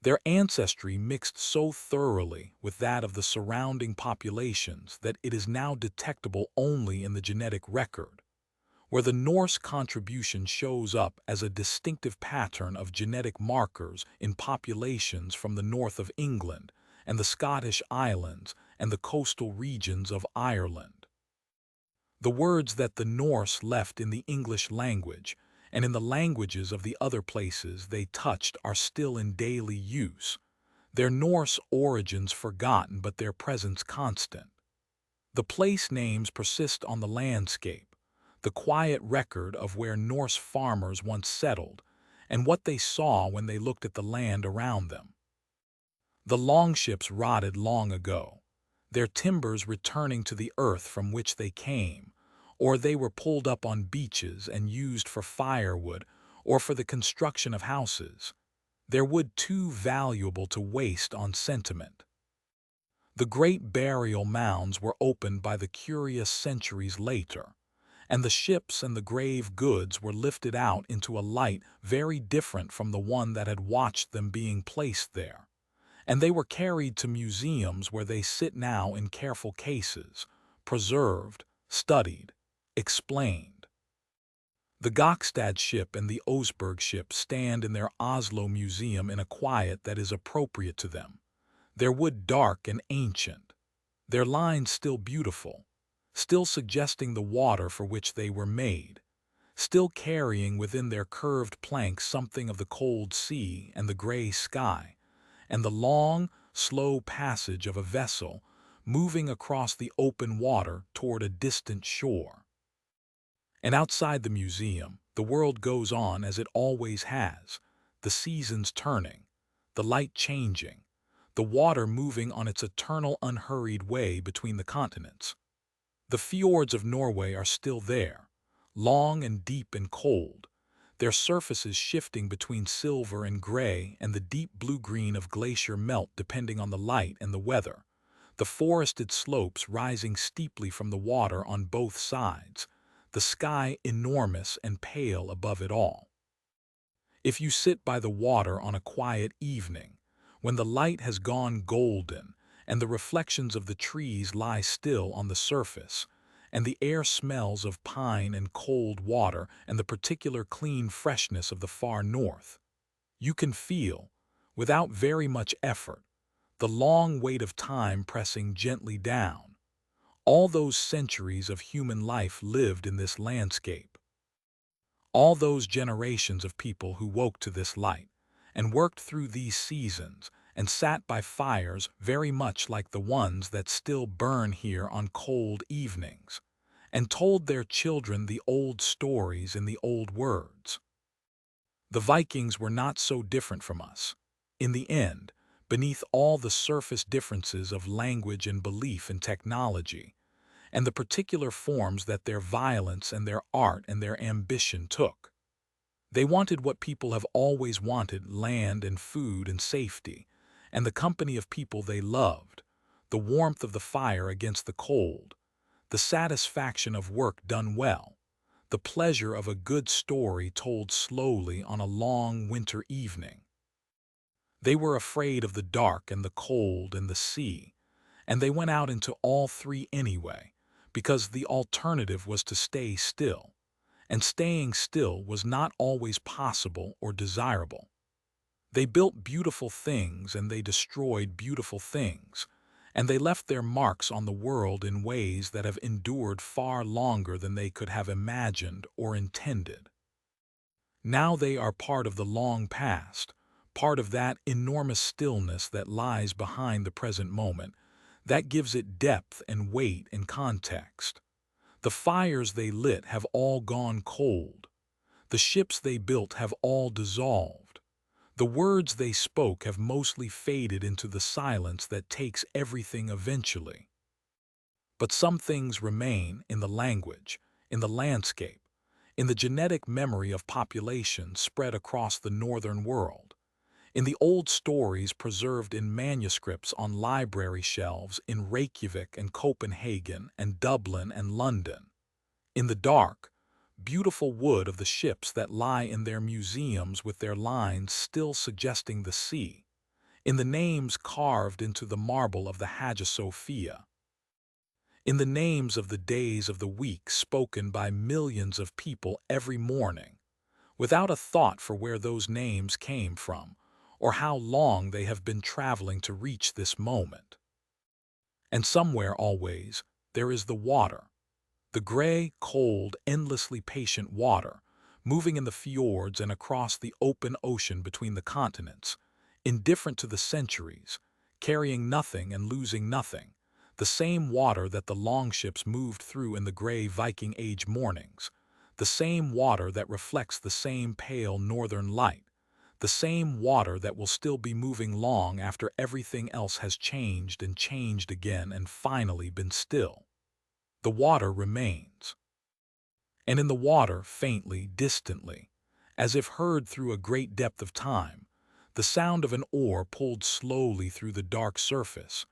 Their ancestry mixed so thoroughly with that of the surrounding populations that it is now detectable only in the genetic record, where the Norse contribution shows up as a distinctive pattern of genetic markers in populations from the north of England and the Scottish Islands and the coastal regions of Ireland. The words that the Norse left in the English language and in the languages of the other places they touched are still in daily use, their Norse origins forgotten but their presence constant. The place names persist on the landscape, the quiet record of where Norse farmers once settled and what they saw when they looked at the land around them. The longships rotted long ago, their timbers returning to the earth from which they came, or they were pulled up on beaches and used for firewood or for the construction of houses, their wood too valuable to waste on sentiment. The great burial mounds were opened by the curious centuries later, and the ships and the grave goods were lifted out into a light very different from the one that had watched them being placed there, and they were carried to museums where they sit now in careful cases, preserved, studied, explained. The Gokstad ship and the Oseberg ship stand in their Oslo museum in a quiet that is appropriate to them, their wood dark and ancient, their lines still beautiful, still suggesting the water for which they were made, still carrying within their curved planks something of the cold sea and the gray sky, and the long, slow passage of a vessel moving across the open water toward a distant shore. And outside the museum, the world goes on as it always has, the seasons turning, the light changing, the water moving on its eternal unhurried way between the continents. The fjords of Norway are still there, long and deep and cold, their surfaces shifting between silver and gray and the deep blue-green of glacier melt depending on the light and the weather, the forested slopes rising steeply from the water on both sides, the sky enormous and pale above it all. If you sit by the water on a quiet evening, when the light has gone golden and the reflections of the trees lie still on the surface, and the air smells of pine and cold water and the particular clean freshness of the far north, you can feel, without very much effort, the long weight of time pressing gently down. All those centuries of human life lived in this landscape. All those generations of people who woke to this light and worked through these seasons and sat by fires very much like the ones that still burn here on cold evenings, and told their children the old stories in the old words. The Vikings were not so different from us. In the end, beneath all the surface differences of language and belief in technology, and the particular forms that their violence and their art and their ambition took, they wanted what people have always wanted: land and food and safety, and the company of people they loved, the warmth of the fire against the cold, the satisfaction of work done well, the pleasure of a good story told slowly on a long winter evening. They were afraid of the dark and the cold and the sea, and they went out into all three anyway, because the alternative was to stay still, and staying still was not always possible or desirable. They built beautiful things and they destroyed beautiful things, and they left their marks on the world in ways that have endured far longer than they could have imagined or intended. Now they are part of the long past, part of that enormous stillness that lies behind the present moment, that gives it depth and weight and context. The fires they lit have all gone cold. The ships they built have all dissolved. The words they spoke have mostly faded into the silence that takes everything eventually. But some things remain in the language, in the landscape, in the genetic memory of populations spread across the northern world, in the old stories preserved in manuscripts on library shelves in Reykjavik and Copenhagen and Dublin and London, in the dark, beautiful wood of the ships that lie in their museums with their lines still suggesting the sea, in the names carved into the marble of the Hagia Sophia, in the names of the days of the week spoken by millions of people every morning, without a thought for where those names came from, or how long they have been traveling to reach this moment. And somewhere always there is the water, the gray, cold, endlessly patient water, moving in the fjords and across the open ocean between the continents, indifferent to the centuries, carrying nothing and losing nothing, the same water that the longships moved through in the gray Viking Age mornings, the same water that reflects the same pale northern light, the same water that will still be moving long after everything else has changed and changed again and finally been still. The water remains. And in the water, faintly, distantly, as if heard through a great depth of time, the sound of an oar pulled slowly through the dark surface,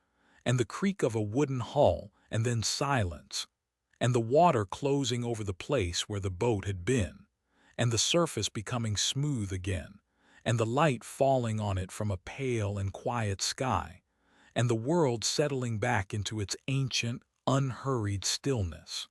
and the creak of a wooden hull, and then silence, and the water closing over the place where the boat had been, and the surface becoming smooth again, and the light falling on it from a pale and quiet sky, and the world settling back into its ancient, unhurried stillness.